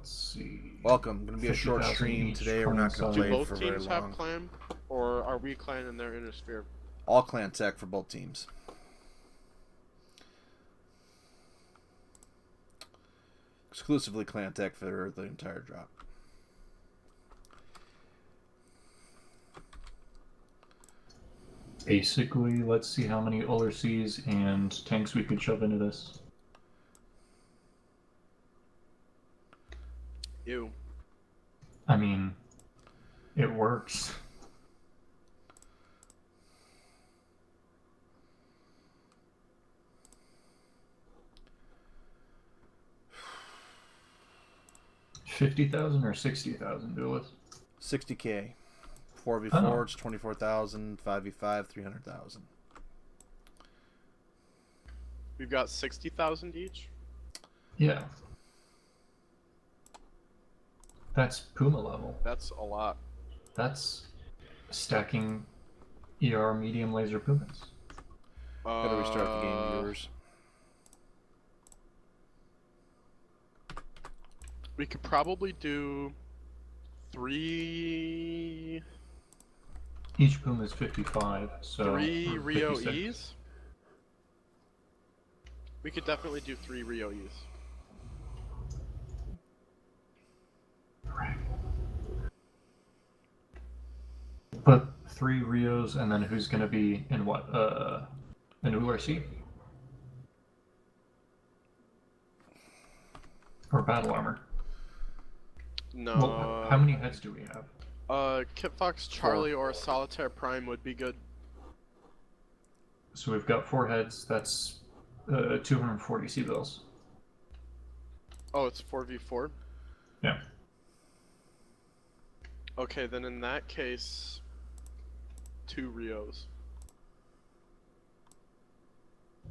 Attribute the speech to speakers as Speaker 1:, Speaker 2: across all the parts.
Speaker 1: let's see.
Speaker 2: Welcome. Going to be a short
Speaker 1: 50,000
Speaker 2: stream
Speaker 1: each,
Speaker 2: today. We're not going to
Speaker 1: 27.
Speaker 2: play
Speaker 3: Do
Speaker 2: it for
Speaker 3: both
Speaker 2: very
Speaker 3: teams have
Speaker 2: long.
Speaker 3: clan, or are we clan in their inner sphere?
Speaker 2: All clan tech for both teams. Exclusively clan tech for the entire drop.
Speaker 1: Basically, let's see how many Ulysses and tanks we could shove into this.
Speaker 3: Ew.
Speaker 1: I mean, it works. $50,000 or 60,000, Duelist?
Speaker 2: 60k. 4v4, it's 24,000. 5v5, 300,000.
Speaker 3: We've got 60,000 each.
Speaker 1: Yeah. That's Puma level.
Speaker 3: That's a lot.
Speaker 1: That's stacking ER medium laser Pumas.
Speaker 2: Gotta restart the game, viewers.
Speaker 3: We could probably do 3
Speaker 1: Each Puma is 55, so... or
Speaker 3: Rio
Speaker 1: 56.
Speaker 3: E's. We could definitely do 3 Rio E's.
Speaker 1: Right. But 3 Rios, and then who's gonna be in what? An URC? Or battle armor?
Speaker 3: No.
Speaker 1: Well, how many heads do we have?
Speaker 3: Kit Fox Charlie or Solitaire Prime would be good.
Speaker 1: So we've got 4 heads, that's 240 C-bills.
Speaker 3: Oh, it's 4v4?
Speaker 1: Yeah.
Speaker 3: Okay, then in that case, 2 Rios.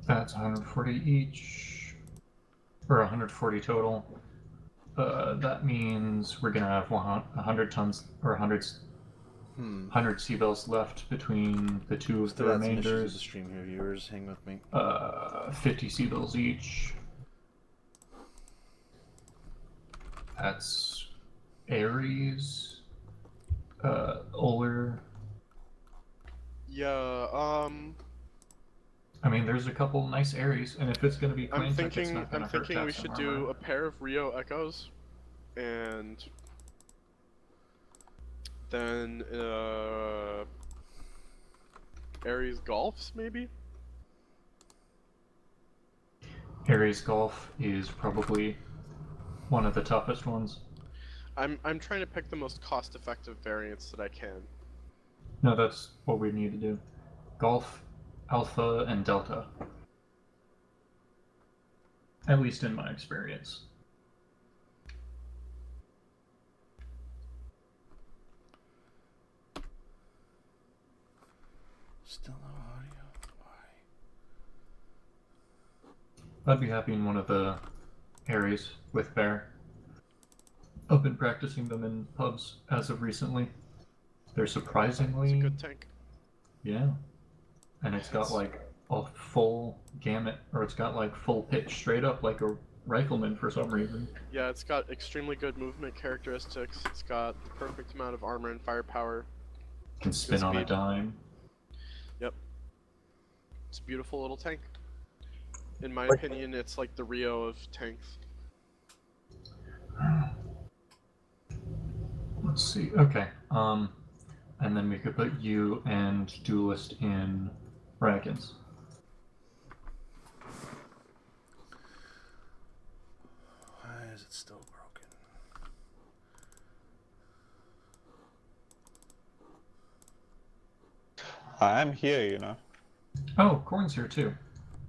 Speaker 1: That's 140 each, or 140 total. That means we're gonna have 100 tons or 100 C-bills left between the two of the
Speaker 2: Still had some issues with the
Speaker 1: remainders.
Speaker 2: stream here, viewers. Hang with me.
Speaker 1: 50 C-bills each. That's Ares, Oler.
Speaker 3: Yeah,
Speaker 1: I mean, there's a couple nice Ares, and if it's gonna be
Speaker 3: I'm
Speaker 1: clan tech, it's
Speaker 3: thinking
Speaker 1: not gonna hurt to have
Speaker 3: we
Speaker 1: some
Speaker 3: should
Speaker 1: armor.
Speaker 3: do a pair of Rio Echoes, and then Ares Golfs maybe.
Speaker 1: Ares Golf is probably one of the toughest ones.
Speaker 3: I'm trying to pick the most cost-effective variants that I can.
Speaker 1: No, that's what we need to do. Golf, Alpha, and Delta. At least in my experience.
Speaker 2: Still no audio. Why?
Speaker 1: I'd be happy in one of the Ares with Bear. I've been practicing them in pubs as of recently. They're surprisingly...
Speaker 3: It's a good tank.
Speaker 1: Yeah. And it's got like a full gamut, or it's got like full pitch straight up like a rifleman for some reason.
Speaker 3: Yeah, it's got extremely good movement characteristics. It's got the perfect amount of armor and firepower.
Speaker 1: Can spin on a
Speaker 3: speed.
Speaker 1: dime.
Speaker 3: Yep. It's a beautiful little tank. In my opinion, it's like the Rio of tanks.
Speaker 1: Let's see. Okay. And then we could put you and Duelist in Rackens.
Speaker 2: Why is it still broken?
Speaker 4: I'm here, you know.
Speaker 1: Oh, Corn's here too.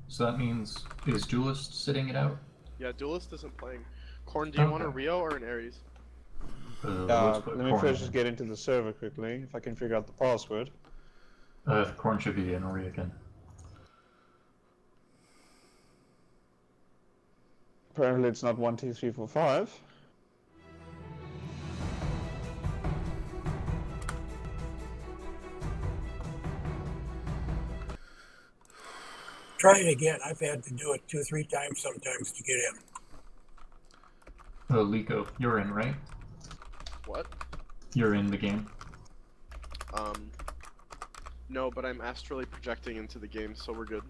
Speaker 1: So that means, is Duelist sitting it out?
Speaker 3: Yeah, Duelist isn't playing. Corn, do you want a
Speaker 1: Okay.
Speaker 3: Rio or an Ares?
Speaker 1: Let's put
Speaker 4: Let me
Speaker 1: Corn
Speaker 4: first
Speaker 1: in.
Speaker 4: just get into the server quickly, if I can figure out the password.
Speaker 1: Corn should be in Racken.
Speaker 4: Apparently it's not 1, 2, 3, 4, 5.
Speaker 5: Try it again. I've had to do it 2 or 3 times sometimes to get in.
Speaker 1: Oh, Liko, you're in, right?
Speaker 3: What?
Speaker 1: You're in the game.
Speaker 3: No, but I'm astrally projecting into the game, so we're good.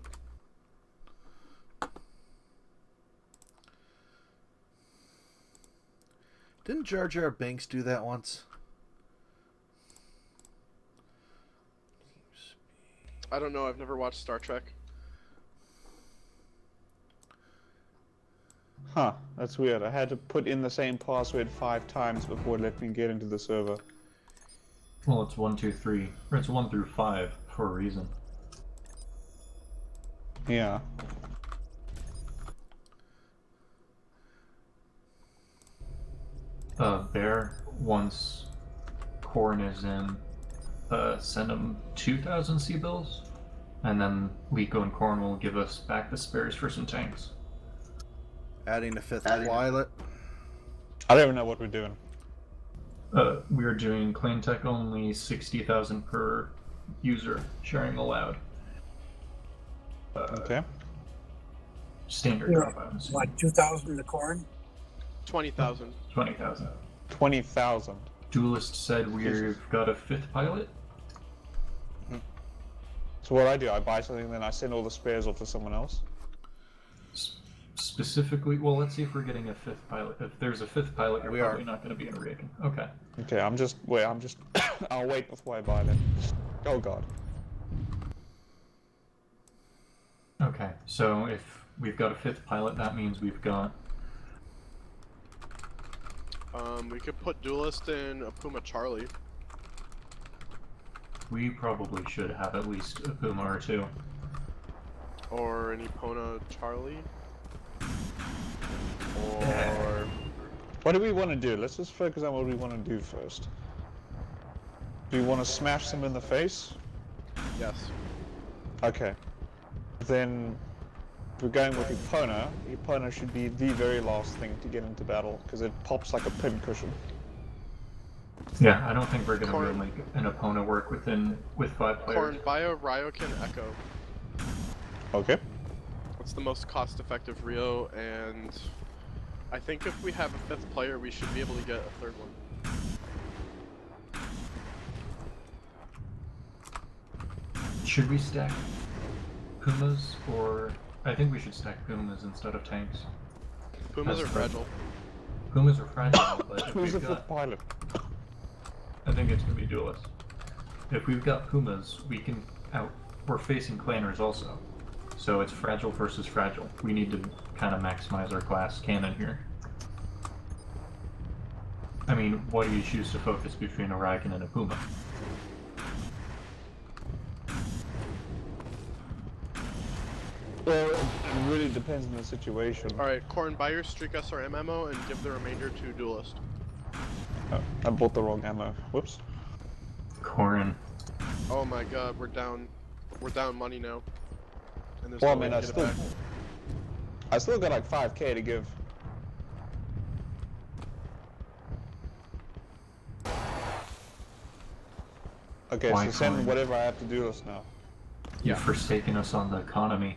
Speaker 2: Didn't Jar Jar Binks do that once?
Speaker 3: I don't know, I've never watched Star Trek.
Speaker 4: Huh, that's weird. I had to put in the same password 5 times before it let me get into the server.
Speaker 1: Well, it's 1, 2, 3, or it's 1 through 5 for a reason.
Speaker 4: Yeah.
Speaker 1: Bear, once Corn is in, send him 2,000 sea bills, and then Liko and Corn will give us back the spares for some tanks.
Speaker 2: Adding a 5th pilot.
Speaker 4: I don't even know what we're doing.
Speaker 1: We're doing clean tech only, 60,000 per user, sharing allowed.
Speaker 4: Okay.
Speaker 1: Standard drop, I would assume.
Speaker 5: What, 2,000 the corn?
Speaker 3: 20,000.
Speaker 1: 20,000.
Speaker 4: 20,000.
Speaker 1: Duelist said we've got a 5th pilot.
Speaker 4: So what I do, I buy something, then I send all the spares off to someone else?
Speaker 1: Specifically, well, let's see if we're getting a 5th pilot. If there's a 5th pilot, you're probably not going to be in a Reagan. Okay.
Speaker 4: Okay, I'll wait before I buy them. Oh god.
Speaker 1: Okay, so if we've got a 5th pilot, that means we've got...
Speaker 3: We could put Duelist in a Puma Charlie.
Speaker 1: We probably should have at least a Puma or 2.
Speaker 3: Or an Epona Charlie. Or...
Speaker 4: What do we want to do? Let's just focus on what we want to do first. Do we want to smash them in the face?
Speaker 3: Yes.
Speaker 4: Okay. Then if we're going with Epona. Epona should be the very last thing to get into battle because it pops like a pincushion.
Speaker 1: Yeah, I don't think we're going to
Speaker 3: Corn.
Speaker 1: really make an Epona work with 5 players.
Speaker 3: Corn, buy a Ryokan Echo.
Speaker 4: Okay.
Speaker 3: It's the most cost-effective Rio, and I think if we have a 5th player, we should be able to get a 3rd one.
Speaker 1: Should we stack Pumas, or... I think we should stack Pumas instead of tanks.
Speaker 3: Pumas
Speaker 1: That's
Speaker 3: are fragile.
Speaker 1: Pumas are fragile, but if
Speaker 4: Who's the
Speaker 1: we've
Speaker 4: 5th
Speaker 1: got...
Speaker 4: pilot?
Speaker 1: I think it's going to be Duelist. If we've got Pumas, we can out... We're facing Clanners also. So it's fragile versus fragile. We need to kind of maximize our class cannon here. I mean, what do you choose to focus between a Raiken and a Puma?
Speaker 4: Well, it really depends on the situation.
Speaker 3: Alright, Corn, buy your Streak SRM ammo and give the remainder to Duelist.
Speaker 4: Oh, I bought the wrong ammo. Whoops.
Speaker 1: Corn.
Speaker 3: Oh my god, we're down money now. And there's
Speaker 4: Well,
Speaker 3: no way
Speaker 4: man,
Speaker 3: to get it back.
Speaker 4: I still got like 5k to give. Okay,
Speaker 1: Why
Speaker 4: so send
Speaker 1: Corn?
Speaker 4: whatever I have to do this now.
Speaker 1: You've forsaken us on the economy.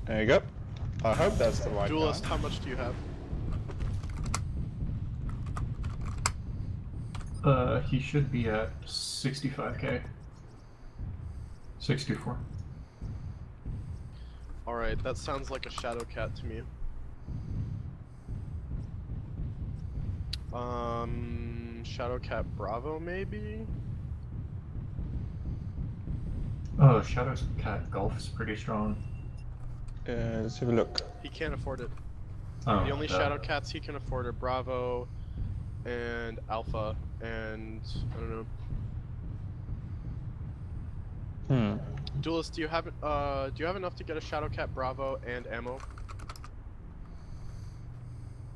Speaker 4: There you go. I hope that's the right
Speaker 3: Duelist,
Speaker 4: guy.
Speaker 3: how much do you have?
Speaker 1: He should be at 65k. 64.
Speaker 3: Alright, that sounds like a Shadow Cat to me. Shadow Cat Bravo, maybe?
Speaker 1: Oh, Shadow Cat Golf is pretty strong.
Speaker 4: Let's have a look.
Speaker 3: He can't afford it.
Speaker 1: Oh,
Speaker 3: The only Shadow Cats he can afford are Bravo and Alpha, and I don't know. Duelist, do you have enough to get a Shadow Cat Bravo and ammo?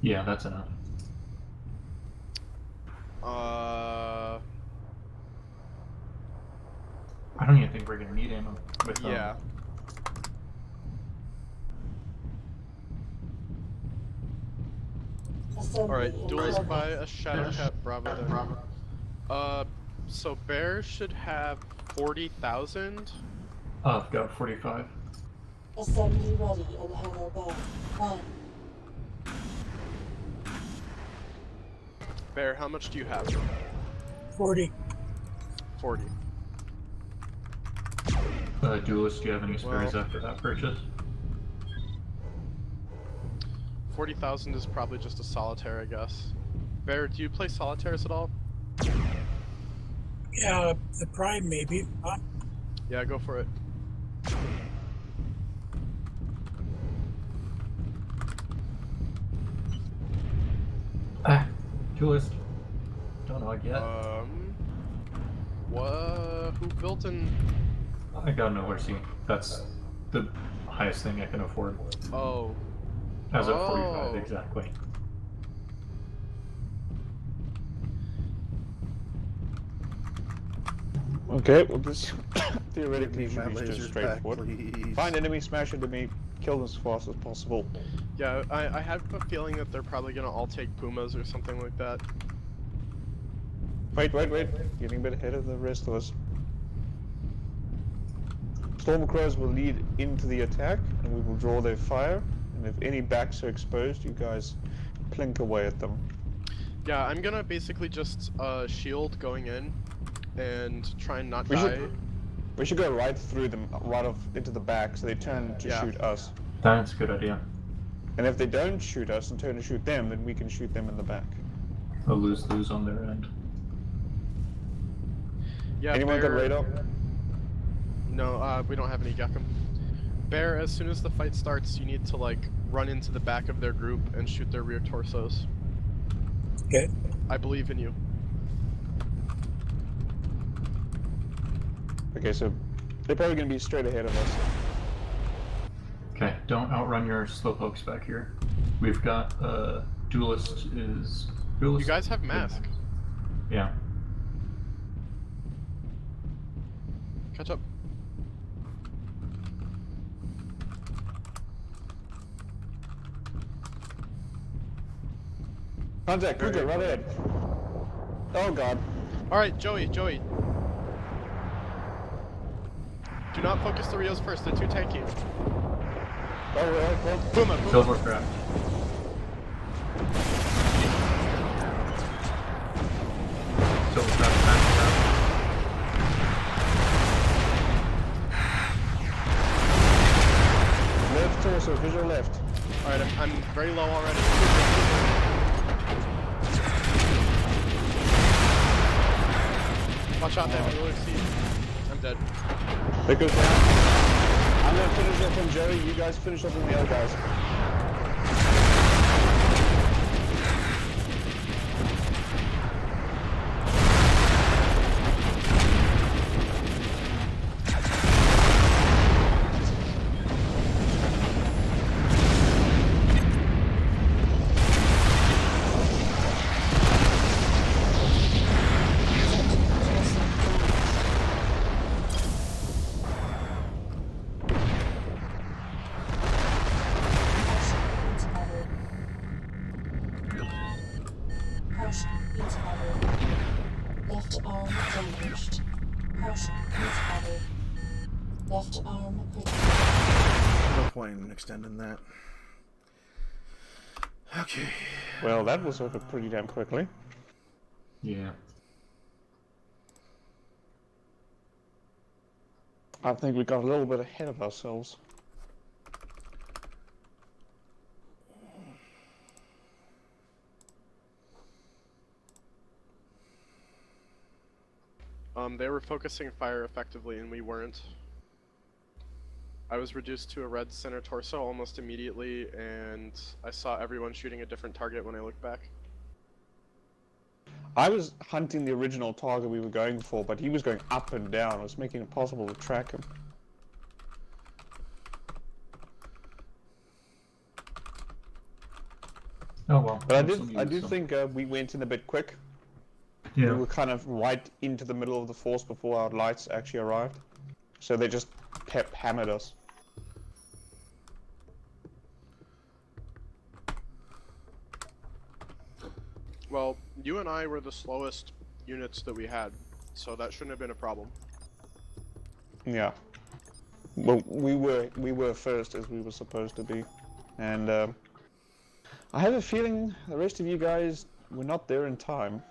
Speaker 1: Yeah, that's enough. I don't even think we're gonna need ammo with
Speaker 3: Yeah. Alright, Duelist, buy a Shadow Cat Bravo then. So Bear should have 40,000.
Speaker 1: I've got 45.
Speaker 5: Assembly ready in Hangar Bay. 1.
Speaker 3: Bear, how much do you have?
Speaker 6: 40.
Speaker 3: 40.
Speaker 1: Duelist, do you have any spares
Speaker 3: Well-
Speaker 1: after that purchase?
Speaker 3: 40,000 is probably just a solitaire, I guess. Bear, do you play solitaires at all?
Speaker 6: Yeah, the Prime maybe.
Speaker 3: Yeah, go for it.
Speaker 1: Ah, Duelist. Don't know it yet.
Speaker 3: Who built an...
Speaker 1: I got no mercy. That's the highest thing I can afford.
Speaker 3: Oh.
Speaker 1: As of
Speaker 3: Oh.
Speaker 1: 45, exactly.
Speaker 4: Okay, well this
Speaker 2: Give
Speaker 4: theoretically
Speaker 2: me
Speaker 4: should
Speaker 2: my
Speaker 4: be just
Speaker 2: lasers back,
Speaker 4: straightforward.
Speaker 2: please.
Speaker 4: Find enemy, smash enemy, kill them as fast as possible.
Speaker 3: Yeah, I have a feeling that they're probably gonna all take Pumas or something like that.
Speaker 4: Wait. Getting a bit ahead of the rest of us. Stormcrows will lead into the attack, and we will draw their fire. And if any backs are exposed, you guys plink away at them.
Speaker 3: Yeah, I'm gonna basically just shield going in and try and not
Speaker 4: We
Speaker 3: die.
Speaker 4: should go right through them, right off into the back, so they turn to
Speaker 3: Yeah.
Speaker 4: shoot us.
Speaker 1: That's a good idea.
Speaker 4: And if they don't shoot us and turn to shoot them, then we can shoot them in the back.
Speaker 1: A lose-lose on their end.
Speaker 3: Yeah,
Speaker 4: Anyone got
Speaker 3: Bear...
Speaker 4: radar?
Speaker 3: No, we don't have any Gekum. Bear, as soon as the fight starts, you need to, like, run into the back of their group and shoot their rear torsos.
Speaker 6: Okay.
Speaker 3: I believe in you.
Speaker 4: Okay, so they're probably going to be straight ahead of us.
Speaker 1: Okay, don't outrun your slowpokes back here. We've got, Duelist is... Duelist?
Speaker 3: You guys have mask.
Speaker 1: Yeah.
Speaker 3: Catch up.
Speaker 4: Contact, Cougar, right ahead. Oh god.
Speaker 3: Alright, Joey. Do not focus the Rios first, they're too tanky.
Speaker 4: Oh, well.
Speaker 3: Puma.
Speaker 1: Silvercraft. Silvercraft back up.
Speaker 4: Left torso, visual left.
Speaker 3: Alright, I'm very low already. Watch out, they have a really see. I'm dead.
Speaker 4: That goes down. I'm gonna finish up on Joey, you guys finish up on the other guys.
Speaker 5: Left arm damaged. Partial recovered. Left arm critical.
Speaker 2: No point in extending that. Okay.
Speaker 4: Well, that was over pretty damn quickly.
Speaker 1: Yeah.
Speaker 4: I think we got a little bit ahead of ourselves.
Speaker 3: They were focusing fire effectively and we weren't. I was reduced to a red center torso almost immediately, and I saw everyone shooting a different target when I looked back.
Speaker 4: I was hunting the original target we were going for, but he was going up and down. It was making it impossible to track him.
Speaker 1: Oh well.
Speaker 4: But
Speaker 1: that's some
Speaker 4: I do
Speaker 1: use,
Speaker 4: think we went in a bit quick.
Speaker 1: Yeah.
Speaker 4: We were kind of right into the middle of the force before our lights actually arrived. So they just hammered us.
Speaker 3: Well, you and I were the slowest units that we had, so that shouldn't have been a problem.
Speaker 4: Yeah. Well, we were first as we were supposed to be, and I have a feeling the rest of you guys were not there in time.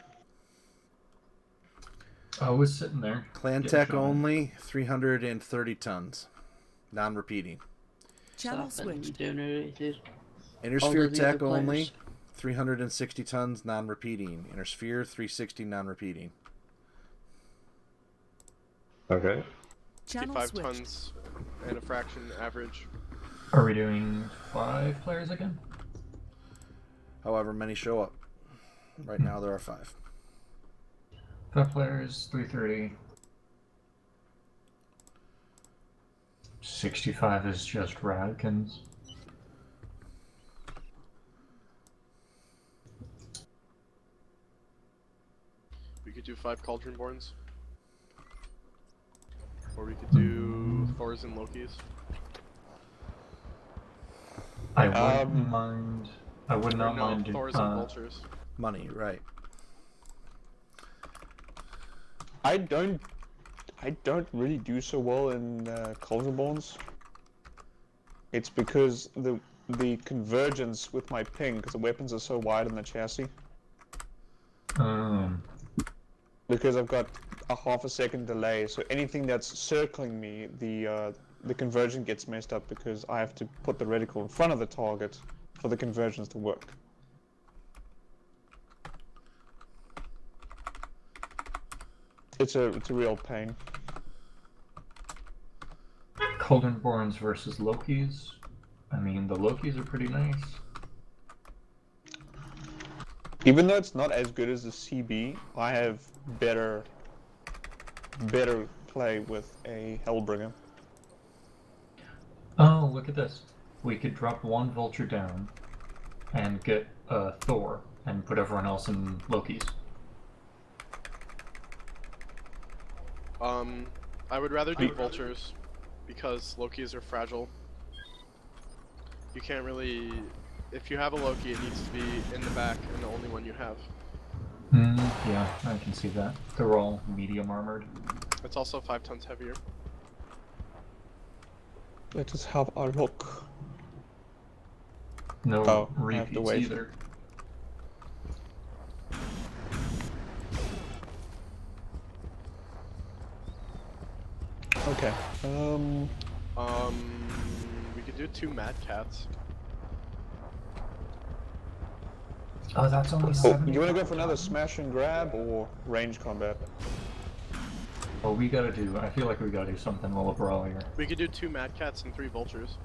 Speaker 1: I was sitting there.
Speaker 2: Clan
Speaker 1: getting
Speaker 2: tech
Speaker 1: shot at.
Speaker 2: only, 330 tons. Non-repeating.
Speaker 7: Channel switched. Generated.
Speaker 2: Intersphere
Speaker 7: of the
Speaker 2: tech
Speaker 7: other
Speaker 2: only,
Speaker 7: players.
Speaker 2: 360 tons, non-repeating. Intersphere, 360, non-repeating.
Speaker 4: Okay.
Speaker 7: Channel
Speaker 3: 55
Speaker 7: switched.
Speaker 3: tons and a fraction average.
Speaker 1: Are we doing 5 players again?
Speaker 2: However many show up. Right now there are 5.
Speaker 1: 5 players, 330. 65 is just Radkins.
Speaker 3: We could do 5 Cauldronborns. Or we could do Thors and Lokis.
Speaker 1: I wouldn't mind. I would
Speaker 3: Or
Speaker 1: not
Speaker 3: no,
Speaker 1: mind doing.
Speaker 3: Thors and Vultures.
Speaker 2: Money, right.
Speaker 4: I don't really do so well in Cauldronborns. It's because the convergence with my ping, because the weapons are so wide in the chassis. Because I've got a half a second delay, so anything that's circling me, the conversion gets messed up because I have to put the reticle in front of the target for the conversions to work. It's a real pain.
Speaker 1: Cauldronborns versus Lokis. I mean, the Lokis are pretty nice.
Speaker 4: Even though it's not as good as the CB, I have better play with a Hellbringer.
Speaker 1: Oh, look at this. We could drop 1 Vulture down and get Thor and put everyone else in Loki's.
Speaker 3: I would rather do Vultures because Lokis are fragile. You can't really. If you have a Loki, it needs to be in the back and the only one you have.
Speaker 1: Yeah, I can see that. They're all medium armored.
Speaker 3: It's also 5 tons heavier.
Speaker 4: Let us have a look.
Speaker 1: No
Speaker 4: Oh, I have to
Speaker 1: repeats
Speaker 4: wait.
Speaker 1: either.
Speaker 4: Okay.
Speaker 3: We could do 2 Mad Cats.
Speaker 1: Oh, that's only
Speaker 4: Oh,
Speaker 1: 70.
Speaker 4: you want to go for another smash and grab or range combat?
Speaker 1: Well, we gotta do. I feel like we gotta do something a little brawlier.
Speaker 3: We could do 2 Mad Cats and 3 Vultures.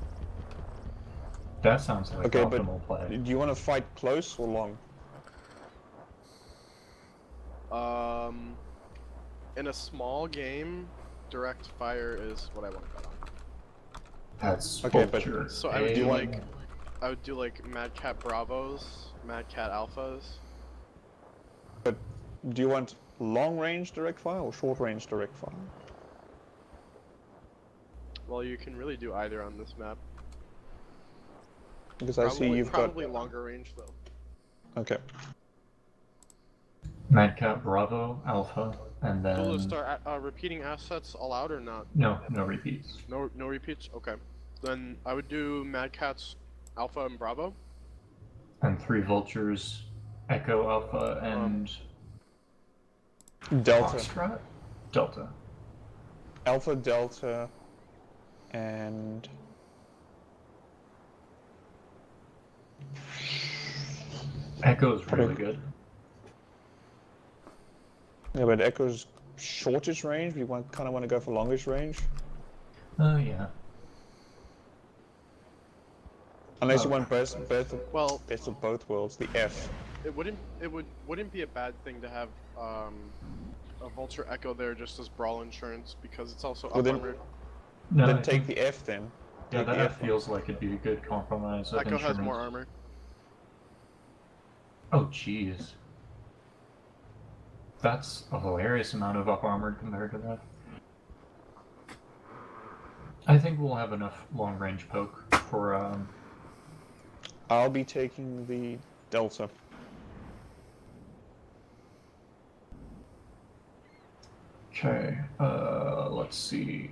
Speaker 1: That sounds like
Speaker 4: Okay, but
Speaker 1: optimal play.
Speaker 4: do you want to fight close or long?
Speaker 3: In a small game, direct fire is what I want to bet on.
Speaker 1: That's
Speaker 4: Okay, but-
Speaker 1: Vulture.
Speaker 3: So I would do
Speaker 1: A.
Speaker 3: I would do like Mad Cat Bravos, Mad Cat Alphas.
Speaker 4: But do you want long range direct fire or short range direct fire?
Speaker 3: Well, you can really do either on this map.
Speaker 4: Because I see you've
Speaker 3: probably longer range though.
Speaker 4: got. Okay.
Speaker 1: Mad Cat Bravo, Alpha, and then
Speaker 3: Duelist, are repeating assets allowed or not?
Speaker 1: no repeats.
Speaker 3: No repeats. Okay. Then I would do Mad Cats Alpha and Bravo.
Speaker 1: And 3 Vultures, Echo Alpha, and
Speaker 4: Delta.
Speaker 1: Foxtrot? Delta.
Speaker 4: Alpha, Delta, and...
Speaker 1: Echo's really good.
Speaker 4: Yeah, but Echo's shortest range, we kind of want to go for longest range.
Speaker 1: Oh yeah.
Speaker 4: Unless
Speaker 1: Oh.
Speaker 4: you want best
Speaker 3: Well,
Speaker 4: of both worlds, the F.
Speaker 3: it wouldn't be a bad thing to have a Vulture Echo there just as brawl insurance because it's also
Speaker 4: Well,
Speaker 3: up
Speaker 4: then-
Speaker 3: armored.
Speaker 1: No,
Speaker 4: Then
Speaker 1: I
Speaker 4: take
Speaker 1: think-
Speaker 4: the F then.
Speaker 1: Yeah,
Speaker 4: Take
Speaker 1: that
Speaker 4: the
Speaker 1: F
Speaker 4: F
Speaker 1: feels like it'd be a good compromise. Of
Speaker 3: Echo has
Speaker 1: insurance.
Speaker 3: more armor.
Speaker 1: Oh jeez. That's a hilarious amount of up armored compared to that. I think we'll have enough long range poke for
Speaker 4: I'll be taking the Delta.
Speaker 1: Okay, let's see.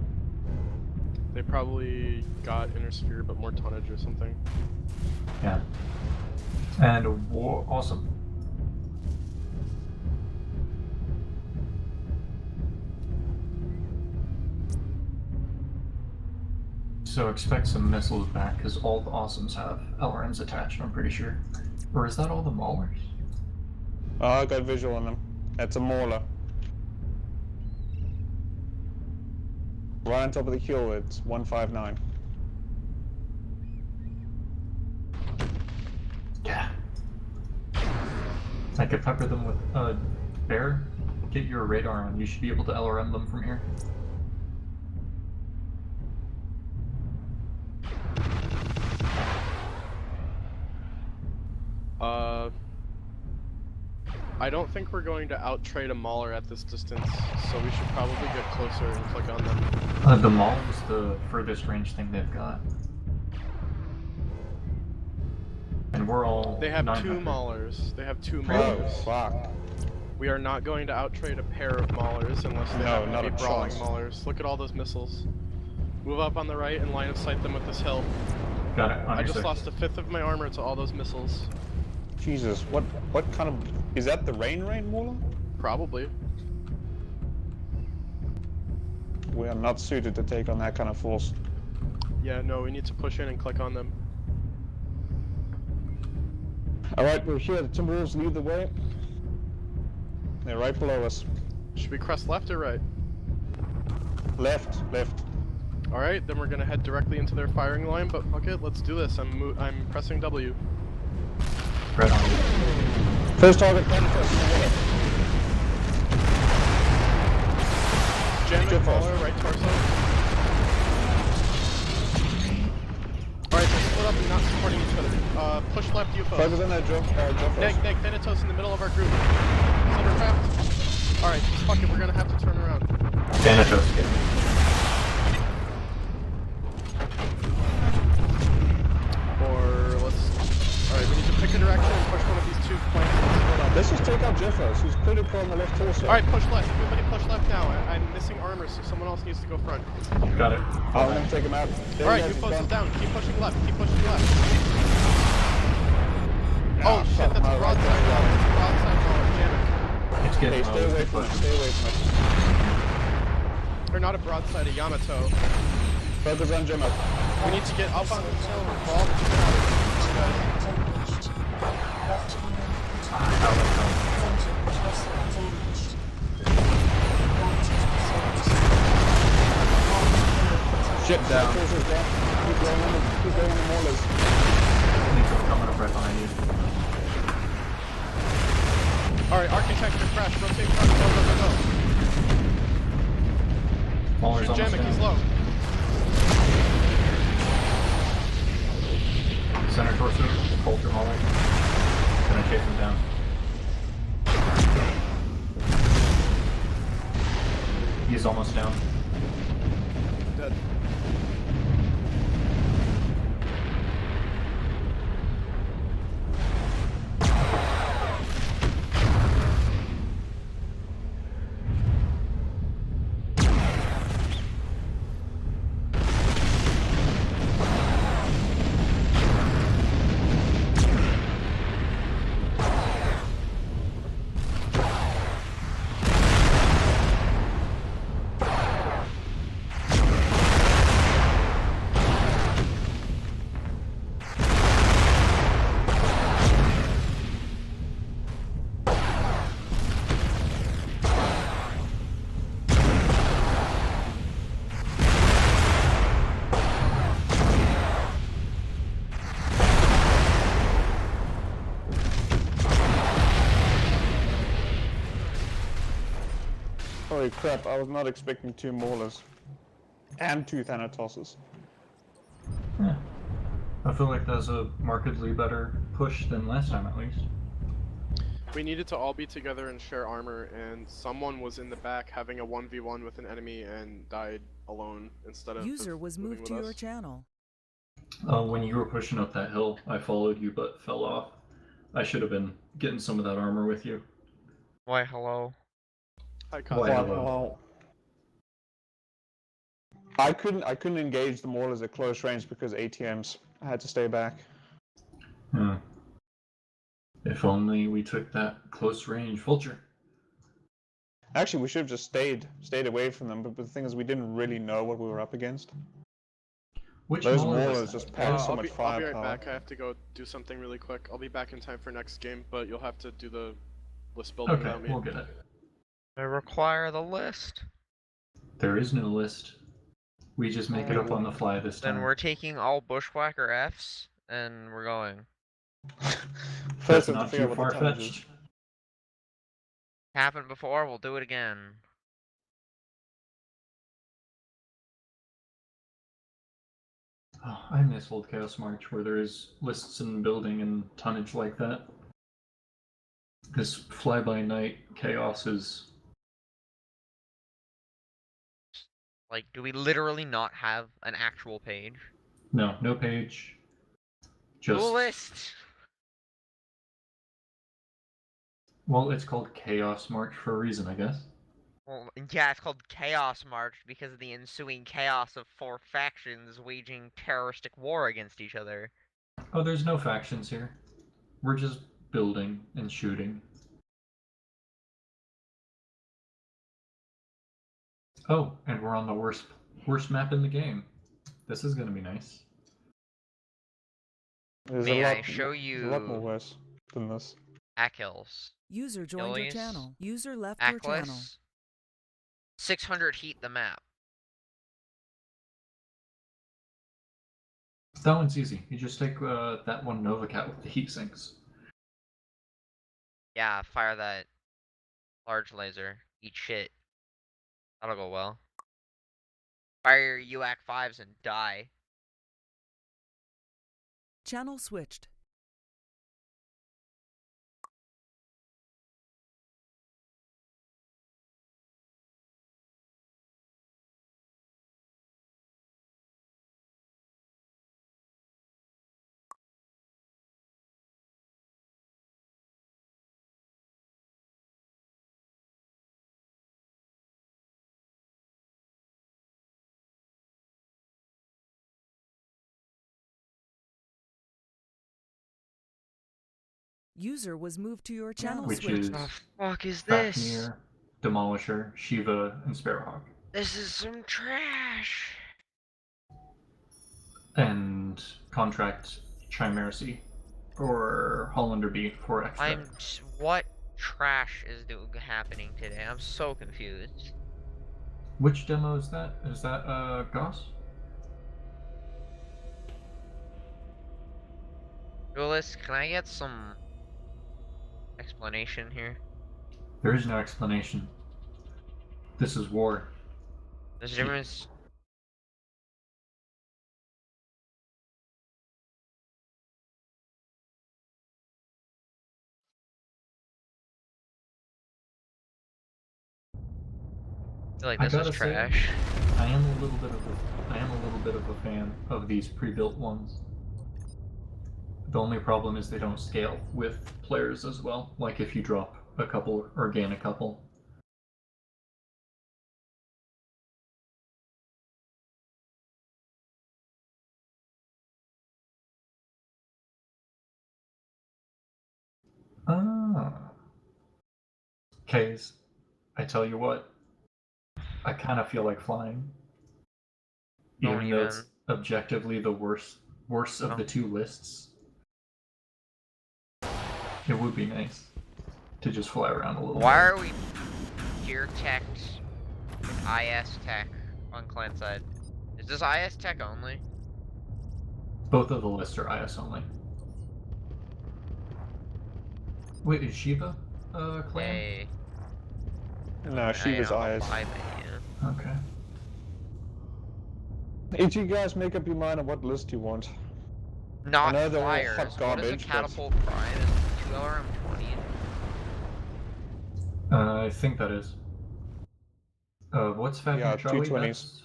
Speaker 3: They probably got inner sphere, but more tonnage or something.
Speaker 1: Yeah. And war, awesome. So expect some missiles back, because all the awesomes have LRMs attached, I'm pretty sure. Or is that all the maulers?
Speaker 4: Oh, I got visual on them. That's a mauler. Right on top of the hill, it's 159.
Speaker 1: Yeah. I could pepper them with bear. Get your radar on. You should be able to LRM them from here.
Speaker 3: I don't think we're going to outtrade a mauler at this distance, so we should probably get closer and click on them.
Speaker 1: The maul is the furthest range thing they've got. And we're all
Speaker 3: They have
Speaker 1: 900.
Speaker 3: two maulers. They have two
Speaker 4: Oh,
Speaker 3: maulers.
Speaker 4: fuck.
Speaker 3: We are not going to outtrade a pair of maulers unless they
Speaker 4: No,
Speaker 3: happen
Speaker 4: not
Speaker 3: to be
Speaker 4: a
Speaker 3: brawling
Speaker 4: chance.
Speaker 3: maulers. Look at all those missiles. Move up on the right and line of sight them with this hill.
Speaker 1: Got it. On
Speaker 3: I
Speaker 1: your
Speaker 3: just
Speaker 1: six.
Speaker 3: lost a fifth of my armor to all those missiles.
Speaker 4: Jesus, what kind of... Is that the rain mauler?
Speaker 3: Probably.
Speaker 4: We are not suited to take on that kind of force.
Speaker 3: Yeah, no, we need to push in and click on them.
Speaker 4: Alright, we're here. The Timberwolves lead the way. They're right below us.
Speaker 3: Should we crest left or right?
Speaker 4: Left.
Speaker 3: Alright, then we're gonna head directly into their firing line, but fuck it, let's do this. I'm pressing W.
Speaker 1: Right on.
Speaker 4: First target, Thanatos.
Speaker 3: Jam
Speaker 4: Good
Speaker 3: and
Speaker 4: for us.
Speaker 3: Mauler, right torso. Alright, they're split up and not supporting each other. Push left, UFO.
Speaker 4: Focus on that Jeff.
Speaker 3: Neg, Thanatos in the middle of our group. Thundercraft. Alright, fuck it, we're gonna have to turn around.
Speaker 1: Thanatos.
Speaker 3: Or let's... Alright, we need to pick a direction and push one of these two flanks and split up.
Speaker 4: Let's just take out Jeffos, who's critical on the left torso.
Speaker 3: Alright, push left. Everybody push left now. I'm missing armor, so someone else needs to go front.
Speaker 1: Got it.
Speaker 4: I'm gonna take him out. There
Speaker 3: Alright,
Speaker 4: he
Speaker 3: you
Speaker 4: goes,
Speaker 3: close
Speaker 4: he's
Speaker 3: it
Speaker 4: gone.
Speaker 3: down. Keep pushing left. Keep pushing left.
Speaker 4: Ah,
Speaker 3: Oh shit,
Speaker 4: fuck,
Speaker 3: that's
Speaker 4: my
Speaker 3: a
Speaker 4: right,
Speaker 3: broadside
Speaker 4: right,
Speaker 3: mauler. Broadside mauler, damn it.
Speaker 1: It's getting
Speaker 4: Hey, stay away from it, stay away from it.
Speaker 3: Or not a broadside, a Yamato.
Speaker 4: Focus on Gemma.
Speaker 3: We need to get up on the hill and fall the shit out of these guys.
Speaker 5: Left wing attack.
Speaker 1: How the hell?
Speaker 5: Center torso damaged. Right torso.
Speaker 4: Shit down. Torso's down. Keep going on the maulers.
Speaker 1: Need to come up right behind you.
Speaker 3: Alright, Architecture crash, rotate front, go.
Speaker 1: Mauler's
Speaker 3: Shoot
Speaker 1: almost
Speaker 3: Jamek, he's
Speaker 1: down.
Speaker 3: low.
Speaker 1: Center torso, Culture Mauler. Gonna chase him down. He's almost down.
Speaker 3: Dead.
Speaker 4: Holy crap, I was not expecting 2 maulers. And 2 Thanatoses.
Speaker 1: Yeah. I feel like that's a markedly better push than last time, at least.
Speaker 3: We needed to all be together and share armor, and someone was in the back having a 1v1 with an enemy and died alone instead of
Speaker 8: User was
Speaker 3: moving
Speaker 8: moved
Speaker 3: with
Speaker 8: to your
Speaker 3: us.
Speaker 8: channel.
Speaker 1: When you were pushing up that hill, I followed you but fell off. I should have been getting some of that armor with you.
Speaker 9: Why, hello.
Speaker 3: Hi,
Speaker 1: Why,
Speaker 3: Kazi.
Speaker 1: hello.
Speaker 4: I couldn't engage them all as a close range because ATMs. I had to stay back.
Speaker 1: Hmm. If only we took that close range vulture.
Speaker 4: Actually, we should have just stayed away from them. But the thing is, we didn't really know what we were up against.
Speaker 1: Which
Speaker 4: Those
Speaker 1: mauler was
Speaker 4: maulers
Speaker 1: that?
Speaker 4: just pack so
Speaker 3: I'll
Speaker 4: much
Speaker 3: be
Speaker 4: firepower.
Speaker 3: right back. I have to go do something really quick. I'll be back in time for next game, but you'll have to do the list building
Speaker 1: Okay,
Speaker 3: without me.
Speaker 1: we'll get it.
Speaker 8: I require the list.
Speaker 1: There is no list. We just make it up on the fly this time.
Speaker 8: Then we're taking all Bushwhacker Fs, and we're going.
Speaker 4: First,
Speaker 1: That's
Speaker 4: we have to
Speaker 1: not
Speaker 4: figure
Speaker 1: too
Speaker 4: out what the tonnage is.
Speaker 1: far-fetched.
Speaker 8: Happened before, we'll do it again.
Speaker 1: Oh, I miss old Chaos March where there is lists and building and tonnage like that. This fly-by-night chaos is...
Speaker 8: Like, do we literally not have an actual page?
Speaker 1: No page. Just...
Speaker 8: Dual list!
Speaker 1: Well, it's called Chaos March for a reason, I guess.
Speaker 8: Well, yeah, it's called Chaos March because of the ensuing chaos of 4 factions waging terroristic war against each other.
Speaker 1: Oh, there's no factions here. We're just building and shooting. Oh, and we're on the worst map in the game. This is gonna be nice.
Speaker 4: There's
Speaker 8: May
Speaker 4: a lot,
Speaker 8: I show
Speaker 4: there's a lot more
Speaker 8: you
Speaker 4: worse than this.
Speaker 8: Achilles?
Speaker 7: User joined your
Speaker 8: Achilles,
Speaker 7: channel. User left your channel.
Speaker 8: Achilles. 600 heat the map.
Speaker 1: That one's easy. You just take that one Nova Cat with the heat sinks.
Speaker 8: Yeah, fire that large laser. Eat shit. That'll go well. Fire your UAC 5s and die.
Speaker 7: Channel switched. User was moved to your channel
Speaker 1: Which
Speaker 7: switch.
Speaker 1: is
Speaker 8: What the fuck is this?
Speaker 1: Fafnir, Demolisher, Shiva, and Sparrowhawk.
Speaker 8: This is some trash.
Speaker 1: And contract Chimeracy or Hollander B for extra.
Speaker 8: What trash is happening today? I'm so confused.
Speaker 1: Which demo is that? Is that Goss?
Speaker 8: Duelist, can I get some explanation here?
Speaker 1: There is no explanation. This is war.
Speaker 8: There's a difference. I feel like
Speaker 1: I
Speaker 8: this is
Speaker 1: gotta say,
Speaker 8: trash.
Speaker 1: I am a little bit of a fan of these pre-built ones. The only problem is they don't scale with players as well. Like if you drop a couple or gain a couple. Ah. Kays, I tell you what, I kind of feel like flying.
Speaker 8: Don't
Speaker 1: Even though
Speaker 8: even.
Speaker 1: it's objectively the worst of
Speaker 8: No.
Speaker 1: the two lists. It would be nice to just fly around a little
Speaker 8: Why
Speaker 1: bit.
Speaker 8: are we gear teched with IS tech on clan side? Is this IS tech only?
Speaker 1: Both of the lists are IS only. Wait, is Shiva clan?
Speaker 8: Yay.
Speaker 4: No, Shiva's eyes.
Speaker 8: Yeah.
Speaker 1: Okay.
Speaker 4: Each of you guys make up your mind on what list you want.
Speaker 8: Not
Speaker 4: know they're all
Speaker 8: flyers.
Speaker 4: hot
Speaker 8: What is a
Speaker 4: garbage, but-
Speaker 8: catapult prime? Is it 2 RM20?
Speaker 1: I think that is. What's Fafnir
Speaker 4: Yeah,
Speaker 1: Charlie?
Speaker 4: 220s.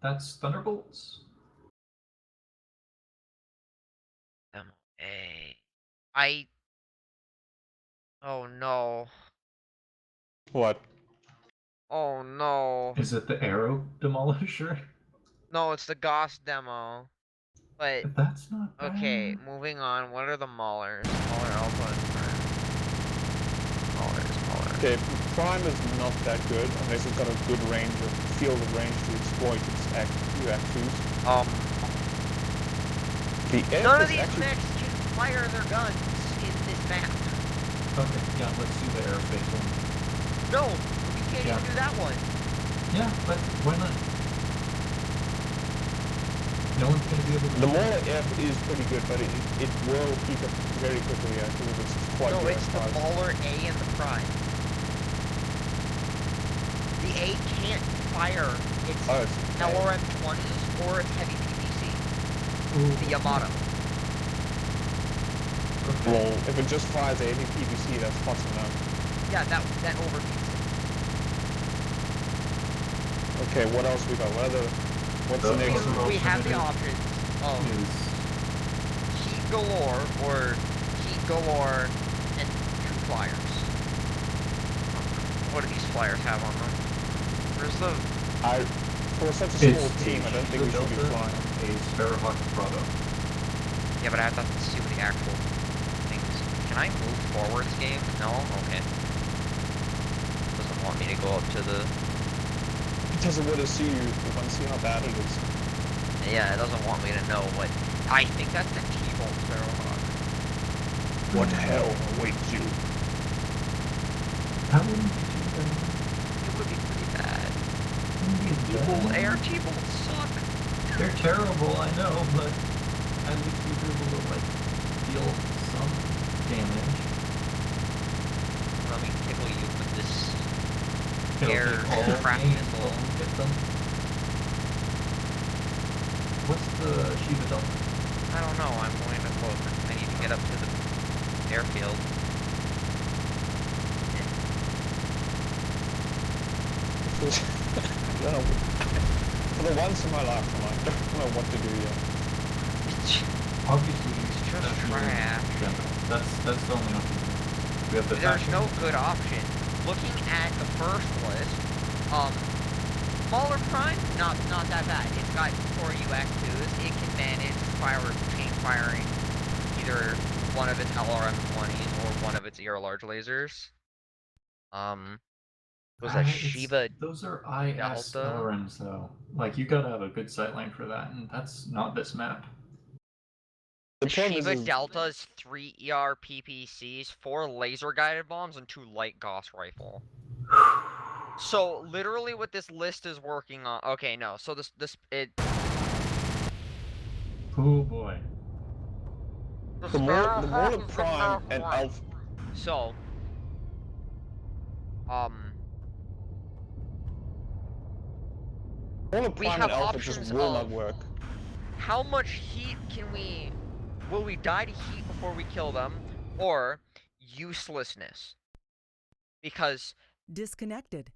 Speaker 1: That's Thunderbolts?
Speaker 8: I. Oh no.
Speaker 4: What?
Speaker 8: Oh no.
Speaker 1: Is it the Arrow Demolisher?
Speaker 8: No, it's the Goss demo. But
Speaker 1: But that's not bad.
Speaker 8: okay, moving on. What are the Maulers? Mauler Alpha and Prime. Mauler.
Speaker 4: Okay, Prime is not that good unless it's got a good range of field of range to exploit its UF2s. The F
Speaker 8: None of
Speaker 4: is
Speaker 8: these
Speaker 4: actually
Speaker 8: mechs can fire their guns in this map.
Speaker 1: Okay, yeah, let's do the aerospace one.
Speaker 8: No, we can't
Speaker 1: Yeah.
Speaker 8: even do that one.
Speaker 1: Yeah, but why not? No one's gonna be able to.
Speaker 4: the Mauler F is pretty good, but it will peak up very quickly because of its quad
Speaker 8: No, it's the
Speaker 4: UF5s.
Speaker 8: Mauler A and the Prime. The A can't fire its
Speaker 4: Oh, it's
Speaker 8: LRM-20s or its heavy PPC.
Speaker 1: Ooh,
Speaker 8: The Yamato.
Speaker 1: Okay.
Speaker 4: Well, if it just fires a heavy PVC, that's hot enough.
Speaker 8: Yeah, that overbeats it.
Speaker 4: Okay, what else we got? What's the next
Speaker 1: other
Speaker 4: one?
Speaker 8: We have the
Speaker 1: alternative
Speaker 8: options of
Speaker 1: is
Speaker 8: Heat Galore or Heat Galore and 2 flyers. What do these flyers have on them? Where's the...
Speaker 4: For such a small team, I don't think we should be flying.
Speaker 1: a Sparrowhawk Bravo.
Speaker 8: Yeah, but I have to see what the actual things... Can I move forwards, game? No? Okay. Doesn't want me to go up to the...
Speaker 4: It doesn't want to see you. It wants to see how bad it is.
Speaker 8: Yeah, it doesn't want me to know what... I think that's the T-Bolt Sparrowhawk.
Speaker 4: What hell awaits you?
Speaker 1: That wouldn't be too bad.
Speaker 8: It would be pretty bad.
Speaker 1: Wouldn't be as
Speaker 8: T-Bolt,
Speaker 1: bad.
Speaker 8: AR T-Bolts suck.
Speaker 1: They're terrible, I know, but at least we were able to like deal some damage.
Speaker 8: Let me tickle you with this
Speaker 1: It'll
Speaker 8: air
Speaker 1: take all
Speaker 8: craft
Speaker 1: games
Speaker 8: missile.
Speaker 1: to get them. What's the Shiva Delta?
Speaker 8: I don't know, I'm going to look. I need to get up to the airfield.
Speaker 4: I don't know. For the once in my lifetime, I don't know what to do yet.
Speaker 1: Obviously,
Speaker 8: It's just
Speaker 1: that's your
Speaker 8: trash.
Speaker 1: general. That's the only option. We have the
Speaker 8: There's no
Speaker 1: faction.
Speaker 8: good option. Looking at the first list, Mauler Prime, not that bad. It's got 4 UX2s. It can manage chain firing either one of its LRM-20s or one of its ER large lasers. Was that Shiva
Speaker 1: Those are IS
Speaker 8: Delta?
Speaker 1: LRMs though. Like you gotta have a good sightline for that, and that's not this map.
Speaker 4: The
Speaker 8: The
Speaker 4: problem
Speaker 8: Shiva
Speaker 4: is
Speaker 8: Delta's 3 ER PPCs, 4 laser guided bombs, and 2 light Gauss rifle. So literally what this list is working on. Okay, no. So
Speaker 1: Oh boy.
Speaker 4: the Mauler Prime and Alpha.
Speaker 8: So
Speaker 4: Mauler
Speaker 8: we
Speaker 4: Prime
Speaker 8: have
Speaker 4: and Alpha just
Speaker 8: options
Speaker 4: will not
Speaker 8: of
Speaker 4: work.
Speaker 8: how much heat will we die to heat before we kill them, or uselessness? Because
Speaker 7: Disconnected.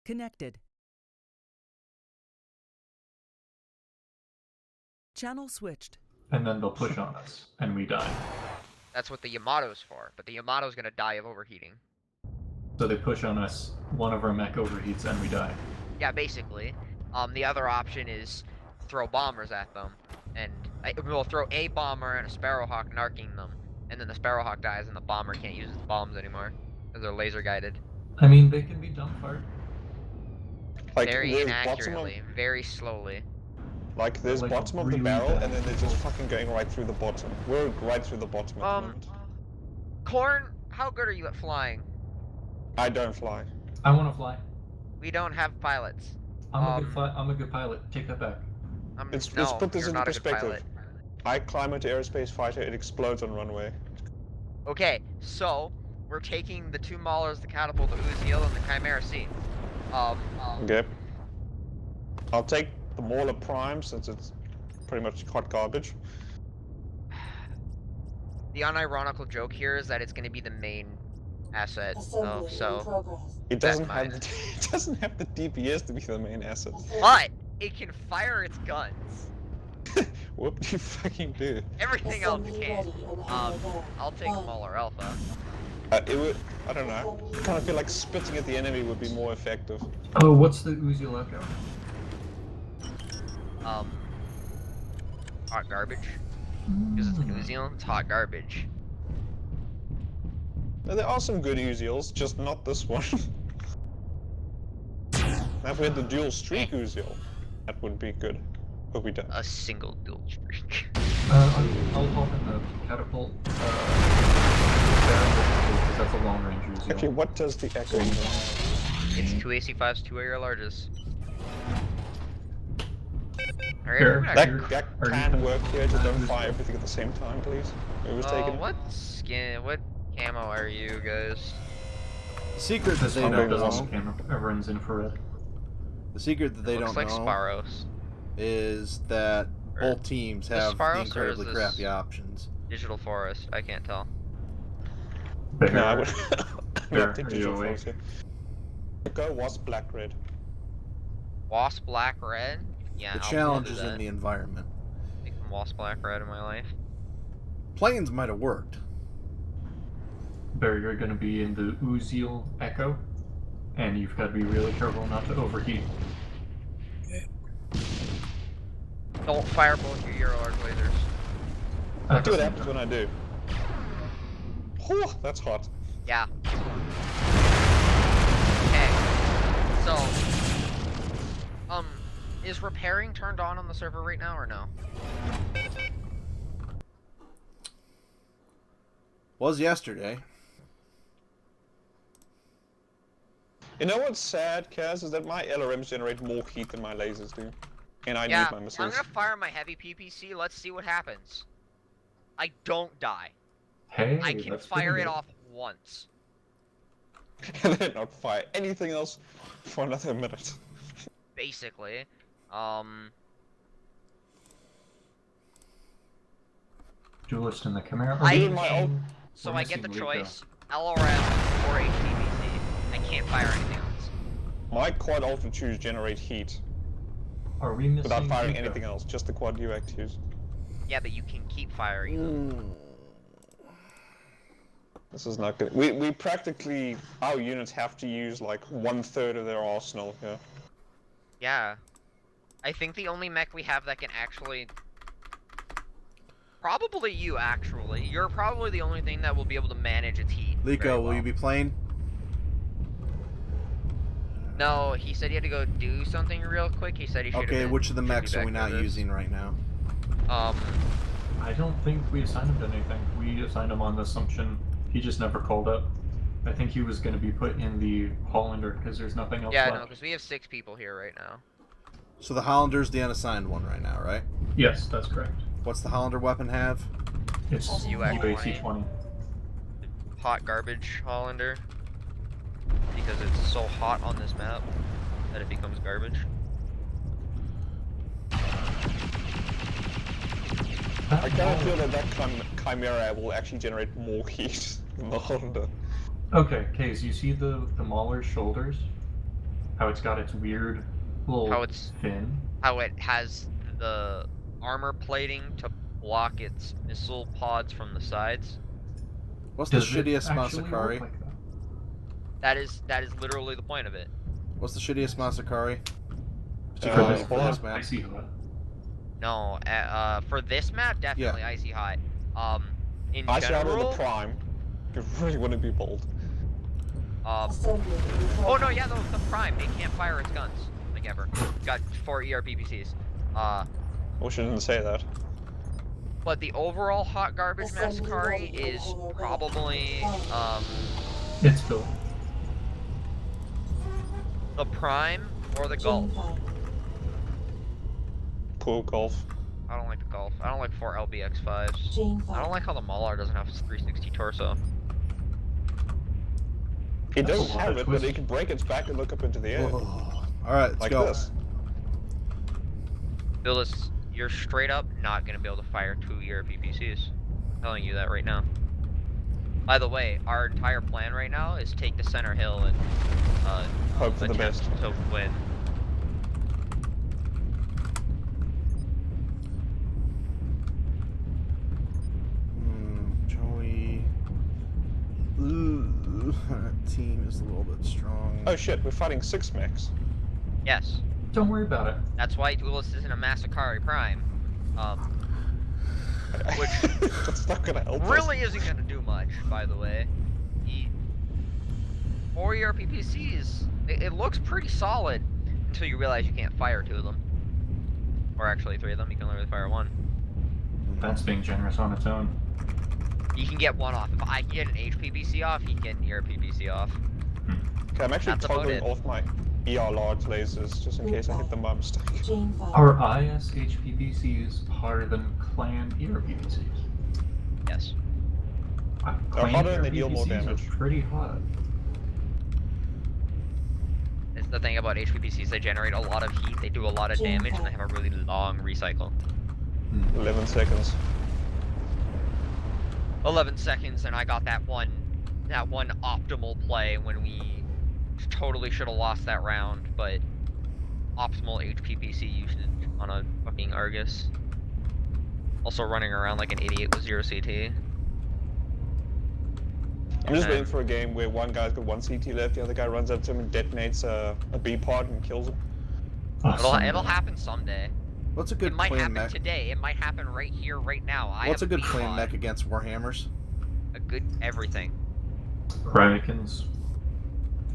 Speaker 7: Connected. Channel switched.
Speaker 1: And then they'll push on us, and we die.
Speaker 8: That's what the Yamato's for, but the Yamato's gonna die of overheating.
Speaker 1: So they push on us, one of our mech overheats, and we die.
Speaker 8: Yeah, basically. The other option is throw bombers at them, and we'll throw a bomber and a Sparrowhawk narking them, and then the Sparrowhawk dies and the bomber can't use its bombs anymore, because they're laser guided.
Speaker 1: I mean, they can be dumbfired.
Speaker 4: Like,
Speaker 8: Very
Speaker 4: there's
Speaker 8: inaccurately, very slowly.
Speaker 4: Like, there's
Speaker 1: Like,
Speaker 4: bottom of the
Speaker 1: really
Speaker 4: barrel,
Speaker 1: bad.
Speaker 4: and then they're just fucking going right through the bottom. We're right through the bottom at the moment.
Speaker 8: Corn, how good are you at flying?
Speaker 4: I don't fly.
Speaker 1: I want to fly.
Speaker 8: We don't have pilots.
Speaker 1: I'm a good pilot. Take that back.
Speaker 4: Let's
Speaker 8: No,
Speaker 4: put this
Speaker 8: you're
Speaker 4: into
Speaker 8: not a good
Speaker 4: perspective.
Speaker 8: pilot.
Speaker 4: I climb into aerospace fighter, it explodes on runway.
Speaker 8: Okay, so we're taking the 2 Maulers, the Catapult, the Uziel, and the Chimera C.
Speaker 4: Okay. I'll take the Mauler Prime since it's pretty much hot garbage.
Speaker 8: The unironical joke here is that it's going to be the main asset, though,
Speaker 5: Assembly in
Speaker 8: so.
Speaker 5: progress.
Speaker 4: It doesn't
Speaker 8: That's
Speaker 4: have it doesn't have the DPS to be the main asset.
Speaker 8: But it can fire its guns.
Speaker 4: What do you fucking do?
Speaker 8: Everything else
Speaker 5: Assembly
Speaker 8: can.
Speaker 5: ready and handle down.
Speaker 8: I'll take Mauler Alpha.
Speaker 4: It would, I don't know. I kind of feel like spitting at the enemy would be more effective.
Speaker 1: Oh, what's the Uziel Echo?
Speaker 8: Hot garbage. Because it's an Uziel, it's hot garbage.
Speaker 4: Now, there are some good Uziels, just not this one. Now if we had the dual streak Uziel, that would be good. But we don't.
Speaker 8: A single dual streak.
Speaker 1: I'll hop in the catapult. Because that's a long range Uziel.
Speaker 4: Actually, what does the Echo even have?
Speaker 8: It's 2 AC5s, 2 AR larges. Alright,
Speaker 1: Fair.
Speaker 8: I'm gonna-
Speaker 4: That can work here, just don't fire everything at the same time, please. It was taken.
Speaker 8: what skin, what camo are you guys?
Speaker 2: The secret that
Speaker 1: This
Speaker 2: they
Speaker 1: one
Speaker 2: don't
Speaker 1: doesn't
Speaker 2: know.
Speaker 1: camo. Everyone's infrared.
Speaker 2: The secret that they
Speaker 8: Looks
Speaker 2: don't
Speaker 8: like
Speaker 2: know
Speaker 8: Sparrows.
Speaker 2: is that
Speaker 8: Or-
Speaker 2: both teams
Speaker 8: this
Speaker 2: have
Speaker 8: Sparrows,
Speaker 2: the
Speaker 8: or is
Speaker 2: incredibly
Speaker 8: this-
Speaker 2: crappy options.
Speaker 8: Digital Forest, I can't tell.
Speaker 1: Fair.
Speaker 4: No, I would
Speaker 1: Fair.
Speaker 4: not take
Speaker 1: Are
Speaker 4: digital
Speaker 1: you awake?
Speaker 4: force here. Go Wasp Black Red.
Speaker 8: Wasp Black Red? Yeah,
Speaker 2: The
Speaker 8: I'll
Speaker 2: challenge
Speaker 8: do
Speaker 2: is
Speaker 8: that.
Speaker 2: in the environment.
Speaker 8: Make some Wasp Black Red in my life.
Speaker 2: Planes might have worked.
Speaker 1: Barry, you're going to be in the Uziel Echo, and you've got to be really careful not to overheat.
Speaker 8: Don't fire both your Euro large lasers.
Speaker 1: At the
Speaker 4: See what
Speaker 1: same
Speaker 4: happens
Speaker 1: time.
Speaker 4: when I do. Oh, that's hot.
Speaker 8: Yeah. Okay. So, is repairing turned on the server right now or no?
Speaker 2: Was yesterday.
Speaker 4: You know what's sad, Kaz, is that my LRMs generate more heat than my lasers do. And I
Speaker 8: Yeah,
Speaker 4: need my
Speaker 8: I'm
Speaker 4: missiles.
Speaker 8: gonna fire my heavy PPC, let's see what happens. I don't die.
Speaker 1: Hey,
Speaker 8: I can
Speaker 1: that's
Speaker 8: fire
Speaker 1: pretty
Speaker 8: it
Speaker 1: good.
Speaker 8: off once.
Speaker 4: And then not fire anything else for another minute.
Speaker 8: Basically.
Speaker 1: Duelist in the Chimera.
Speaker 8: I
Speaker 4: Even my
Speaker 8: can-
Speaker 4: old-
Speaker 8: So
Speaker 1: We're
Speaker 8: I get the
Speaker 1: missing Luca.
Speaker 8: choice, LRM or HTPC. I can't fire anything else.
Speaker 4: My quad ultra tubes generate heat
Speaker 1: Are we missing
Speaker 4: without firing
Speaker 1: Luca?
Speaker 4: anything else, just the quad UAC tubes.
Speaker 8: Yeah, but you can keep firing them.
Speaker 2: Mm.
Speaker 4: This is not good. We practically, our units have to use like 1/3 of their arsenal here.
Speaker 8: Yeah. I think the only mech we have that can actually... Probably you, actually. You're probably the only thing that will be able to manage its heat.
Speaker 2: Liko,
Speaker 8: very
Speaker 2: will
Speaker 8: well.
Speaker 2: you be playing?
Speaker 8: No, he said he had to go do something real quick. He said he should have
Speaker 2: Okay,
Speaker 8: been,
Speaker 2: which of the
Speaker 8: should be
Speaker 2: mechs are
Speaker 8: back
Speaker 2: we
Speaker 8: for
Speaker 2: not
Speaker 8: this.
Speaker 2: using right now?
Speaker 1: I don't think we assigned him to anything. We assigned him on the assumption he just never called up. I think he was going to be put in the Hollander because there's nothing else
Speaker 8: Yeah,
Speaker 1: left.
Speaker 8: no, because we have 6 people here right now.
Speaker 2: So the Hollander's the unassigned one right now, right?
Speaker 1: Yes, that's correct.
Speaker 2: What's the Hollander weapon have?
Speaker 1: It's
Speaker 8: UAC
Speaker 1: 20.
Speaker 8: Hot garbage Hollander. Because it's so hot on this map that it becomes garbage.
Speaker 4: I kind of feel that Chimera will actually generate more heat than the Honda.
Speaker 1: Okay, Kaze, you see the Mauler's shoulders? how it's got its weird little
Speaker 8: How it's-
Speaker 1: fin.
Speaker 8: How it has the armor plating to block its missile pods from the sides.
Speaker 2: What's the
Speaker 1: Does it
Speaker 2: shittiest
Speaker 1: actually
Speaker 2: Masakari?
Speaker 1: look like that?
Speaker 8: That is literally the point of it.
Speaker 2: What's the shittiest Masakari?
Speaker 1: For
Speaker 4: Uh,
Speaker 1: this,
Speaker 4: hold on.
Speaker 2: map.
Speaker 1: Icy Hut.
Speaker 8: No, for this map, definitely Icy Hot. In
Speaker 4: I shot in the
Speaker 8: general,
Speaker 4: prime. You really wouldn't be bold.
Speaker 5: Assembly in
Speaker 8: oh no,
Speaker 5: progress.
Speaker 8: yeah, the Prime, it can't fire its guns, like ever. It's got 4 ERPPCs.
Speaker 4: Wish I didn't say that.
Speaker 8: But the overall hot garbage
Speaker 5: Assembly
Speaker 8: Masakari
Speaker 5: ready and
Speaker 8: is
Speaker 5: hangar bay.
Speaker 8: probably,
Speaker 1: It's built.
Speaker 8: the Prime or the
Speaker 5: Gene
Speaker 8: Gulf.
Speaker 5: finder.
Speaker 4: Poor golf.
Speaker 8: I don't like the Gulf. I don't like 4 LBX5s.
Speaker 5: Gene
Speaker 8: I don't
Speaker 5: finder.
Speaker 8: like how the Mauler doesn't have its 360 torso.
Speaker 4: It
Speaker 1: That's
Speaker 4: does
Speaker 1: a lot
Speaker 4: have
Speaker 1: of
Speaker 4: it, but it
Speaker 1: twists.
Speaker 4: can break its back and look up into the air.
Speaker 2: Alright, let's
Speaker 4: Like
Speaker 2: go.
Speaker 4: this.
Speaker 8: Phyllis, you're straight up not gonna be able to fire 2 ERPPCs. I'm telling you that right now. By the way, our entire plan right now is take the center hill and
Speaker 4: Hope for the
Speaker 8: attempt
Speaker 4: best.
Speaker 8: to win.
Speaker 2: Joey. Ooh, that team is a little bit strong.
Speaker 4: Oh shit, we're fighting 6 mechs.
Speaker 8: Yes,
Speaker 1: Don't worry about it.
Speaker 8: that's why Duelist isn't a Masakari Prime. Which
Speaker 4: That's not gonna help us.
Speaker 8: really isn't gonna do much, by the way. 4 ERPPCs, it looks pretty solid until you realize you can't fire 2 of them. Or actually 3 of them, you can literally fire 1.
Speaker 1: That's being generous on its own.
Speaker 8: You can get 1 off. If I can get an HPPC off, he can get an ERPPC off.
Speaker 4: Okay, I'm actually
Speaker 8: That's about
Speaker 4: toggling
Speaker 8: it.
Speaker 4: off my ER large lasers just in case I hit them by mistake.
Speaker 5: Gene finder.
Speaker 1: Are IS HPPCs harder than clan ERPPCs?
Speaker 8: Yes.
Speaker 1: Clan
Speaker 4: hotter and they deal more
Speaker 1: ERPPCs
Speaker 4: damage.
Speaker 1: Are pretty hot.
Speaker 8: It's the thing about HPPCs, they generate a lot of heat, they do a lot of damage, and they have a really long recycle.
Speaker 4: 11 seconds.
Speaker 8: 11 seconds, and I got that one optimal play when we totally should have lost that round, but optimal HPPC usage on a fucking Argus. Also running around like an idiot with 0 CT.
Speaker 4: I'm just
Speaker 8: Okay.
Speaker 4: waiting for a game where one guy's got 1 CT left, the other guy runs up to him and detonates a B pod and kills him.
Speaker 8: It'll happen someday.
Speaker 2: What's a good
Speaker 8: It might
Speaker 2: clan
Speaker 8: happen
Speaker 2: mech?
Speaker 8: today. It might happen right here, right now.
Speaker 2: What's a good
Speaker 8: B-pod.
Speaker 2: clan mech against Warhammers?
Speaker 8: A good everything.
Speaker 1: Ravicans,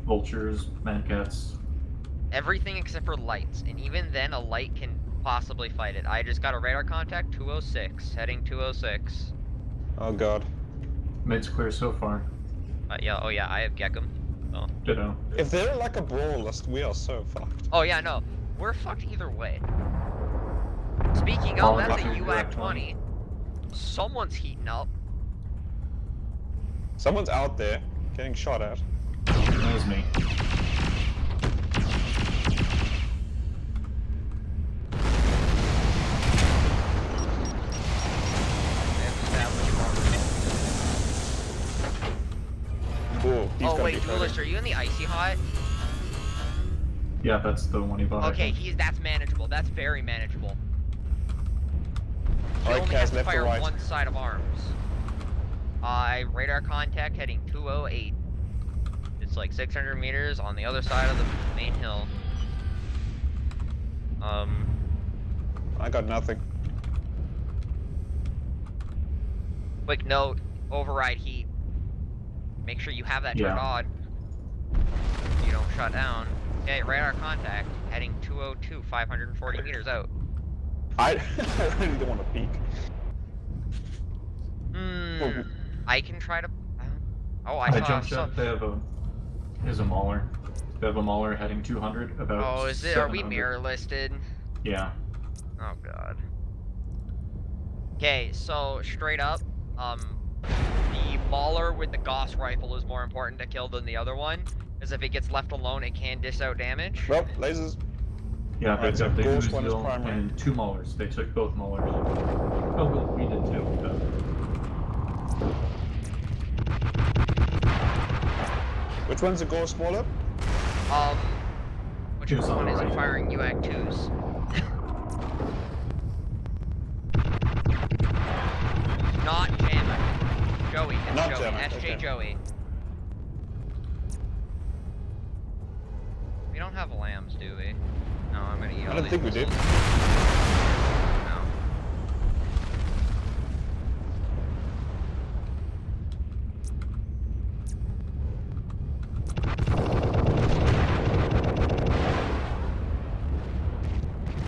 Speaker 1: vultures, mancats.
Speaker 8: Everything except for lights, and even then a light can possibly fight it. I just got a radar contact, 206, heading 206.
Speaker 4: Oh god.
Speaker 1: Mid's clear so far.
Speaker 8: Yeah, oh yeah, I have Gekum. Oh.
Speaker 1: Ditto.
Speaker 4: If they're like a brawl list, we are so fucked.
Speaker 8: Oh yeah, no, we're fucked either way. Speaking
Speaker 1: All
Speaker 8: of, that's a
Speaker 1: about your
Speaker 8: UAC
Speaker 1: UAC
Speaker 8: 20. Someone's heating up.
Speaker 4: Someone's out there getting shot at.
Speaker 1: That was me.
Speaker 4: Ooh, he's
Speaker 8: Oh
Speaker 4: gonna
Speaker 8: wait,
Speaker 4: be
Speaker 8: Duelist,
Speaker 4: hurting.
Speaker 8: are you in the Icy Hot?
Speaker 1: Yeah, that's the one he bought. I
Speaker 8: Okay,
Speaker 1: think.
Speaker 8: that's manageable. That's very manageable. He
Speaker 4: Alright,
Speaker 8: only has
Speaker 4: Kaz,
Speaker 8: to
Speaker 4: left or
Speaker 8: fire
Speaker 4: right?
Speaker 8: one side of arms. Radar contact heading 208. It's like 600 meters on the other side of the main hill.
Speaker 4: I got nothing.
Speaker 8: Quick note, override heat. Make sure you have that turned
Speaker 1: Yeah.
Speaker 8: on. You don't shut down. Okay, radar contact, heading 202, 540 meters out.
Speaker 4: I really don't want to peek.
Speaker 8: Hmm. I can try to. Oh, I
Speaker 1: I
Speaker 8: saw
Speaker 1: jumped
Speaker 8: some.
Speaker 1: shot. They have a Mauler. They have a Mauler heading 200. About.
Speaker 8: Oh, is it? Are we
Speaker 1: 700.
Speaker 8: mirror listed?
Speaker 1: Yeah.
Speaker 8: Oh god. Okay, so straight up, the Mauler with the Gauss rifle is more important to kill than the other one, because if it gets left alone, it can dish out damage.
Speaker 4: Well, lasers.
Speaker 1: Yeah,
Speaker 4: Alright,
Speaker 1: they've
Speaker 4: so
Speaker 1: got the
Speaker 4: Ghost one is
Speaker 1: Uziel
Speaker 4: primary.
Speaker 1: and 2 Maulers. They took both Maulers. Oh, well, we did too.
Speaker 4: Which one's a ghost smaller?
Speaker 1: He was on
Speaker 8: one
Speaker 1: the
Speaker 8: isn't
Speaker 1: right.
Speaker 8: firing UAC 2s. Not Jamming. Joey. It's
Speaker 4: Not
Speaker 8: Joey.
Speaker 4: Jamming,
Speaker 8: SJ
Speaker 4: okay.
Speaker 8: Joey. We don't have lambs, do we? No, I'm gonna eat all
Speaker 4: I don't
Speaker 8: these
Speaker 4: think we do.
Speaker 8: missiles. No.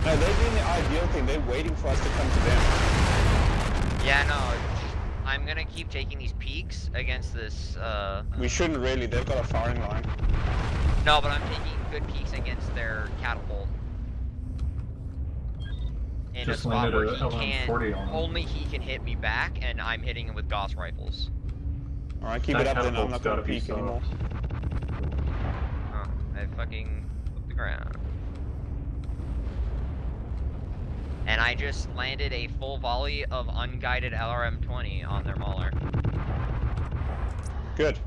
Speaker 4: No, they're doing the ideal thing. They're waiting for us to come to them.
Speaker 8: Yeah, no. I'm gonna keep taking these peaks against this,
Speaker 4: We shouldn't really. They've got a firing line.
Speaker 8: No, but I'm taking good peaks against their catapult. In
Speaker 1: Just
Speaker 8: a spot
Speaker 1: landed
Speaker 8: where
Speaker 1: a
Speaker 8: he
Speaker 1: LM40
Speaker 8: can,
Speaker 1: on him.
Speaker 8: only he can hit me back, and I'm hitting him with Gauss rifles.
Speaker 4: Alright, keep
Speaker 1: That
Speaker 4: it up then. I'm
Speaker 1: catapult's
Speaker 4: not going to
Speaker 1: gotta be
Speaker 4: peek anymore.
Speaker 8: Oh, I fucking flipped the ground. And I just landed a full volley of unguided LRM-20 on their Mauler.
Speaker 4: Good.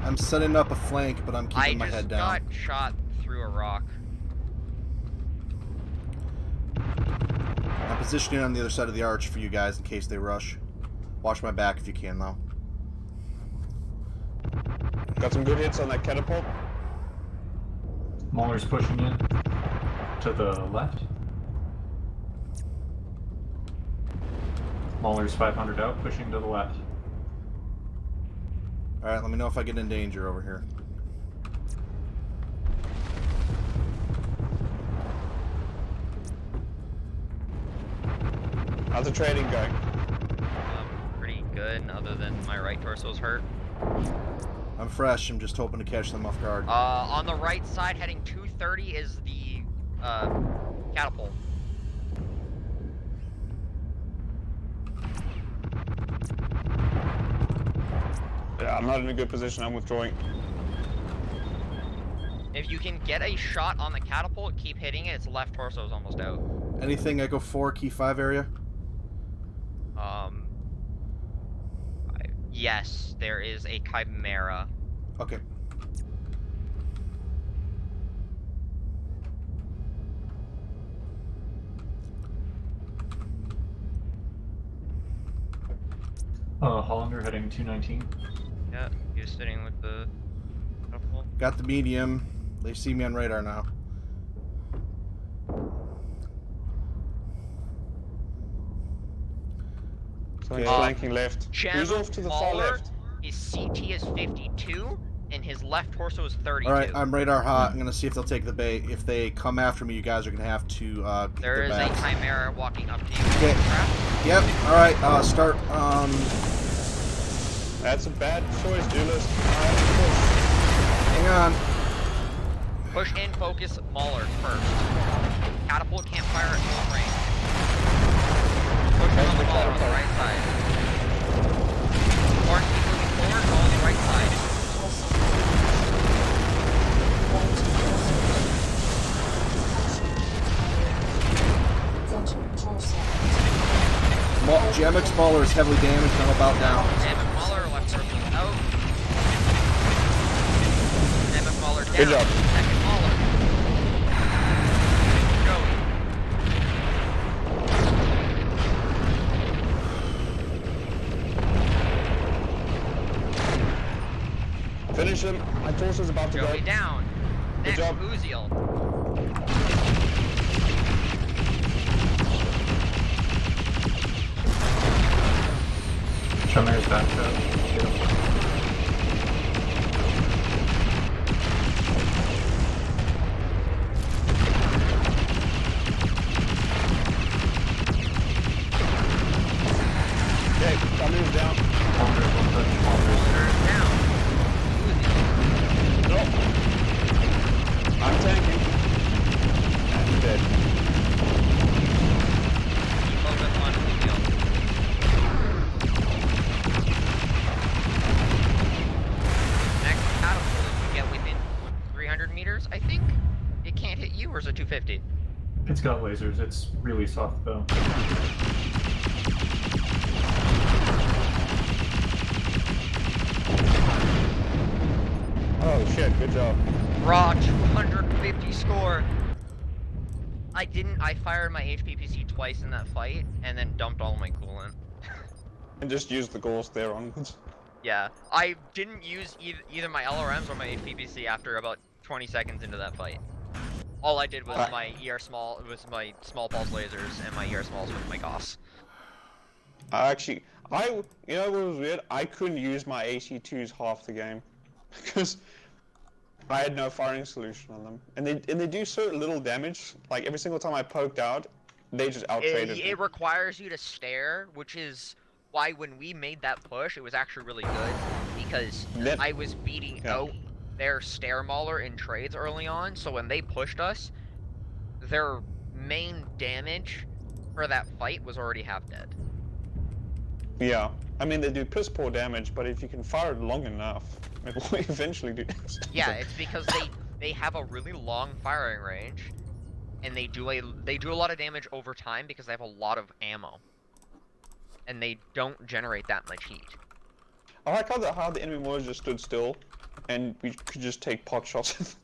Speaker 2: I'm setting up a flank, but I'm keeping my
Speaker 8: I
Speaker 2: head
Speaker 8: just
Speaker 2: down.
Speaker 8: got shot through a rock.
Speaker 2: I'm positioning on the other side of the arch for you guys in case they rush. Watch my back if you can, though.
Speaker 4: Got some good hits on that catapult.
Speaker 1: Mauler's pushing in to the left. Mauler's 500 out, pushing to the left.
Speaker 2: Alright, let me know if I get in danger over here.
Speaker 4: How's the trading going?
Speaker 8: Pretty good, other than my right torso's hurt.
Speaker 2: I'm fresh. I'm just hoping to catch them off guard.
Speaker 8: On the right side, heading 230 is the, catapult.
Speaker 4: Yeah, I'm not in a good position. I'm withdrawing.
Speaker 8: If you can get a shot on the catapult, keep hitting it. Its left torso is almost out.
Speaker 2: Anything Echo 4, Key 5 area?
Speaker 8: Yes, there is a chimera.
Speaker 2: Okay.
Speaker 1: Hollander heading 219.
Speaker 8: Yeah, he's sitting with the catapult.
Speaker 2: Got the medium. They see me on radar now.
Speaker 4: Something
Speaker 2: Okay.
Speaker 4: flanking left. Who's off to the far
Speaker 8: Mauler,
Speaker 4: left?
Speaker 8: his CT is 52, and his left torso is 32.
Speaker 2: Alright, I'm radar hot. I'm going to see if they'll take the bait. If they come after me, you guys are going to have to get
Speaker 8: There
Speaker 2: their
Speaker 8: is
Speaker 2: backs.
Speaker 8: a chimera walking up to you.
Speaker 2: Okay. Yep. Alright, start.
Speaker 4: That's a bad choice, Duelist.
Speaker 2: Hang on.
Speaker 8: Push in, focus Mauler first. Catapult can't fire at full range. Push in on the Mauler on the right side. Orange, keep moving forward, all on the right side.
Speaker 2: Jamix Mauler is heavily damaged. I'm about down.
Speaker 8: Damage Mauler, left torso out. Damage Mauler down.
Speaker 4: Good job.
Speaker 8: Second Mauler. Joey.
Speaker 4: Finish him. My torso's about to
Speaker 8: Joey
Speaker 4: go.
Speaker 8: down.
Speaker 4: Good
Speaker 8: Next,
Speaker 4: job.
Speaker 8: Uziel.
Speaker 1: Chimera's back up.
Speaker 4: Okay, Chimera's down.
Speaker 1: Hollander's one touch. Hollander's
Speaker 8: Turn down. Uziel.
Speaker 4: Nope. I'm tanking. And dead.
Speaker 8: Keep focus on Uziel. Next catapult, if you get within 300 meters, I think, it can't hit you, or is it 250?
Speaker 1: It's got lasers. It's really soft though.
Speaker 4: job.
Speaker 8: Raw 250 score. I fired my HPPC twice in that fight, and then dumped all my coolant.
Speaker 4: And just use the goals there onwards.
Speaker 8: Yeah, I didn't use either my LRMs or my HPPC after about 20 seconds into that fight. All I did was my small pulse lasers and my ER smalls with my GOS.
Speaker 4: You know what was weird? I couldn't use my AC2s half the game because I had no firing solution on them, and they do so little damage. Like every single time I poked out, they just out-traded me.
Speaker 8: It requires you to stare, which is why when we made that push, it was actually really good because I was beating out their stare mauler in trades early on. So when they pushed us, their main damage for that fight was already half dead.
Speaker 4: Yeah, I mean they do piss poor damage, but if you can fire it long enough, it will eventually do.
Speaker 8: Yeah, it's because they have a really long firing range, and they do a lot of damage over time because they have a lot of ammo, and they don't generate that much heat.
Speaker 4: I like how the enemy mortars just stood still, and we could just take pot shots.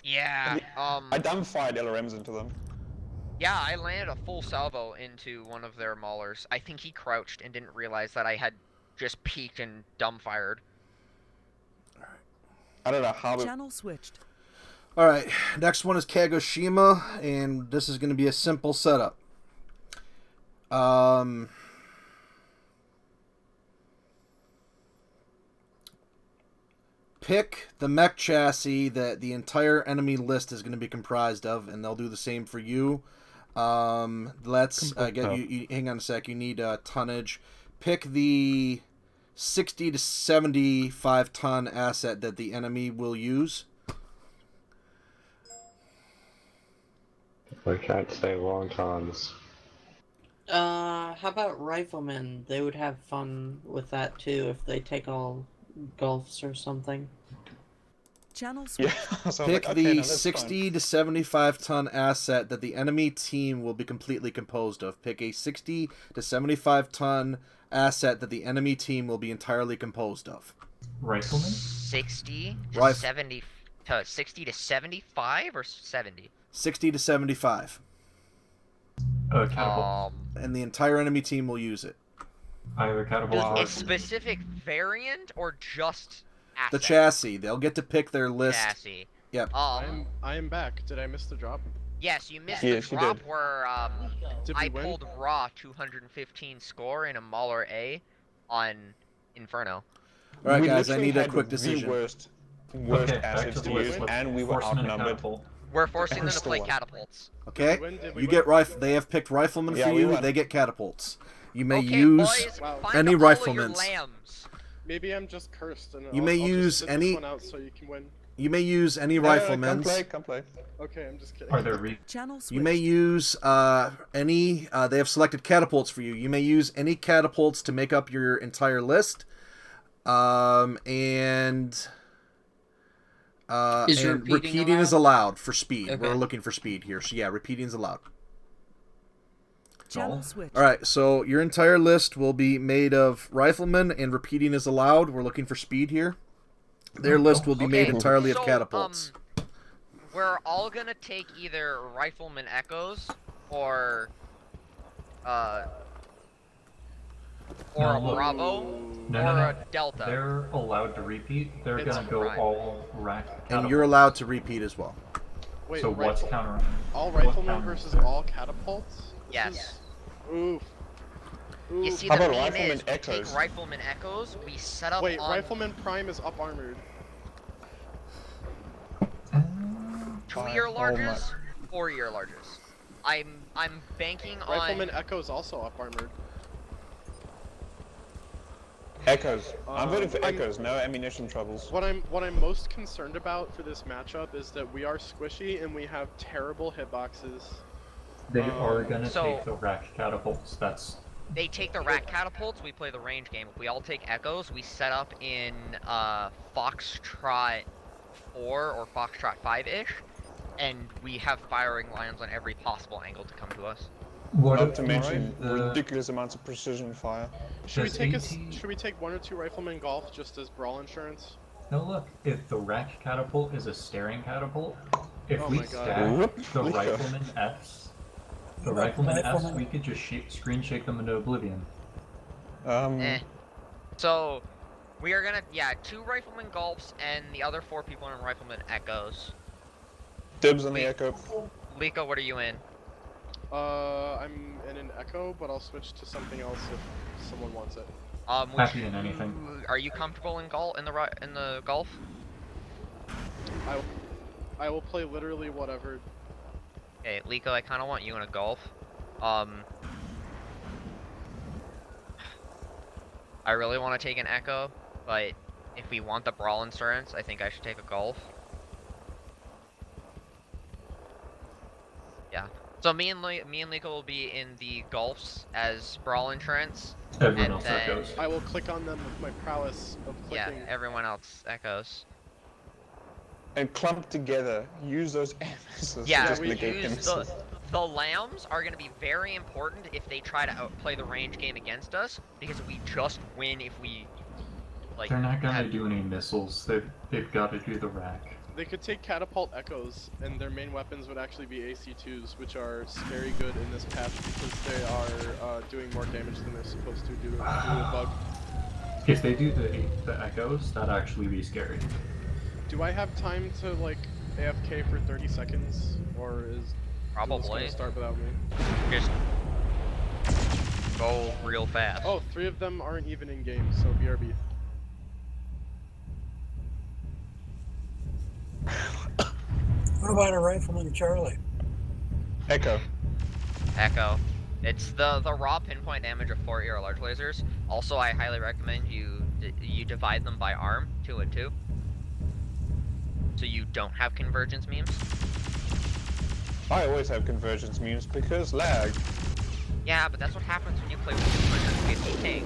Speaker 8: Yeah.
Speaker 4: I dumbfired LRMs into them.
Speaker 8: Yeah, I landed a full salvo into one of their maulers. I think he crouched and didn't realize that I had just peeked and dumbfired.
Speaker 4: I don't know how.
Speaker 7: Channel switched.
Speaker 2: All right, next one is Kagoshima, and this is going to be a simple setup. Pick the mech chassis that the entire enemy list is going to be comprised of, and they'll do the same for you. Let's get you. Hang on a sec. You need tonnage. Pick the 60 to 75 ton asset that the enemy will use.
Speaker 9: I can't say long tons.
Speaker 10: How about riflemen? They would have fun with that too if they take all golfs or something.
Speaker 7: Channel switch.
Speaker 4: Yeah, so
Speaker 2: Pick
Speaker 4: like,
Speaker 2: the
Speaker 4: no, that's
Speaker 2: 60
Speaker 4: fine.
Speaker 2: to 75 ton asset that the enemy team will be completely composed of. Pick a 60 to 75 ton asset that the enemy team will be entirely composed of.
Speaker 1: Rifleman?
Speaker 8: 60 to
Speaker 2: Rif-
Speaker 8: 70 to 60 to 75 or 70?
Speaker 2: 60 to 75.
Speaker 1: Catapult.
Speaker 2: And the entire enemy team will use it.
Speaker 1: I have a catapult.
Speaker 8: A specific variant or just asset?
Speaker 2: The chassis. They'll get to pick their list.
Speaker 8: Chassis.
Speaker 2: Yep.
Speaker 3: I am back. Did I miss the drop?
Speaker 8: Yes, you missed
Speaker 4: Yes,
Speaker 8: the
Speaker 4: you
Speaker 8: drop
Speaker 4: did.
Speaker 8: where
Speaker 3: Did we
Speaker 8: I
Speaker 3: win?
Speaker 8: pulled raw 215 score in a Mauler A on Inferno.
Speaker 2: All right,
Speaker 4: We
Speaker 2: guys, I
Speaker 4: literally
Speaker 2: need a
Speaker 4: had
Speaker 2: quick
Speaker 4: the
Speaker 2: decision.
Speaker 4: worst
Speaker 1: Okay, back
Speaker 4: assets
Speaker 1: to the
Speaker 4: to
Speaker 1: list.
Speaker 4: use,
Speaker 1: Let's
Speaker 4: and we were
Speaker 1: force them in a
Speaker 4: outnumbered.
Speaker 1: catapult.
Speaker 8: We're forcing them to
Speaker 4: Still
Speaker 8: play
Speaker 4: won.
Speaker 8: catapults.
Speaker 2: Okay?
Speaker 3: Did we
Speaker 2: You
Speaker 3: win?
Speaker 2: get They have picked riflemen
Speaker 4: Yeah,
Speaker 2: for
Speaker 4: we
Speaker 2: you.
Speaker 4: won.
Speaker 2: They get catapults. You may
Speaker 8: Okay,
Speaker 2: use
Speaker 8: boys,
Speaker 3: Wow.
Speaker 8: find
Speaker 2: any
Speaker 8: all of your
Speaker 2: riflemans.
Speaker 8: lambs.
Speaker 3: Maybe I'm just cursed, and
Speaker 2: You
Speaker 3: I'll
Speaker 2: may
Speaker 3: just
Speaker 2: use
Speaker 3: sit
Speaker 2: any-
Speaker 3: this one out so you can win.
Speaker 2: You may use any
Speaker 4: Come
Speaker 2: riflemans.
Speaker 4: play.
Speaker 3: Okay, I'm just kidding.
Speaker 1: Are there
Speaker 7: Channel switched.
Speaker 2: You may use any. They have selected catapults for you. You may use any catapults to make up your entire list.
Speaker 10: Is
Speaker 2: And
Speaker 10: repeating
Speaker 2: is
Speaker 10: allowed?
Speaker 2: allowed for speed.
Speaker 10: Okay.
Speaker 2: We're looking for speed here. So yeah, repeating is allowed.
Speaker 7: Channel switched.
Speaker 2: All right, so your entire list will be made of riflemen, and repeating is allowed. We're looking for speed here. Their list will be made
Speaker 8: Okay,
Speaker 2: entirely of
Speaker 8: so,
Speaker 2: catapults.
Speaker 8: We're all gonna take either rifleman echoes or a
Speaker 1: No, look.
Speaker 8: Bravo
Speaker 1: No,
Speaker 8: or
Speaker 1: no, no.
Speaker 8: a Delta.
Speaker 1: They're allowed to repeat. They're
Speaker 3: It's
Speaker 1: gonna go
Speaker 8: fine.
Speaker 1: all rack
Speaker 2: And
Speaker 1: catapult.
Speaker 2: you're allowed to repeat as well.
Speaker 3: Wait,
Speaker 1: So what's
Speaker 3: rifle-
Speaker 1: counter?
Speaker 3: all
Speaker 1: what
Speaker 3: riflemen
Speaker 1: counter
Speaker 3: versus
Speaker 1: is there?
Speaker 3: all catapults? This
Speaker 8: Yes.
Speaker 3: is- Oof.
Speaker 8: You
Speaker 3: Oof.
Speaker 8: see,
Speaker 4: How
Speaker 8: the
Speaker 4: about
Speaker 8: meme
Speaker 4: rifleman
Speaker 8: is we
Speaker 4: echoes?
Speaker 8: take rifleman echoes, we set up
Speaker 3: Wait,
Speaker 8: on
Speaker 3: Rifleman Prime is up armored.
Speaker 8: 2-year
Speaker 4: Oh
Speaker 8: larges, 4-year larges. I'm banking on
Speaker 3: Rifleman Echo's also up armored.
Speaker 4: Echoes. I'm voting for
Speaker 3: I'm-
Speaker 4: Echoes. No ammunition troubles.
Speaker 3: What I'm most concerned about for this matchup is that we are squishy and we have terrible hitboxes.
Speaker 1: They are gonna
Speaker 8: So-
Speaker 1: take the rack catapults. That's
Speaker 8: they take the rack catapults, we play the range game. If we all take echoes, we set up in Foxtrot 4 or Foxtrot 5-ish, and we have firing lines on every possible angle to come to us.
Speaker 1: what.
Speaker 4: Not to mention
Speaker 1: the-
Speaker 4: ridiculous amounts of precision fire.
Speaker 3: Should we
Speaker 1: Does
Speaker 3: take
Speaker 1: AT
Speaker 3: should we take 1 or 2 Rifleman Golf just as brawl insurance?
Speaker 1: Now look, if the rack catapult is a staring catapult, if
Speaker 3: Oh
Speaker 1: we
Speaker 3: my God.
Speaker 1: stack
Speaker 4: Whoop,
Speaker 1: the
Speaker 4: Nico.
Speaker 1: rifleman Fs, the
Speaker 6: What about
Speaker 1: rifleman Fs,
Speaker 6: rifleman?
Speaker 1: we could just screen shake them into oblivion.
Speaker 8: So, we are gonna, 2 rifleman gulps and the other 4 people in rifleman echoes.
Speaker 4: Dibs on the echo.
Speaker 8: Liko, what are you in?
Speaker 3: I'm in an echo, but I'll switch to something else if someone wants it.
Speaker 1: Happy in anything.
Speaker 8: Are you comfortable in the Gulf?
Speaker 3: I will play literally whatever.
Speaker 8: Okay, Liko, I kind of want you in a Gulf. I really want to take an Echo, but if we want the brawl insurance, I think I should take a Gulf. Yeah. So me and Liko will be in the Gulfs as brawl insurance.
Speaker 1: Everyone else echoes.
Speaker 3: I will click on them with my prowess of clicking.
Speaker 8: Yeah, everyone else echoes.
Speaker 4: And clump together. Use those emphases
Speaker 8: Yeah,
Speaker 4: to just
Speaker 8: we
Speaker 4: negate
Speaker 8: use
Speaker 4: him.
Speaker 8: the lambs are going to be very important if they try to outplay the range game against us, because we just win if we, like...
Speaker 1: They're not gonna do any missiles, they've got to do the rack.
Speaker 3: They could take catapult echoes, and their main weapons would actually be AC2s, which are scary good in this patch because they are doing more damage than they're supposed to due to a bug.
Speaker 1: If they do the echoes, that'd actually be scary.
Speaker 3: Do I have time to, like, AFK for 30 seconds, or is this gonna start without me?
Speaker 8: Just go real fast.
Speaker 3: Oh, 3 of them aren't even in game, so BRB.
Speaker 6: What about a rifleman Charlie?
Speaker 4: Echo.
Speaker 8: Echo. It's the raw pinpoint damage of 4 ER large lasers. Also, I highly recommend you divide them by arm, 2 and 2. So you don't have convergence memes.
Speaker 4: I always have convergence memes because lag.
Speaker 8: Yeah, but that's what happens when you play with 250 tank.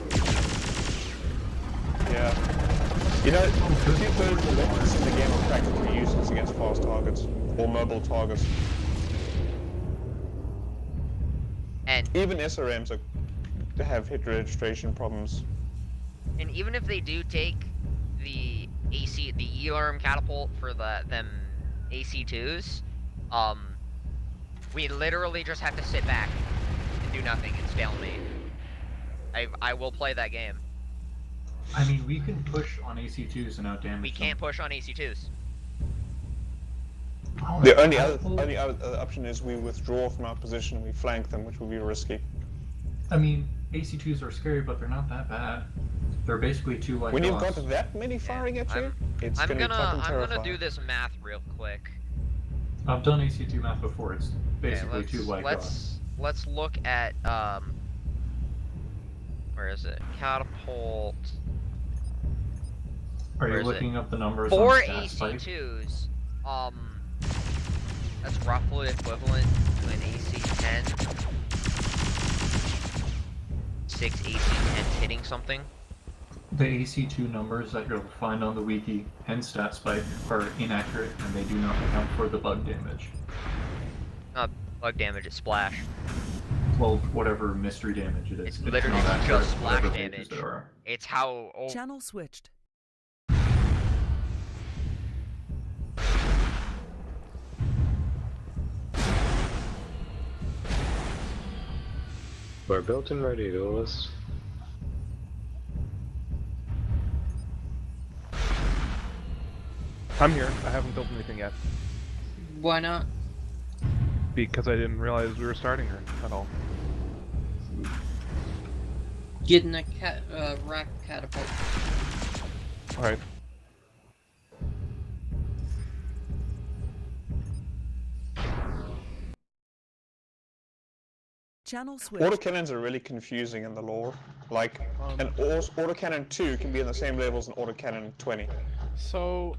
Speaker 4: Yeah. You know, 2/3 of the weapons in the game are practically useless against fast targets or mobile targets.
Speaker 8: And
Speaker 4: even SRMs have hit registration problems.
Speaker 8: And even if they do take the E-arm catapult for them AC2s, we literally just have to sit back and do nothing and stalemate. I will play that game.
Speaker 1: I mean, we can push on AC2s and outdamage
Speaker 8: We can't push on AC2s.
Speaker 1: Oh,
Speaker 4: The only other option is we withdraw from our position and we flank them, which would be risky.
Speaker 1: I mean, AC2s are scary, but they're not that bad. They're basically 2 like
Speaker 4: when you've
Speaker 1: us.
Speaker 4: got that many firing at you, it's gonna be fucking terrifying.
Speaker 8: I'm gonna do this math real quick.
Speaker 1: I've done AC2 math before. It's basically 2 like us.
Speaker 8: Let's look at where is it? Catapult.
Speaker 1: Are you looking up the numbers
Speaker 8: 4
Speaker 1: on StatSpike?
Speaker 8: AC2s. That's roughly equivalent to an AC10. 6 AC10s hitting something.
Speaker 1: The AC2 numbers that you'll find on the wiki and StatSpike are inaccurate, and they do not account for the bug damage.
Speaker 8: Not bug damage, it's splash.
Speaker 1: Well, whatever mystery damage it is.
Speaker 8: It's literally
Speaker 1: not accurate,
Speaker 8: just splash
Speaker 1: whatever pages
Speaker 8: damage.
Speaker 1: there are.
Speaker 8: It's how...
Speaker 7: Channel switched.
Speaker 9: We're built and ready, duelists.
Speaker 11: I'm here. I haven't built anything yet.
Speaker 10: Why not?
Speaker 11: Because I didn't realize we were starting her at all.
Speaker 10: Getting a rack catapult.
Speaker 11: Alright.
Speaker 7: Channel switched.
Speaker 4: Autocannons are really confusing in the lore. Like, an autocannon 2 can be in the same level as an autocannon 20.
Speaker 3: So,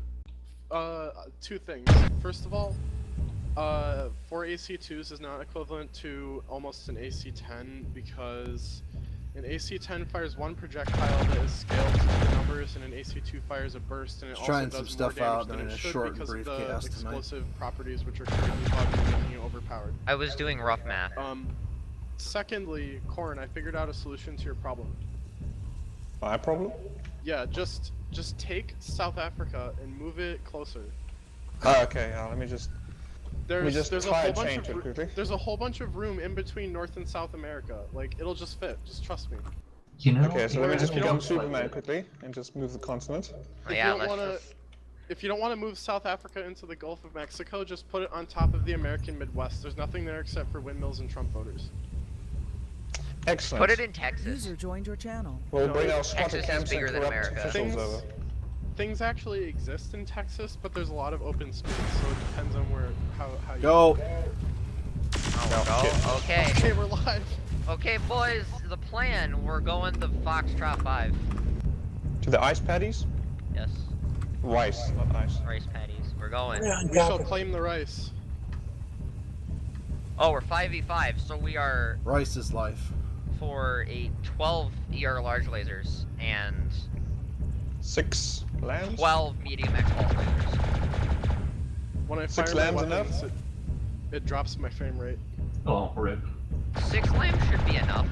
Speaker 3: 2 things. First of all, 4 AC2s is not equivalent to almost an AC10 because an AC10 fires 1 projectile that is scaled to the numbers, and an AC2 fires a burst, and it also does more damage than it should because of the explosive properties which are currently bugged and making you overpowered.
Speaker 8: I was doing rough math.
Speaker 3: Secondly, Corn, I figured out a solution to your problem.
Speaker 4: My problem?
Speaker 3: Yeah, just take South Africa and move it closer.
Speaker 4: Oh, okay. Let me just
Speaker 3: There's a
Speaker 4: tire
Speaker 3: whole bunch
Speaker 4: change
Speaker 3: of
Speaker 4: it quickly.
Speaker 3: there's a whole bunch of room in between North and South America. Like it'll just fit. Just trust me.
Speaker 1: You know,
Speaker 4: Okay, so let me
Speaker 3: Whereas
Speaker 4: just
Speaker 3: if you
Speaker 4: become
Speaker 3: don't-
Speaker 4: Superman quickly and just move the continent.
Speaker 8: Oh,
Speaker 3: If
Speaker 8: yeah,
Speaker 3: you don't want to, if you don't want to move South Africa into the Gulf of Mexico, just put it on top of the American Midwest. There's nothing there except for windmills and Trump voters.
Speaker 4: Excellent.
Speaker 8: Put it in Texas.
Speaker 7: User joined your channel.
Speaker 4: We'll
Speaker 3: No,
Speaker 4: bring our
Speaker 3: Texas
Speaker 4: squatter
Speaker 8: is
Speaker 4: camps and
Speaker 8: bigger than
Speaker 4: corrupt
Speaker 8: America.
Speaker 4: officials over.
Speaker 3: Things actually exist in Texas, but there's a lot of open space, so it depends on how you
Speaker 2: Go.
Speaker 8: Oh, okay.
Speaker 3: Okay, we're live.
Speaker 8: Okay, boys, the plan. We're going to Foxtrot 5.
Speaker 4: To the ice patties?
Speaker 8: Yes,
Speaker 4: Rice, not ice.
Speaker 8: rice patties. We're going.
Speaker 6: Yeah, on
Speaker 3: We
Speaker 6: top
Speaker 3: shall
Speaker 6: of it.
Speaker 3: claim the rice.
Speaker 8: Oh, we're 5v5, so we are
Speaker 2: Rice is life.
Speaker 8: for a 12 ER large lasers and
Speaker 4: 6 lambs?
Speaker 8: 12 medium X pulse lasers.
Speaker 3: When I
Speaker 4: 6
Speaker 3: fire my
Speaker 4: lambs
Speaker 3: weapons, it drops my frame rate.
Speaker 1: Oh, rip.
Speaker 8: 6 lambs should be enough.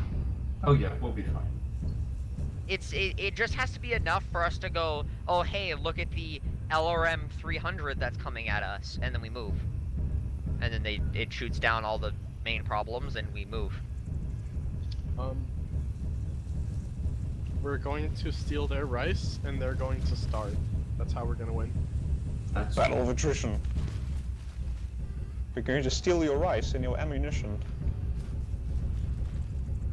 Speaker 1: Oh yeah, we'll be fine.
Speaker 8: It just has to be enough for us to go, oh hey, look at the LRM 300 that's coming at us, and then we move. And then it shoots down all the main problems, and we move.
Speaker 3: We're going to steal their rice, and they're going to starve. That's how we're gonna win.
Speaker 1: That's
Speaker 4: Battle of attrition. We're going to steal your rice and your ammunition.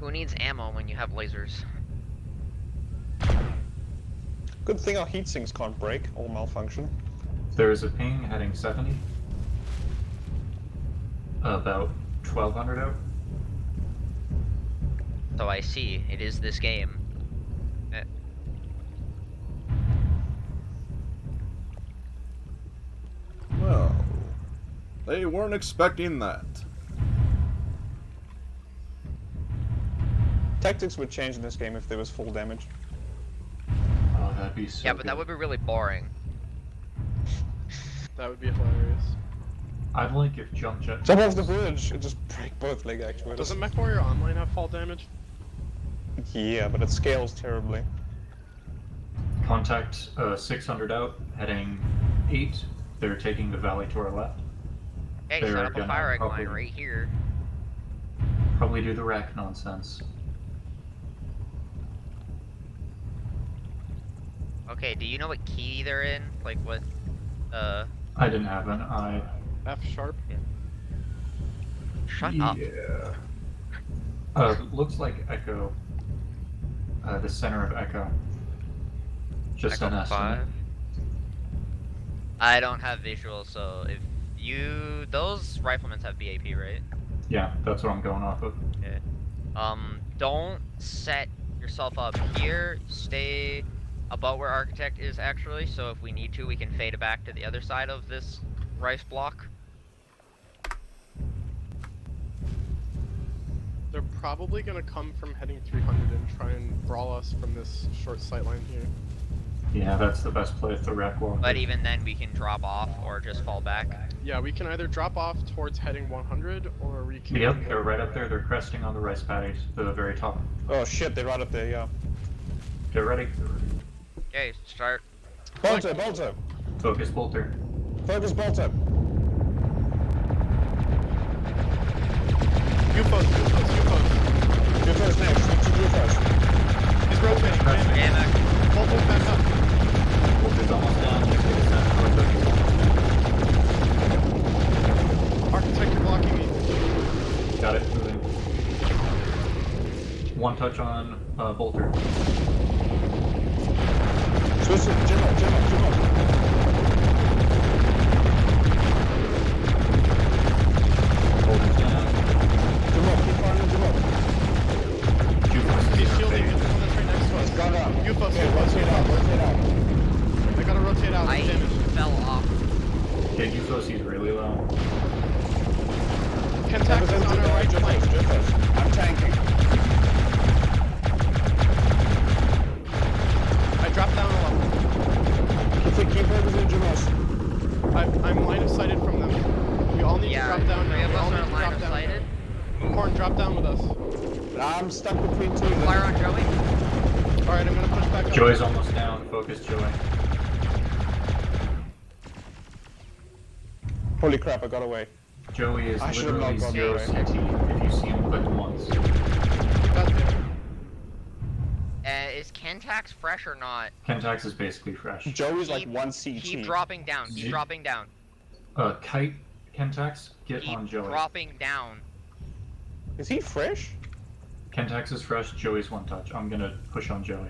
Speaker 8: Who needs ammo when you have lasers?
Speaker 4: Good thing our heat sinks can't break or malfunction.
Speaker 1: There is a ping heading 70. About 1200 out.
Speaker 8: So I see, it is this game.
Speaker 2: Well, they weren't expecting that.
Speaker 4: Tactics would change in this game if there was full damage.
Speaker 1: Oh, that'd be so
Speaker 8: Yeah, but that
Speaker 1: good.
Speaker 8: would be really boring.
Speaker 3: That would be hilarious.
Speaker 1: I'd like if jump jet.
Speaker 4: Jump off the bridge and just break both leg actuators.
Speaker 3: Doesn't Mechwarrior Online have fall damage?
Speaker 4: Yeah, but it scales terribly.
Speaker 1: Contact 600 out, heading 8. They're taking the valley to our left.
Speaker 8: Hey,
Speaker 1: They're
Speaker 8: set up a
Speaker 1: gonna
Speaker 8: fire egg
Speaker 1: probably-
Speaker 8: line right here.
Speaker 1: Probably do the rack nonsense.
Speaker 8: Okay, do you know what key they're in? Like what,
Speaker 1: I didn't have an eye.
Speaker 3: F sharp.
Speaker 8: Shut up.
Speaker 1: Yeah. Looks like Echo. The center of Echo. Just
Speaker 8: Echo
Speaker 1: an estimate.
Speaker 8: 5. I don't have visuals, so if you... Those riflemen have BAP, right?
Speaker 1: Yeah, that's what I'm going off of.
Speaker 8: Okay. Don't set yourself up here. Stay about where Architect is, actually, so if we need to, we can fade it back to the other side of this rice block.
Speaker 3: They're probably gonna come from heading 300 and try and brawl us from this short sight line here.
Speaker 1: Yeah, that's the best play with the rack wall.
Speaker 8: But even then, we can drop off or just fall back.
Speaker 3: Yeah, we can either drop off towards heading 100, or we can...
Speaker 1: Yep, they're right up there. They're cresting on the rice patties, the very top.
Speaker 4: Oh shit, they're right up there, yeah.
Speaker 1: Get ready.
Speaker 8: Okay, start.
Speaker 4: Bolter, bolter!
Speaker 1: Focus bolter.
Speaker 4: Focus bolter!
Speaker 3: UFOs.
Speaker 4: UFO's next, next to UFOs.
Speaker 3: He's rotating.
Speaker 8: Damn
Speaker 3: Bolt back up.
Speaker 1: Bolter's almost down. Next to the center.
Speaker 3: Architect, you're blocking me.
Speaker 1: Got it. Moving. One touch on bolter.
Speaker 4: Switch to Jimmo.
Speaker 1: Bolter's down.
Speaker 4: Jimmo, keep firing Jimmo.
Speaker 3: He's shielding. He's the one that's right next to us.
Speaker 4: Got out.
Speaker 3: UFOs,
Speaker 4: Okay,
Speaker 3: UFOs,
Speaker 4: rotate out, rotate out.
Speaker 3: I gotta rotate out.
Speaker 8: I
Speaker 3: Damage.
Speaker 8: fell off.
Speaker 1: Okay, UFOs, he's really low.
Speaker 3: Contact is on our right flank.
Speaker 4: UFOs. I'm tanking.
Speaker 3: I dropped down a level.
Speaker 4: Keep focusing Jimmos.
Speaker 3: I'm line of sighted from them. We all need
Speaker 8: Yeah,
Speaker 3: to drop down
Speaker 8: three
Speaker 3: now.
Speaker 8: of
Speaker 3: We all
Speaker 8: us
Speaker 3: need
Speaker 8: are
Speaker 3: to
Speaker 8: line
Speaker 3: drop
Speaker 8: of
Speaker 3: down.
Speaker 8: sighted.
Speaker 3: Corn, drop down with us.
Speaker 4: I'm stuck between two.
Speaker 8: Fire on Joey.
Speaker 3: Alright, I'm gonna push back up.
Speaker 1: Joy's almost down. focus Joey.
Speaker 4: Holy crap, I got away.
Speaker 1: Joey is
Speaker 4: I should have
Speaker 1: literally
Speaker 4: not gone
Speaker 1: 0
Speaker 4: that
Speaker 1: CT if you see him click once.
Speaker 3: Got there.
Speaker 8: Is Kentax fresh or not?
Speaker 1: Kentax is basically fresh.
Speaker 4: Joey's like 1 CT.
Speaker 8: Keep dropping down. Keep dropping down.
Speaker 1: Kite, Kentax, get
Speaker 8: Keep
Speaker 1: on Joey.
Speaker 8: dropping down.
Speaker 4: Is he fresh?
Speaker 1: Kentax is fresh, Joey's one touch. I'm gonna push on Joey.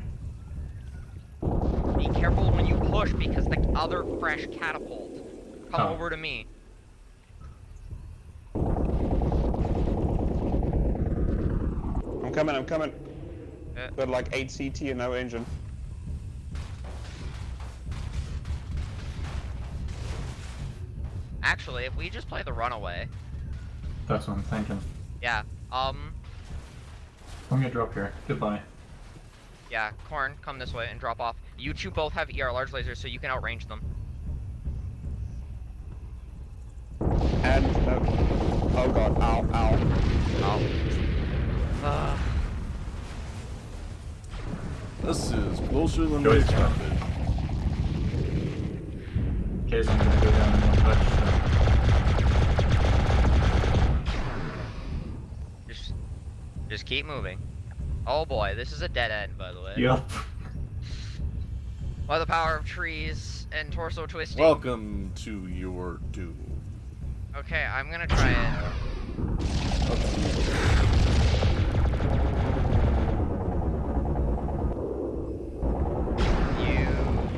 Speaker 8: Be careful when you push because the other fresh catapult. Come over to me.
Speaker 4: I'm coming. Got like 8 CT and no engine.
Speaker 8: Actually, if we just play the runaway.
Speaker 1: That's what I'm thinking.
Speaker 8: Yeah,
Speaker 1: I'm gonna drop here. Goodbye.
Speaker 8: yeah, Corn, come this way and drop off. You two both have ER large lasers, so you can outrange them.
Speaker 4: And, oh god, ow.
Speaker 2: This is closer than
Speaker 1: Joey's
Speaker 2: we expected.
Speaker 1: Okay, so I'm gonna go down in one touch.
Speaker 8: Just keep moving. Oh boy, this is a dead end, by the way.
Speaker 1: Yep.
Speaker 8: By the power of trees and torso twisting.
Speaker 2: Welcome to your doom.
Speaker 8: Okay, I'm gonna try it.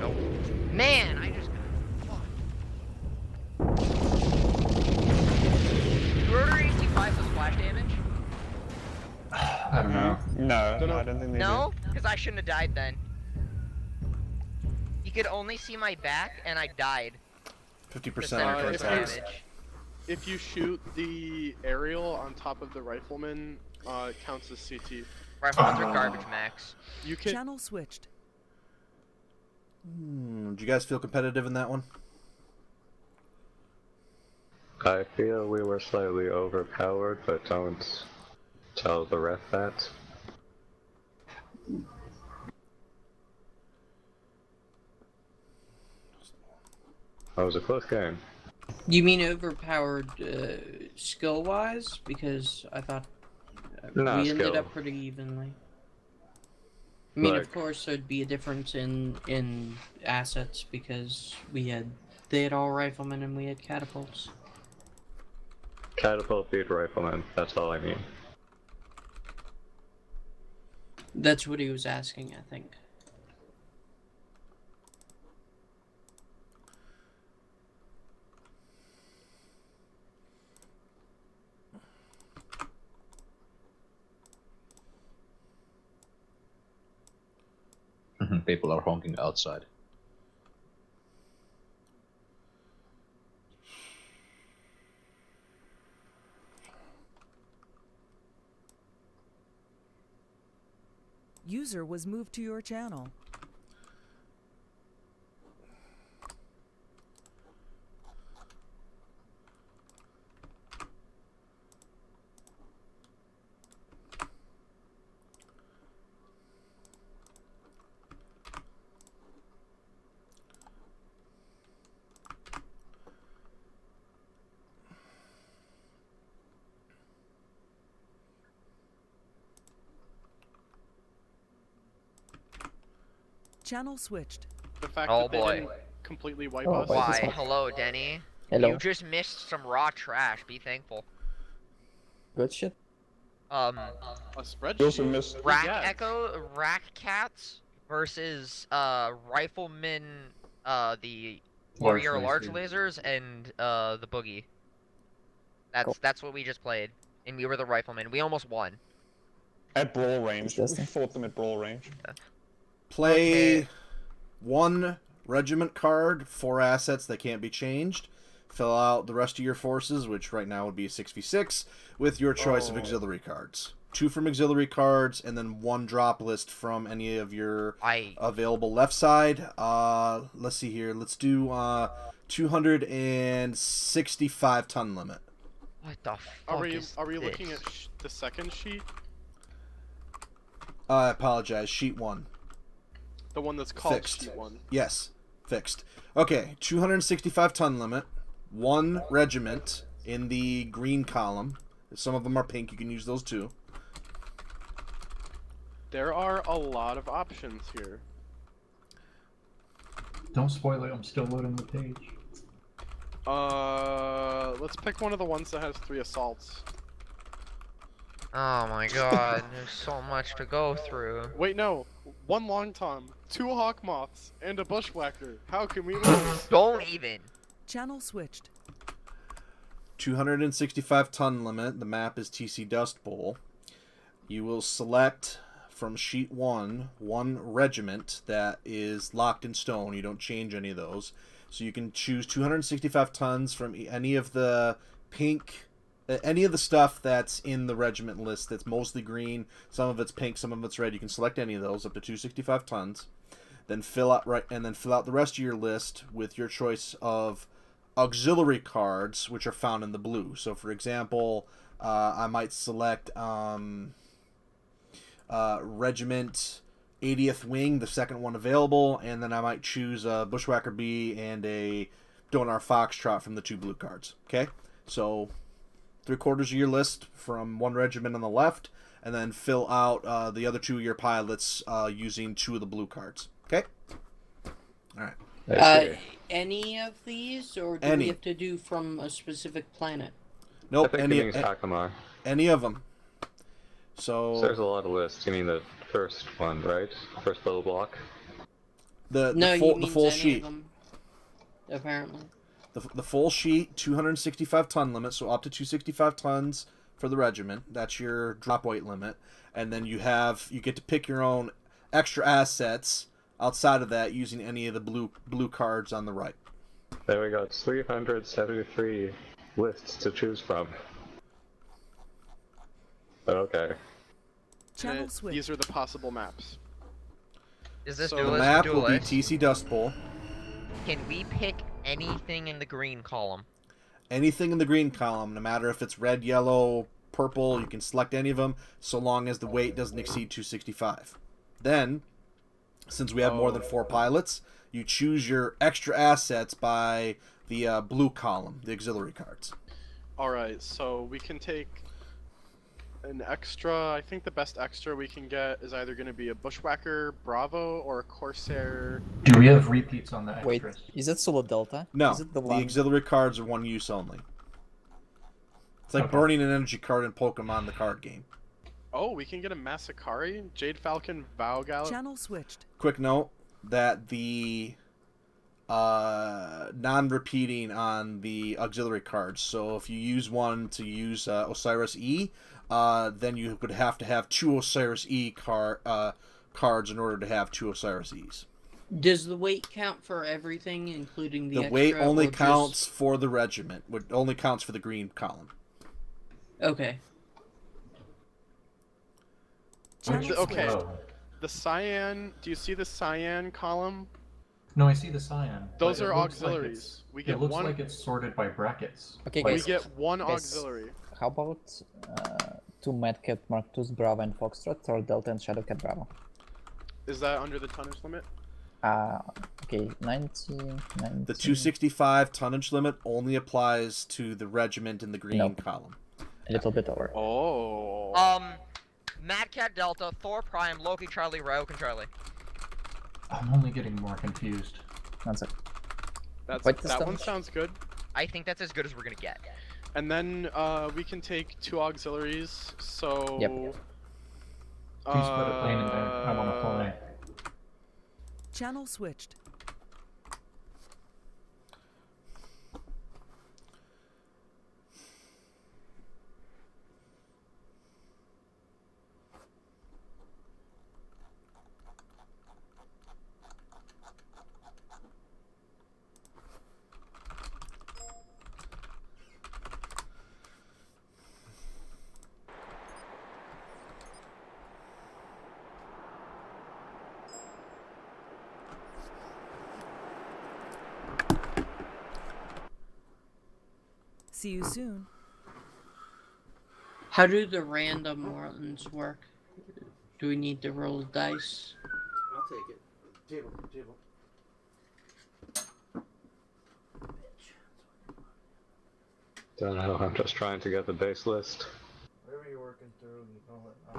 Speaker 8: Nope. Man, I just got Rotary AC5 was splash damage?
Speaker 1: I don't know.
Speaker 4: No, I don't think they
Speaker 8: No? Because I shouldn't have died then. You could only see my back and I died.
Speaker 2: 50% on current attacks.
Speaker 3: If you shoot the aerial on top of the rifleman, it counts as CT.
Speaker 8: Riflemen's are garbage, Max.
Speaker 3: You can.
Speaker 7: Channel switched.
Speaker 2: Do you guys feel competitive in that one?
Speaker 9: I feel we were slightly overpowered, but don't tell the ref that. That was a close game.
Speaker 10: You mean overpowered skill-wise? Because I thought
Speaker 9: No,
Speaker 10: we ended
Speaker 9: skill.
Speaker 10: up pretty evenly. I mean, of
Speaker 9: Like-
Speaker 10: course, there'd be a difference in assets because they had all riflemen and we had catapults.
Speaker 9: Catapult beat rifleman, that's all I mean.
Speaker 10: That's what he was asking, I think.
Speaker 12: People are honking outside.
Speaker 7: User was moved to your channel. Channel switched.
Speaker 3: The fact
Speaker 8: Oh
Speaker 3: that they
Speaker 8: boy.
Speaker 3: didn't completely wipe
Speaker 13: Oh,
Speaker 3: us.
Speaker 13: boy.
Speaker 8: Why? Hello, Denny.
Speaker 13: Hello.
Speaker 8: You just missed some raw trash. Be thankful.
Speaker 13: Good shit.
Speaker 3: A
Speaker 4: You also
Speaker 3: spreadsheet.
Speaker 4: missed.
Speaker 8: Rack
Speaker 3: Yes.
Speaker 8: Echo, Rack Cats versus Rifleman, the Warrior large lasers and the Boogie. That's what we just played, and we were the Riflemen. We almost won.
Speaker 4: At brawl range. We
Speaker 13: Disgusting.
Speaker 4: fought them at brawl range.
Speaker 2: Play
Speaker 8: Okay.
Speaker 2: one regiment card, 4 assets that can't be changed. Fill out the rest of your forces, which right now would be a 6v6, with your choice of auxiliary cards. 2 from auxiliary cards, and then 1 drop list from any of your available left side. Let's see here. Let's do 265 ton limit.
Speaker 8: What the
Speaker 3: Are
Speaker 8: fuck
Speaker 3: we
Speaker 8: is
Speaker 3: looking
Speaker 8: this?
Speaker 3: at the second sheet?
Speaker 2: I apologize. Sheet 1.
Speaker 3: The one that's called
Speaker 2: Fixed.
Speaker 3: Sheet 1.
Speaker 2: Yes, fixed. Okay, 265 ton limit, 1 regiment in the green column. Some of them are pink, you can use those too.
Speaker 3: There are a lot of options here.
Speaker 1: Don't spoil it, I'm still loading the page.
Speaker 3: Let's pick one of the ones that has 3 assaults.
Speaker 8: Oh my god, there's so much to go through.
Speaker 3: Wait, no. 1 long tom, 2 hawk moths, and a bushwhacker. How can we lose?
Speaker 8: Don't even.
Speaker 7: Channel switched.
Speaker 2: 265 ton limit. The map is TC Dust Bowl. You will select from sheet 1 regiment that is locked in stone. You don't change any of those. So you can choose 265 tons from any of the pink, any of the stuff that's in the regiment list that's mostly green. Some of it's pink, some of it's red. You can select any of those up to 265 tons. Then fill out the rest of your list with your choice of auxiliary cards, which are found in the blue. So, for example, I might select Regiment 80th Wing, the second one available, and then I might choose a Bushwhacker B and a Donar Foxtrot from the 2 blue cards. Okay? So, 3/4 of your list from 1 regiment on the left, and then fill out the other 2 of your pilots using 2 of the blue cards. Okay? Alright.
Speaker 10: Any of these, or do
Speaker 2: Any.
Speaker 10: we have to do from a specific planet?
Speaker 2: Nope,
Speaker 9: I think
Speaker 2: any
Speaker 9: it means Hakamar.
Speaker 2: Any of them. So
Speaker 9: There's a lot of lists. You mean the first one, right? First little block?
Speaker 10: No,
Speaker 2: the full
Speaker 10: any
Speaker 2: sheet.
Speaker 10: of them, apparently.
Speaker 2: The full sheet, 265 ton limit, so up to 265 tons for the regiment. That's your drop weight limit. And then you get to pick your own extra assets outside of that using any of the blue cards on the right.
Speaker 9: There we go. 373 lists to choose from. Okay.
Speaker 7: Channel switch.
Speaker 3: These are the possible maps.
Speaker 8: Is this
Speaker 3: So-
Speaker 2: The
Speaker 8: duelist
Speaker 2: map
Speaker 8: or
Speaker 2: will be
Speaker 8: duelist?
Speaker 2: TC Dust Bowl.
Speaker 8: Can we pick anything in the green column?
Speaker 2: Anything in the green column, no matter if it's red, yellow, purple, you can select any of them, so long as the weight doesn't exceed 265. Then, since we have more than 4 pilots, you choose your extra assets by the blue column, the auxiliary cards.
Speaker 3: Alright, so we can take an extra. I think the best extra we can get is either going to be a Bushwhacker Bravo or a Corsair.
Speaker 1: Do we have repeats on the extras?
Speaker 13: Wait, is it Solo Delta?
Speaker 2: No,
Speaker 13: Is it the
Speaker 2: the
Speaker 13: one?
Speaker 2: auxiliary cards are one use only. It's like burning an energy card in Pokemon the card game.
Speaker 3: Oh, we can get a Masakari, Jade Falcon, Valgal.
Speaker 7: Channel switched.
Speaker 2: Quick note that the non-repeating on the auxiliary cards. So if you use one to use Osiris E, then you would have to have 2 Osiris E cards in order to have 2 Osiris E's.
Speaker 10: Does the weight count for everything, including the
Speaker 2: The
Speaker 10: extra,
Speaker 2: weight only
Speaker 10: or
Speaker 2: counts for the regiment. It only counts for the green column.
Speaker 10: Okay.
Speaker 3: Okay. The cyan. Do you see the cyan column?
Speaker 1: No, I see the cyan.
Speaker 3: Those
Speaker 1: but
Speaker 3: are
Speaker 1: it looks like
Speaker 3: auxiliaries.
Speaker 1: it's-
Speaker 3: We get
Speaker 1: it looks
Speaker 3: one.
Speaker 1: like it's sorted by brackets.
Speaker 13: Okay,
Speaker 3: We
Speaker 13: guys.
Speaker 3: get one
Speaker 13: Guys,
Speaker 3: auxiliary.
Speaker 13: How about 2 Madcat Mark II's Bravo and Foxtrot, or Delta and Shadowcat Bravo?
Speaker 3: Is that under the tonnage limit?
Speaker 13: Okay, 19.
Speaker 2: The 265 tonnage limit only applies to the regiment in the green
Speaker 13: Nope.
Speaker 2: column.
Speaker 13: A little bit over.
Speaker 3: Oh.
Speaker 8: Mad Cat Delta, Thor Prime, Loki Charlie, Ryokan Charlie.
Speaker 1: I'm only getting more confused.
Speaker 13: That's it.
Speaker 3: That
Speaker 13: Wait, this
Speaker 3: one
Speaker 13: tonnage?
Speaker 3: sounds good.
Speaker 8: I think that's as good as we're gonna get.
Speaker 3: And then we can take 2 auxiliaries. So.
Speaker 13: Yep.
Speaker 1: Please put a plane in there. I want to fly.
Speaker 7: Channel switched. See you soon.
Speaker 10: How do the random ones work? Do we need to roll dice?
Speaker 2: I'll take it. Table.
Speaker 9: Don't know, I'm just trying to get the base list.
Speaker 2: Whatever you're working through, I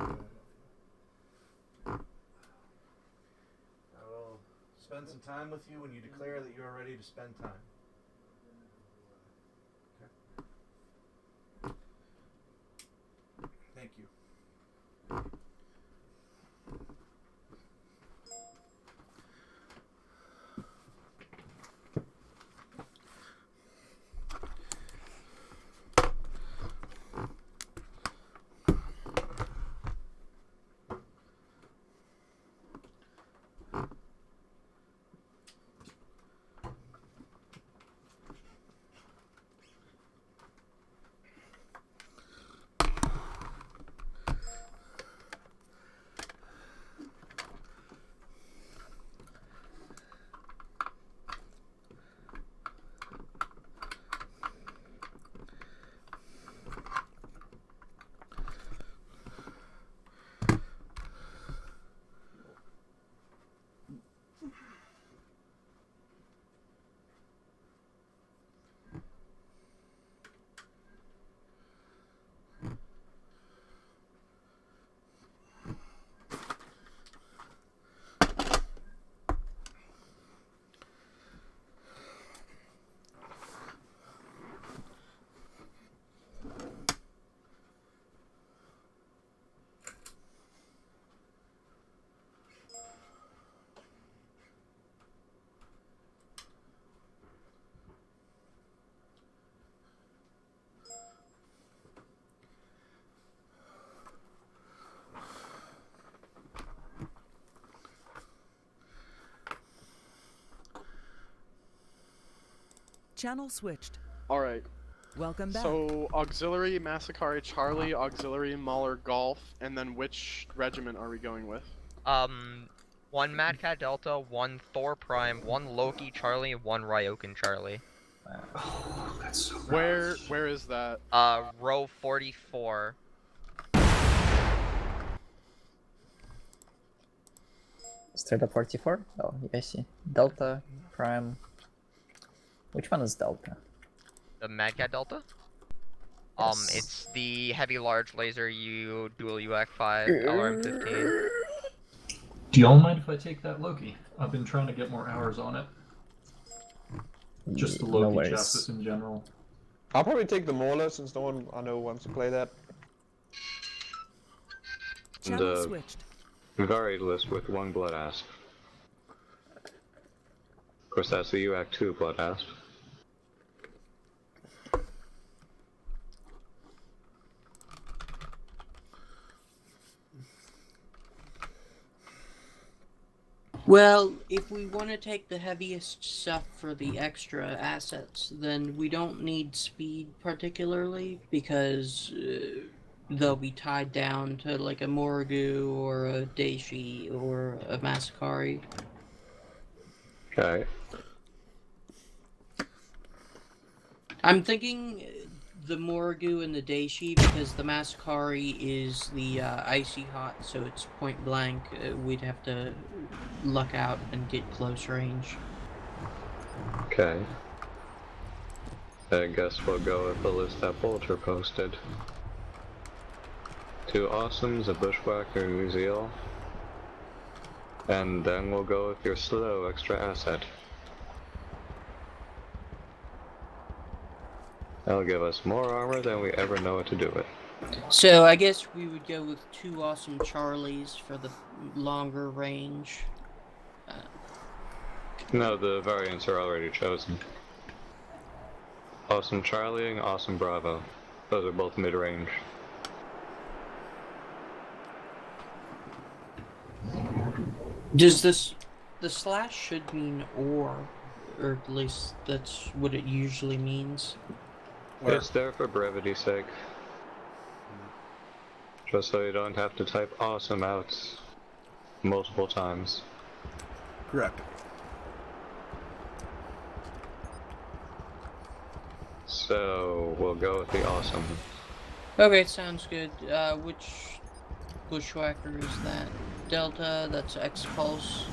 Speaker 2: will spend some time with you when you declare that you are ready to spend time. Okay. Thank you.
Speaker 7: Channel switched.
Speaker 3: Alright.
Speaker 7: Welcome back.
Speaker 3: So, Auxiliary Massacre Charlie, Auxiliary Mauler Golf, and then which regiment are we going with?
Speaker 8: One Mad Cat Delta, one Thor Prime, one Loki Charlie, and one Ryokan Charlie.
Speaker 1: Oh, that's so
Speaker 3: Where is that?
Speaker 8: Row 44.
Speaker 13: Straight up 44? Oh, yeah, I see. Delta, Prime. Which one is Delta?
Speaker 8: The Mad Cat Delta?
Speaker 13: Yes.
Speaker 8: It's the heavy large laser dual UAC-5 LRM-15.
Speaker 1: Do y'all mind if I take that Loki? I've been trying to get more hours on it. Just the
Speaker 13: No
Speaker 1: Loki
Speaker 13: worries.
Speaker 1: chassis in general.
Speaker 4: I'll probably take the Mauler since no one I know wants to play that.
Speaker 7: Channel
Speaker 9: The
Speaker 7: switched.
Speaker 9: varied list with one Blood Asp. Of course, that's the UAC 2 Blood Asp.
Speaker 10: Well, if we want to take the heaviest stuff for the extra assets, then we don't need speed particularly, because they'll be tied down to like a Morgu or a Daishi or a Masakari.
Speaker 9: Okay.
Speaker 10: I'm thinking the Morgu and the Daishi, because the Masakari is the icy hot, so it's point blank. We'd have to luck out and get close range.
Speaker 9: Okay. I guess we'll go with the list that Bolter posted. 2 Awesomes, a Bushwhacker, and Muziel. And then we'll go with your slow extra asset. That'll give us more armor than we ever know what to do with.
Speaker 10: So I guess we would go with 2 awesome Charlies for the longer range.
Speaker 9: No, the variants are already chosen. Awesome Charlie and Awesome Bravo. Those are both mid-range.
Speaker 10: Does the slash should mean or at least that's what it usually means.
Speaker 9: It's there for brevity's sake. Just so you don't have to type awesome out multiple times.
Speaker 2: Correct.
Speaker 9: So we'll go with the awesome.
Speaker 10: Okay, sounds good. Which Bushwhacker is that? Delta, that's X-Pulse.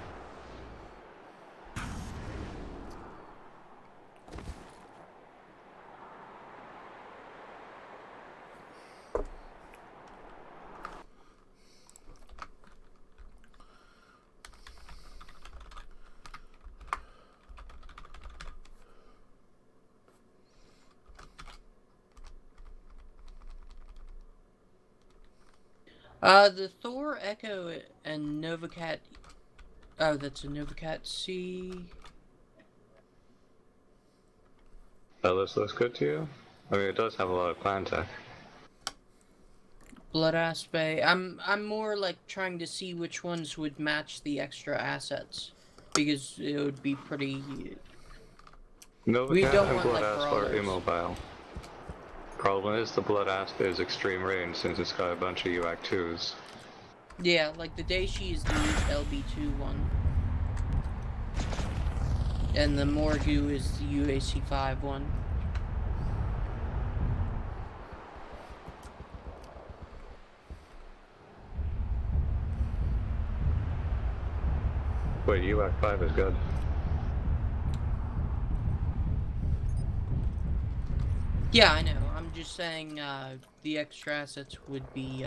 Speaker 10: The Thor, Echo, and Novacat. Oh, that's a Novacat C.
Speaker 9: That list looks good to you? I mean, it does have a lot of clan tech.
Speaker 10: Blood Aspect. I'm more like trying to see which ones would match the extra assets, because it would be pretty.
Speaker 9: Novacat and Blood Asp are immobile. Problem is, the Blood Asp is extreme range since it's got a bunch of UAC 2s.
Speaker 10: Yeah, like the Daishi is the LB2 one. And the Morgu is the UAC5 one.
Speaker 9: Wait, UAC 5 is good.
Speaker 10: Yeah, I know. I'm just saying the extra assets would be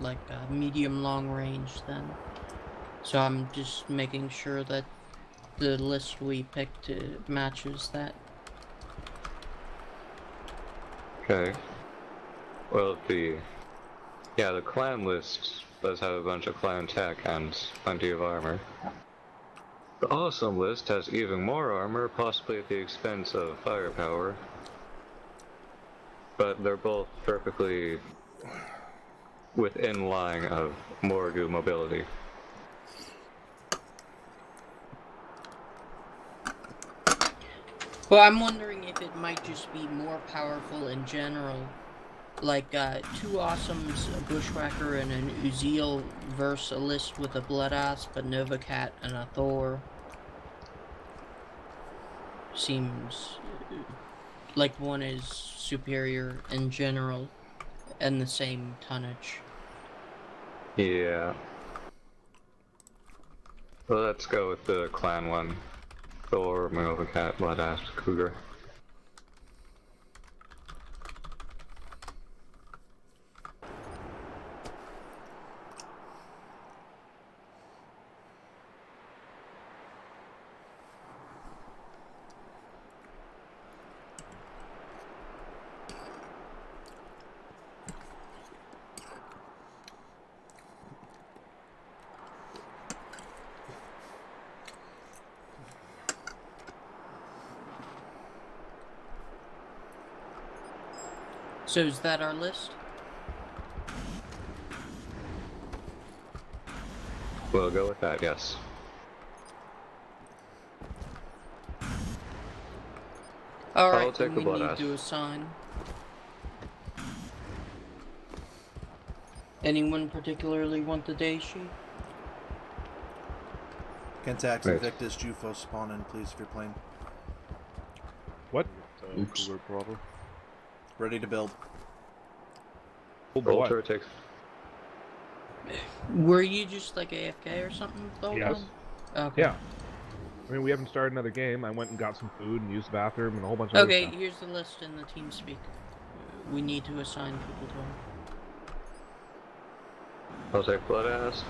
Speaker 10: like medium long range then. So I'm just making sure that the list we picked matches that.
Speaker 9: Okay. Well, the clan list does have a bunch of clan tech and plenty of armor. The awesome list has even more armor, possibly at the expense of firepower. But they're both perfectly within line of Morgu mobility.
Speaker 10: Well, I'm wondering if it might just be more powerful in general. Like, 2 Awesomes, a Bushwhacker, and an Uziel versus a list with a Blood Asp, a Novacat, and a Thor. Seems like one is superior in general, and the same tonnage.
Speaker 9: Yeah. Well, let's go with the clan one. Thor, Novacat, Blood Asp, Cougar.
Speaker 10: So is that our list?
Speaker 9: We'll go with that, yes.
Speaker 10: Alright,
Speaker 9: take
Speaker 10: then
Speaker 9: the
Speaker 10: we
Speaker 9: Blood
Speaker 10: need
Speaker 9: Asp.
Speaker 10: to assign. Anyone particularly want the Daishi?
Speaker 2: Kentax, Invictus, Jufo, spawn in, please, if you're playing.
Speaker 11: What?
Speaker 12: Oops.
Speaker 2: Ready to build.
Speaker 11: Bolter
Speaker 9: takes.
Speaker 10: Were you just like AFK or something the whole
Speaker 11: Yes.
Speaker 10: time? Okay.
Speaker 11: Yeah. I mean, we haven't started another game. I went and got some food and used the bathroom and a whole bunch of other
Speaker 10: Okay,
Speaker 11: stuff.
Speaker 10: here's the list in the TeamSpeak. We need to assign people to them.
Speaker 9: I'll take Blood Asp.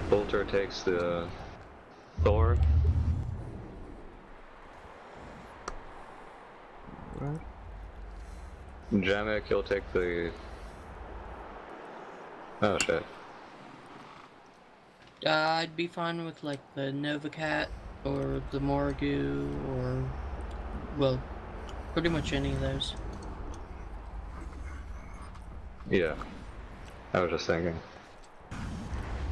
Speaker 9: Bolter takes the Thor.
Speaker 11: What?
Speaker 9: Jamek, you'll take the... Oh shit.
Speaker 10: I'd be fine with like the Novacat or the Morgu or, well, pretty much any of those.
Speaker 9: Yeah. I was just thinking.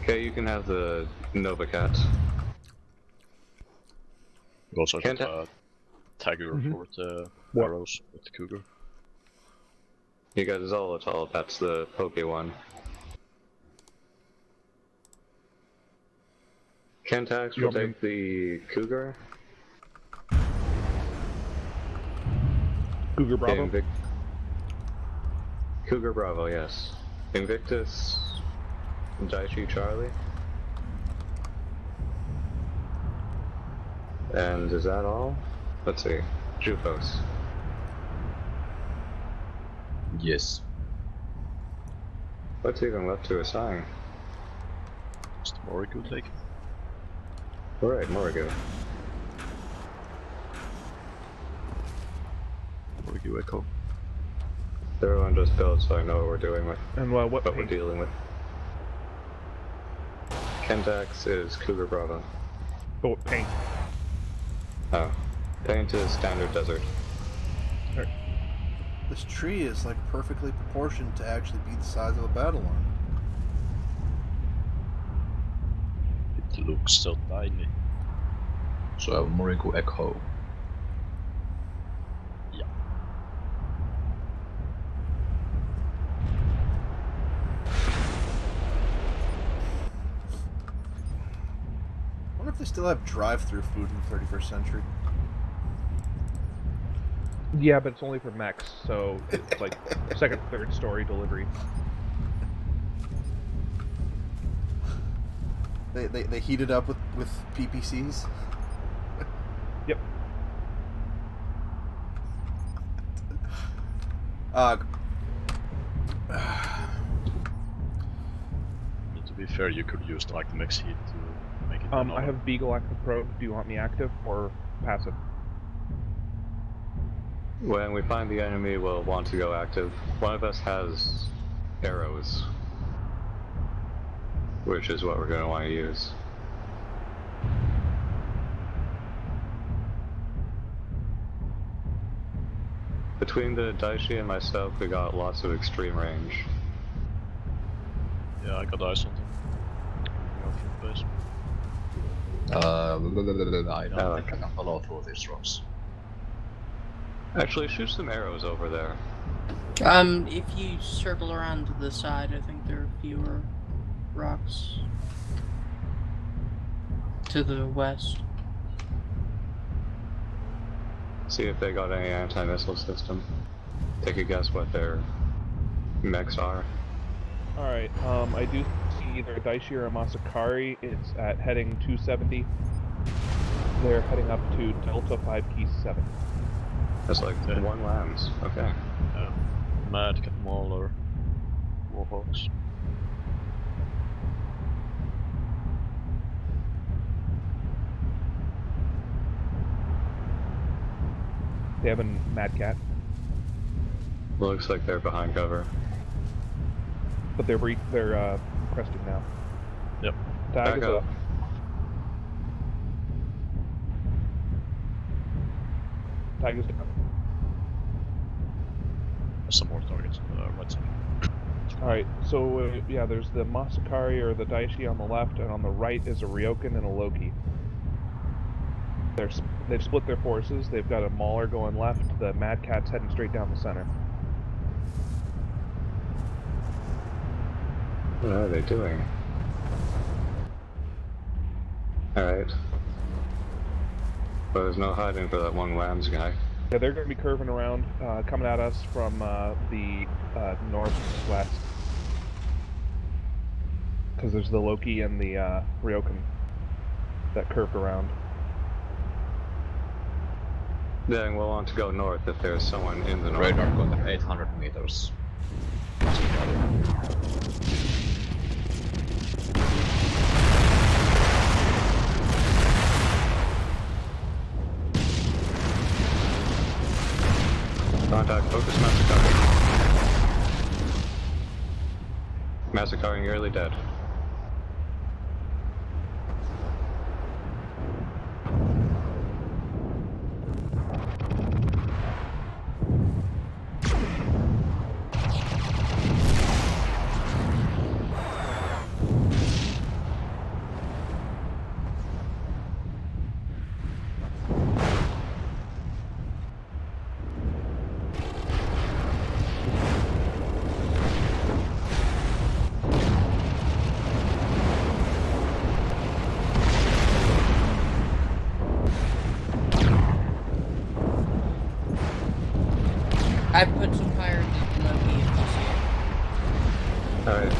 Speaker 9: Okay, you can have the Novacat.
Speaker 14: You also
Speaker 9: Can't
Speaker 14: have Tiger with the arrows with the Cougar.
Speaker 9: You got Zolotol, that's the Poke one. Kentax will take the Cougar.
Speaker 11: Cougar Bravo?
Speaker 9: Cougar Bravo, yes. Invictus, Daichi Charlie. And is that all? Let's see. Jufos.
Speaker 12: Yes.
Speaker 9: What's even left to assign?
Speaker 14: What's the Morrigu take?
Speaker 9: Alright, Morrigu.
Speaker 14: Morrigu Echo.
Speaker 9: Everyone just build so I know what we're doing with.
Speaker 11: And what
Speaker 9: we're dealing with. Kendex is Cougar Bravo.
Speaker 11: Oh, paint.
Speaker 9: Oh. Paint is standard desert.
Speaker 2: This tree is like perfectly proportioned to actually be the size of a battle line.
Speaker 14: It looks so tiny.
Speaker 12: So I have Morrico Echo.
Speaker 14: Yeah.
Speaker 2: I wonder if they still have drive-through food in the 31st century.
Speaker 11: Yeah, but it's only for mechs, so it's like second, third story delivery.
Speaker 2: They heat it up with PPCs?
Speaker 11: Yep.
Speaker 14: To be fair, you could use like the mix heat to make it.
Speaker 11: I have Beagle Active Probe. Do you want me active or passive?
Speaker 9: When we find the enemy, we'll want to go active. One of us has arrows, which is what we're going to want to use. Between the Daishi and myself, we got lots of extreme range.
Speaker 14: Yeah, I got eyes on them. Base.
Speaker 12: I don't think I can follow through these rocks.
Speaker 9: Actually, shoot some arrows over there.
Speaker 10: If you circle around to the side, I think there are fewer rocks to the west.
Speaker 9: See if they got any anti-missile system. Take a guess what their mechs are.
Speaker 11: Alright, I do see either a Daishi or a Masakari. It's at heading 270. They're heading up to Delta 5 Key 7.
Speaker 9: That's like one lambs. Okay.
Speaker 14: Mad Cat Mauler, Warhawks.
Speaker 11: They have a Mad Cat.
Speaker 9: Looks like they're behind cover.
Speaker 11: But they're cresting now.
Speaker 14: Yep.
Speaker 11: Tag is up. Tag is down.
Speaker 14: Some more targets on the right side.
Speaker 11: Alright, so yeah, there's the Masakari or the Daishi on the left, and on the right is a Ryokan and a Loki. They've split their forces. They've got a Mauler going left. The Mad Cat's heading straight down the center.
Speaker 9: What are they doing? Alright. But there's no hiding for that one lambs guy.
Speaker 11: Yeah, they're going to be curving around, coming at us from the northwest. Because there's the Loki and the Ryokan that curved around.
Speaker 9: Then we'll want to go north if there's someone in the north.
Speaker 12: Radar contact 800 meters.
Speaker 9: Contact, focus Masakari. Masakari nearly dead.
Speaker 10: I put some fire in the Loki if you see it.
Speaker 9: Alright.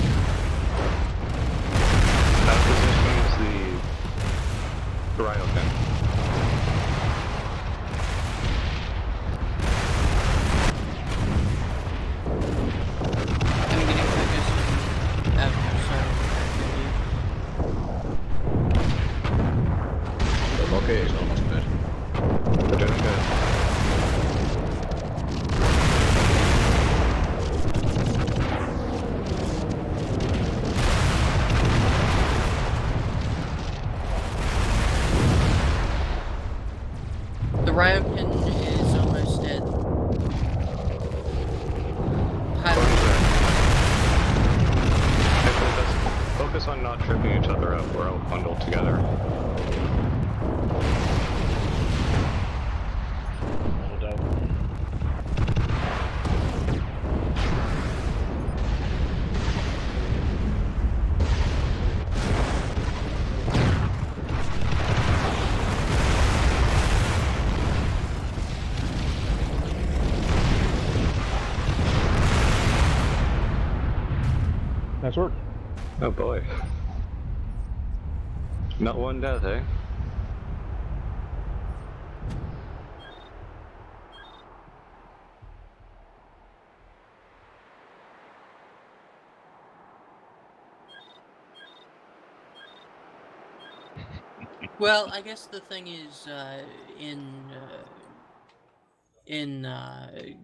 Speaker 9: That position is the Ryokan.
Speaker 10: I'm getting focused after
Speaker 12: The Loki is almost dead.
Speaker 9: They're doing good.
Speaker 10: Ryokin is almost dead.
Speaker 9: Focus on not tripping each other up. We're all bundled together.
Speaker 11: Nice work.
Speaker 9: Oh boy. Not one death, eh?
Speaker 10: Well, I guess the thing is, in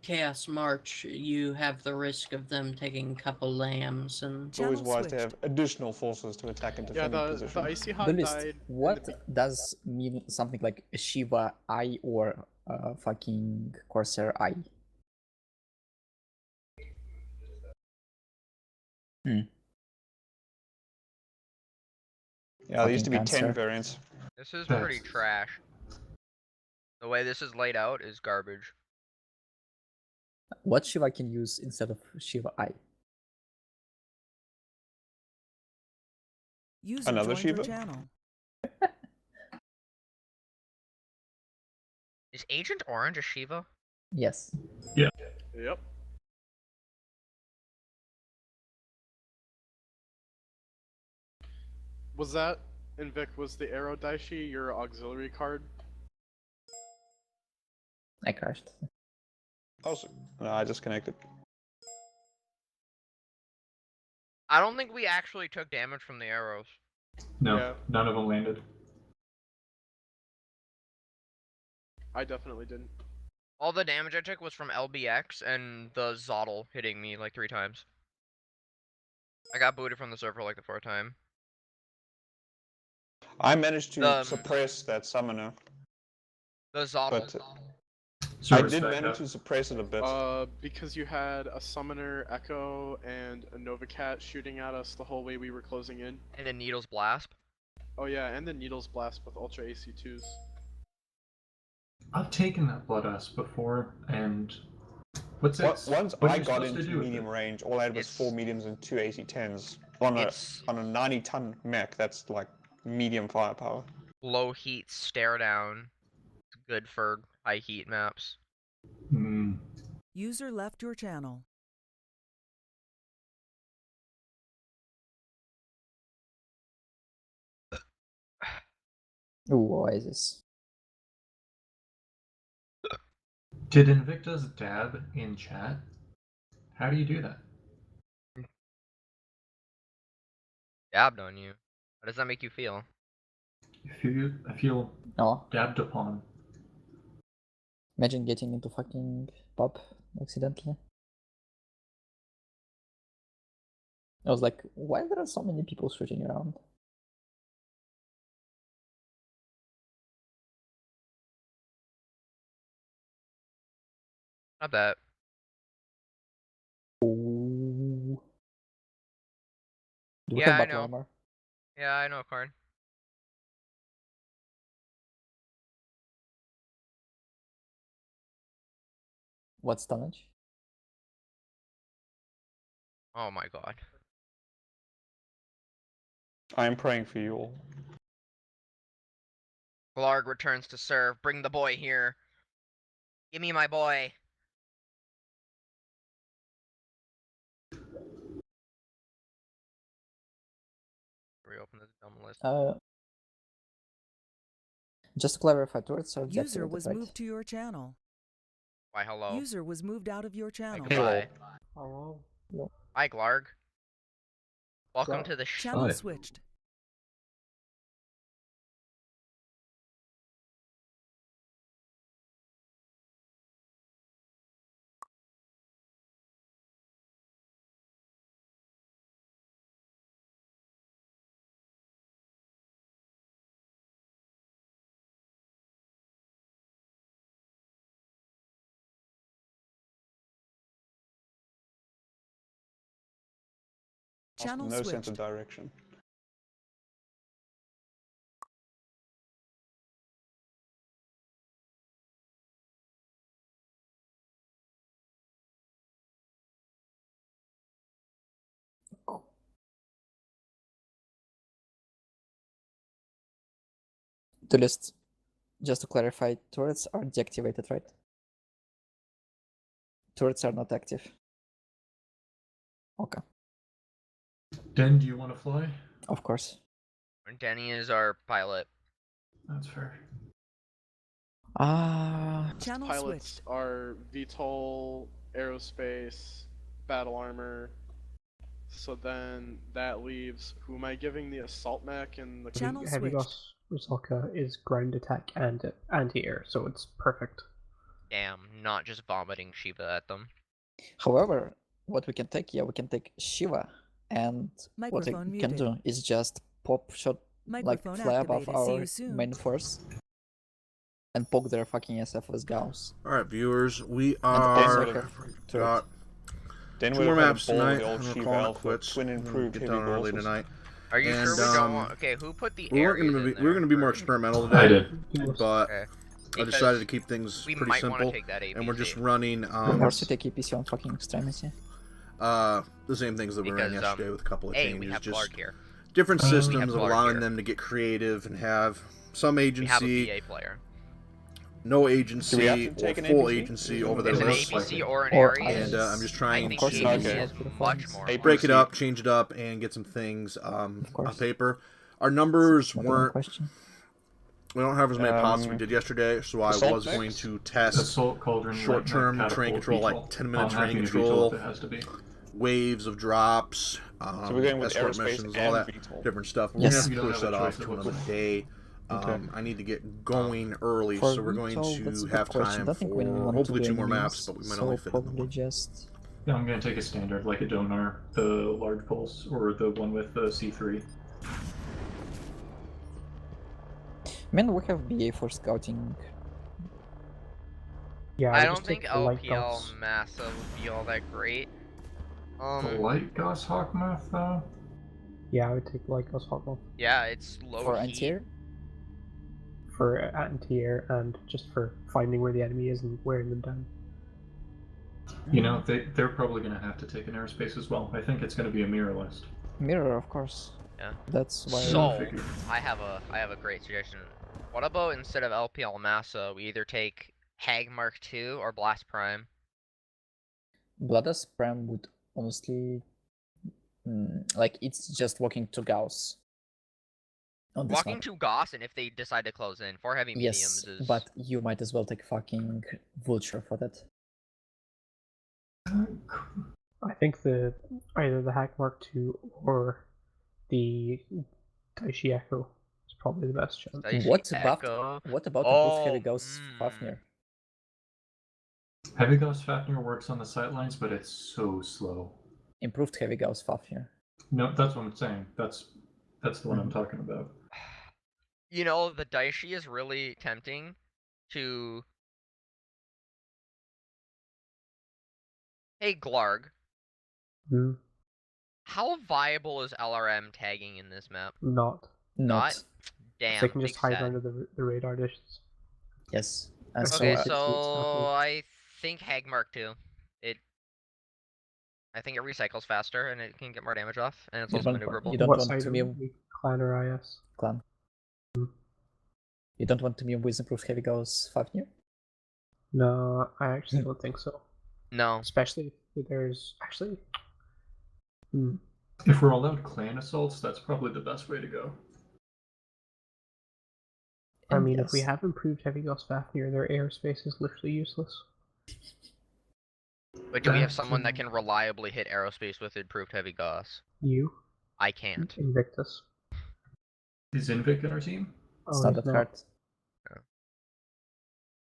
Speaker 10: Chaos March, you have the risk of them taking a couple lambs, and
Speaker 4: It's always wise to have additional forces to attack and defend the position.
Speaker 3: The Icy Hot
Speaker 13: Duelist,
Speaker 3: died.
Speaker 13: what does mean something like Shiva Eye or fucking Corsair Eye?
Speaker 4: Yeah, there used to be
Speaker 13: Fucking
Speaker 4: 10
Speaker 13: cancer.
Speaker 4: variants.
Speaker 8: This is pretty trash. The way this is laid out is garbage.
Speaker 13: What Shiva can use instead of Shiva Eye?
Speaker 7: User
Speaker 4: Another
Speaker 7: joined your
Speaker 4: Shiva?
Speaker 7: channel.
Speaker 8: Is Agent Orange a Shiva?
Speaker 13: Yes.
Speaker 1: Yeah.
Speaker 3: Yep. Was that, Invic, was the Arrow Daishi your auxiliary card?
Speaker 13: I crashed.
Speaker 4: Also, no, I disconnected.
Speaker 8: I don't think we actually took damage from the arrows.
Speaker 1: No, none of them landed.
Speaker 3: I definitely didn't.
Speaker 8: All the damage I took was from LBX and the Zotl hitting me like 3 times. I got booted from the server like the 4th time.
Speaker 4: I managed to suppress that summoner.
Speaker 8: The Zotl.
Speaker 4: But
Speaker 1: So
Speaker 4: I did
Speaker 1: respect
Speaker 4: manage
Speaker 1: that.
Speaker 4: to suppress it a bit.
Speaker 3: Because you had a Summoner, Echo, and a Nova Cat shooting at us the whole way we were closing in.
Speaker 8: And a Needles Blast.
Speaker 3: Oh yeah, and the Needles Blast with Ultra AC2s.
Speaker 1: I've taken that Blood Asp before, and what's it?
Speaker 4: Once
Speaker 1: what are
Speaker 4: I
Speaker 1: you
Speaker 4: got
Speaker 1: supposed to
Speaker 4: into
Speaker 1: do with
Speaker 4: medium
Speaker 1: it?
Speaker 4: range, all I had was 4 mediums and 2 AC10s. On a 90-ton mech, that's like medium firepower.
Speaker 8: Low heat stare down. Good for high heat maps.
Speaker 7: User left your channel.
Speaker 13: Ooh, Oasis.
Speaker 1: Did Invictus dab in chat? How do you do that?
Speaker 8: Dabbed on you. How does that make you feel?
Speaker 1: I feel
Speaker 13: Oh.
Speaker 1: dabbed upon.
Speaker 13: Imagine getting into fucking pub accidentally. I was like, why there are so many people shooting around?
Speaker 8: Not that.
Speaker 13: Ooh. Do we
Speaker 8: Yeah,
Speaker 13: have
Speaker 8: I
Speaker 13: battle
Speaker 8: know.
Speaker 13: armor?
Speaker 8: Yeah, I know, Karn.
Speaker 13: What's damage?
Speaker 8: Oh my god.
Speaker 4: I am praying for you all.
Speaker 8: Glarg returns to serve. Bring the boy here. Give me my boy. Reopen this dumb list.
Speaker 13: Just to clarify, turrets are
Speaker 7: User
Speaker 13: deactivated,
Speaker 7: was
Speaker 13: right?
Speaker 7: moved to your channel.
Speaker 8: Why, hello.
Speaker 7: User was moved out of your channel.
Speaker 8: Goodbye.
Speaker 13: Hello. Hello.
Speaker 8: Hi, Glarg. Welcome
Speaker 13: Glarg.
Speaker 8: to the
Speaker 7: Channel switched. Channel
Speaker 4: no sense of
Speaker 7: switched.
Speaker 4: direction.
Speaker 13: The list, just to clarify, turrets are deactivated, right? Turrets are not active. Okay.
Speaker 1: Den, do you want to fly?
Speaker 13: Of course.
Speaker 8: Denny is our pilot.
Speaker 1: That's fair.
Speaker 7: Channel
Speaker 3: Pilots
Speaker 7: switched.
Speaker 3: are VTOL, aerospace, battle armor. So then that leaves, who am I giving the assault mech and the
Speaker 7: Channel
Speaker 15: Heavy
Speaker 7: switched.
Speaker 15: Gauss Rusalka is ground attack and anti-air, so it's perfect.
Speaker 8: Damn, not just vomiting Shiva at them.
Speaker 13: However, what we can take, we can take Shiva, and what we
Speaker 7: Microphone
Speaker 13: can
Speaker 7: muted.
Speaker 13: do is just pop shot, like
Speaker 7: Microphone
Speaker 13: fly above
Speaker 7: activated. See
Speaker 13: our
Speaker 7: you soon.
Speaker 13: main force, and poke their fucking SF with Gauss.
Speaker 2: Alright, viewers, we
Speaker 13: And
Speaker 2: are
Speaker 13: also
Speaker 2: got
Speaker 4: Then
Speaker 2: 2
Speaker 4: we'll
Speaker 2: more
Speaker 4: have
Speaker 2: maps
Speaker 4: a ball of
Speaker 2: tonight.
Speaker 4: the old
Speaker 2: I'm
Speaker 4: Shiva
Speaker 2: calling it
Speaker 4: Alpha,
Speaker 2: quits.
Speaker 4: twin
Speaker 2: I'm gonna
Speaker 4: improved
Speaker 2: get
Speaker 4: heavy
Speaker 2: done early
Speaker 4: Gausses.
Speaker 2: tonight.
Speaker 8: Are you
Speaker 2: And,
Speaker 8: sure we don't want? Okay, who put the
Speaker 2: we're
Speaker 8: Aries
Speaker 2: gonna be
Speaker 8: in there?
Speaker 2: we're gonna be more
Speaker 8: for-
Speaker 2: experimental today.
Speaker 1: I did.
Speaker 2: But
Speaker 8: Okay.
Speaker 2: I decided to keep things
Speaker 8: we
Speaker 2: pretty
Speaker 8: might wanna
Speaker 2: simple,
Speaker 8: take that
Speaker 2: and we're just
Speaker 8: APC.
Speaker 2: running
Speaker 13: Of course, you take EPC on fucking extremity.
Speaker 2: the same things that we ran
Speaker 8: Because,
Speaker 2: yesterday with a couple of
Speaker 8: A,
Speaker 2: changes.
Speaker 8: we have
Speaker 2: just
Speaker 8: Clark here.
Speaker 2: different
Speaker 8: We have
Speaker 2: systems of
Speaker 8: Clark
Speaker 2: allowing
Speaker 8: here.
Speaker 2: them to get creative and have some
Speaker 8: We
Speaker 2: agency.
Speaker 8: have a BA player.
Speaker 2: No
Speaker 4: Do we have
Speaker 2: agency
Speaker 4: to
Speaker 2: or
Speaker 4: take an
Speaker 2: full
Speaker 4: APC?
Speaker 2: agency over their
Speaker 8: It's an
Speaker 2: list.
Speaker 8: APC or an
Speaker 13: Or
Speaker 8: Aries.
Speaker 2: And I'm just trying
Speaker 8: I think
Speaker 2: to
Speaker 8: the APC is much more.
Speaker 2: break it
Speaker 4: APC.
Speaker 2: up, change it up, and get some things on paper. Our numbers
Speaker 13: Not even a
Speaker 2: weren't.
Speaker 13: question.
Speaker 2: We don't have as many pods as we did yesterday, so I
Speaker 4: assault
Speaker 2: was
Speaker 4: mechs?
Speaker 2: going to test
Speaker 1: Assault Cauldron,
Speaker 2: short-term
Speaker 1: Lightning,
Speaker 2: train
Speaker 1: Catapult,
Speaker 2: control, like
Speaker 1: VTOL.
Speaker 2: 10 minute
Speaker 1: I'm
Speaker 2: train
Speaker 1: happy to
Speaker 2: control,
Speaker 1: VTOL if it has to be.
Speaker 2: waves of drops,
Speaker 4: So we're going with
Speaker 2: escort
Speaker 4: aerospace
Speaker 2: missions,
Speaker 4: and
Speaker 2: all that
Speaker 4: VTOL.
Speaker 2: different stuff. We're
Speaker 13: Yes.
Speaker 2: gonna have to
Speaker 1: We don't
Speaker 2: push
Speaker 1: have a
Speaker 2: that off
Speaker 1: choice
Speaker 2: to
Speaker 1: of
Speaker 2: another
Speaker 1: what-
Speaker 2: day.
Speaker 4: Okay.
Speaker 2: I need to get going early,
Speaker 13: For
Speaker 2: so we're going
Speaker 13: VTOL, that's a
Speaker 2: to
Speaker 13: good
Speaker 2: have
Speaker 13: question.
Speaker 2: time
Speaker 13: Don't think we
Speaker 2: for
Speaker 13: want
Speaker 2: hopefully
Speaker 13: to do
Speaker 2: 2 more
Speaker 13: enemies,
Speaker 2: maps, but we might
Speaker 13: so
Speaker 2: only fit in
Speaker 13: probably
Speaker 2: one.
Speaker 13: just.
Speaker 1: Yeah, I'm gonna take a standard like a donor, the large pulse, or the one with the C3.
Speaker 13: I mean, we have BA for scouting.
Speaker 15: Yeah,
Speaker 8: I
Speaker 15: would
Speaker 8: don't
Speaker 15: just take
Speaker 8: think
Speaker 15: the light
Speaker 8: LPL
Speaker 15: Gauss.
Speaker 8: Massa would be all that great.
Speaker 1: The light Gauss Hawkmoth, though?
Speaker 15: Yeah, I would take light Gauss Hawkmoth
Speaker 8: Yeah, it's low
Speaker 13: For
Speaker 8: heat.
Speaker 13: anti-air?
Speaker 15: for anti-air and just for finding where the enemy is and wearing them down.
Speaker 1: You know, they're probably gonna have to take an aerospace as well. I think it's gonna be a mirror list.
Speaker 13: Mirror, of course.
Speaker 8: Yeah.
Speaker 13: That's why.
Speaker 8: So I have a great suggestion. What about instead of LPL Massa, we either take Hag Mark II or Blast Prime?
Speaker 13: Bloodus Prime would honestly. Like, it's just walking to Gauss. On this
Speaker 8: Walking
Speaker 13: map.
Speaker 8: to Gauss, and if they decide to close in, 4 heavy mediums
Speaker 13: Yes,
Speaker 8: is.
Speaker 13: but you might as well take fucking Vulture for that.
Speaker 15: I think either the Hack Mark II or the Daishi Echo is probably the best chance.
Speaker 8: Daishi
Speaker 13: What
Speaker 8: Echo.
Speaker 13: about improved
Speaker 8: Oh,
Speaker 13: heavy Gauss Fafnir?
Speaker 1: Heavy Gauss Fafnir works on the sightlines, but it's so slow.
Speaker 13: Improved heavy Gauss Fafnir.
Speaker 1: No, that's what I'm saying. That's the one I'm talking about.
Speaker 8: You know, the Daishi is really tempting to. Hey, Glarg.
Speaker 15: Hmm.
Speaker 8: How viable is LRM tagging in this map?
Speaker 15: Not.
Speaker 8: Not? Damn.
Speaker 15: They can just
Speaker 8: big
Speaker 15: hide
Speaker 8: sad.
Speaker 15: under the radar dishes.
Speaker 13: Yes.
Speaker 8: Okay, so I think Hag Mark II. I think it recycles faster and it can get more damage off, and it's
Speaker 13: You
Speaker 8: also
Speaker 13: don't-
Speaker 8: maneuverable.
Speaker 13: you don't
Speaker 15: What
Speaker 13: want
Speaker 15: side
Speaker 13: to
Speaker 15: are
Speaker 13: be
Speaker 15: we? Clan or IS?
Speaker 13: Clan. You don't want to be with improved heavy Gauss Fafnir?
Speaker 15: No, I actually don't think so.
Speaker 8: No.
Speaker 15: Especially if there's actually.
Speaker 1: If we're allowed clan assaults, that's probably the best way to go.
Speaker 15: I mean, if we have improved heavy Gauss Fafnir, their airspace is literally useless.
Speaker 8: But do we have someone that can reliably hit aerospace with improved heavy Gauss?
Speaker 15: You?
Speaker 8: I can't.
Speaker 15: Invictus.
Speaker 1: Is Invic in our team?
Speaker 13: It's not that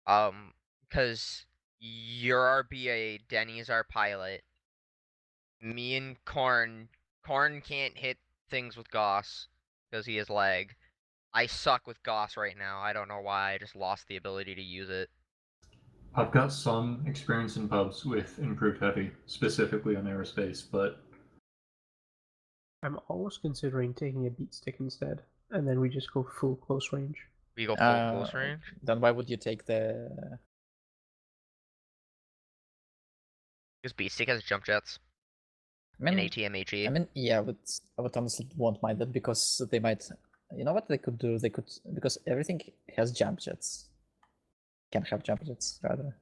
Speaker 13: hard.
Speaker 8: Because you're our BA, Denny's our pilot. Me and Korn can't hit things with Gauss because he has lag. I suck with Gauss right now. I don't know why. I just lost the ability to use it.
Speaker 1: I've got some experience in pubs with improved heavy, specifically on aerospace, but
Speaker 15: I'm almost considering taking a beat stick instead, and then we just go full close range.
Speaker 8: We go full close range?
Speaker 13: Then why would you take the...
Speaker 8: Because beat stick has jump jets.
Speaker 13: I mean,
Speaker 8: and ATM-HE.
Speaker 13: I mean, yeah, but I would honestly won't mind that because they might... You know what they could do? They could... Because everything has jump jets. Can have jump jets, rather.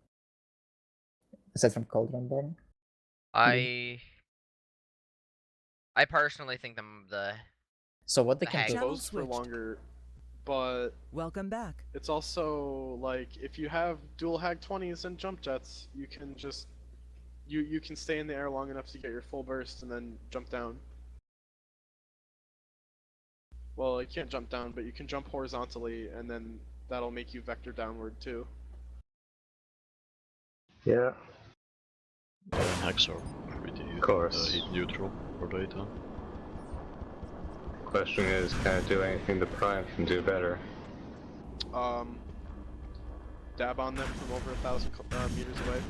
Speaker 13: Aside from Cauldron Burn.
Speaker 8: I personally think the
Speaker 13: So what they can do...
Speaker 3: goes for longer, but
Speaker 7: welcome back.
Speaker 3: It's also like if you have dual hag 20s and jump jets, you can just you can stay in the air long enough to get your full burst and then jump down. Well, you can't jump down, but you can jump horizontally, and then that'll make you vector downward too.
Speaker 9: Yeah.
Speaker 14: Hacks are pretty heat neutral for data.
Speaker 9: Question is, can I do anything the Prime can do better?
Speaker 3: Dab on them from over 1,000 meters away.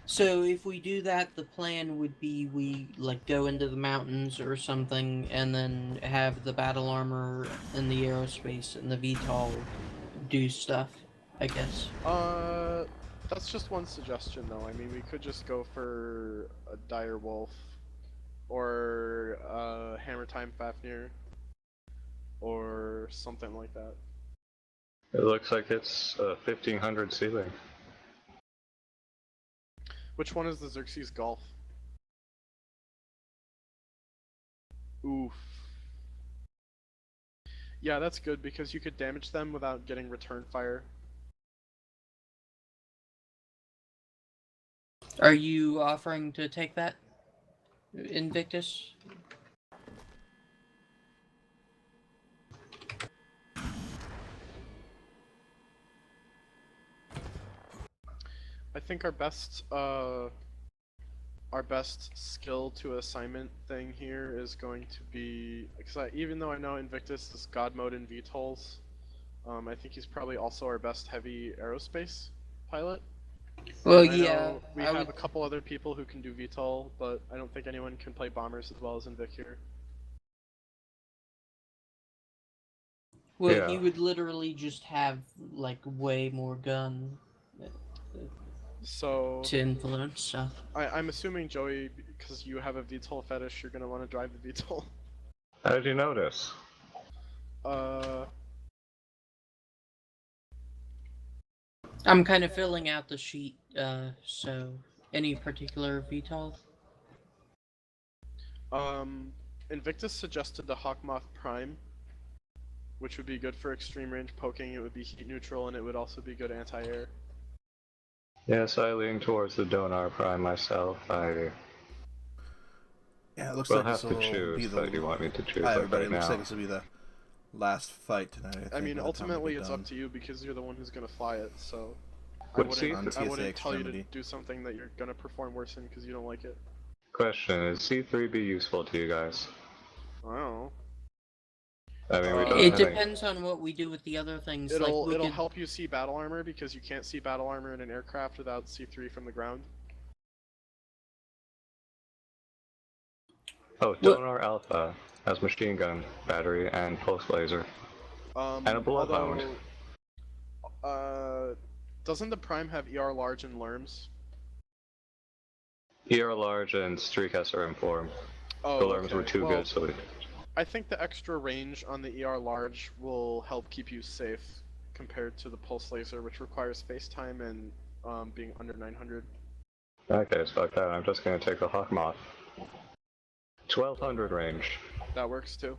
Speaker 10: So if we do that, the plan would be we like go into the mountains or something, and then have the battle armor and the aerospace and the VTOL do stuff, I guess.
Speaker 3: That's just one suggestion though. I mean, we could just go for a Dire Wolf, or Hammer Time Fafnir, or something like that.
Speaker 9: It looks like it's 1500 ceiling.
Speaker 3: Which one is the Xerxes Golf? Oof. Yeah, that's good because you could damage them without getting return fire.
Speaker 10: Are you offering to take that, Invictus?
Speaker 3: I think our best skill to assignment thing here is going to be, because even though I know Invictus is God mode in VTOLs, I think he's probably also our best heavy aerospace pilot.
Speaker 10: Well,
Speaker 3: yeah, we have a couple other people who can do VTOL, but I don't think anyone can play bombers as well as Invic here.
Speaker 10: Well,
Speaker 9: Yeah.
Speaker 10: he would literally just have like way more gun.
Speaker 3: So
Speaker 10: to influence stuff.
Speaker 3: I'm assuming, Joey, because you have a VTOL fetish, you're gonna want to drive the VTOL.
Speaker 9: How did you notice?
Speaker 10: I'm kind of filling out the sheet, so any particular VTOL?
Speaker 3: Invictus suggested the Hawkmoth Prime, which would be good for extreme range poking, it would be heat neutral, and it would also be good anti-air.
Speaker 9: Yes, I lean towards the Donar Prime myself.
Speaker 2: Yeah, it looks
Speaker 9: will
Speaker 2: like
Speaker 9: have
Speaker 2: this
Speaker 9: to
Speaker 2: will
Speaker 9: choose,
Speaker 2: be the...
Speaker 9: but you want me to choose
Speaker 2: Hi,
Speaker 9: like
Speaker 2: everybody.
Speaker 9: right
Speaker 2: It looks
Speaker 9: now.
Speaker 2: like this will be the last fight tonight.
Speaker 3: I mean,
Speaker 2: by the time we
Speaker 3: ultimately
Speaker 2: get
Speaker 3: it's
Speaker 2: done.
Speaker 3: up to you because you're the one who's gonna fly it, so I
Speaker 9: Would C-
Speaker 3: wouldn't
Speaker 2: TSA
Speaker 3: tell you to
Speaker 2: Extremity.
Speaker 3: do something that you're gonna perform worse in because you don't like it.
Speaker 9: Question, is C3 be useful to you guys?
Speaker 3: I don't know.
Speaker 9: I mean, we don't
Speaker 10: It
Speaker 9: have any...
Speaker 10: depends on what we do with the other things.
Speaker 3: It'll
Speaker 10: like,
Speaker 3: help you see battle armor because you can't see battle armor in an aircraft without C3 from the ground.
Speaker 9: Oh, Donar Alpha has machine gun, battery, and pulse laser. And a bloodhound.
Speaker 3: Doesn't the Prime have ER large and LERMs?
Speaker 9: ER large and Streakers are informed.
Speaker 3: Oh,
Speaker 9: the Lerms were too
Speaker 3: well,
Speaker 9: good, so we...
Speaker 3: I think the extra range on the ER large will help keep you safe compared to the pulse laser, which requires face time and being under 900.
Speaker 9: Okay, so fuck that. I'm just gonna take the Hawkmoth. 1200 range.
Speaker 3: That works too.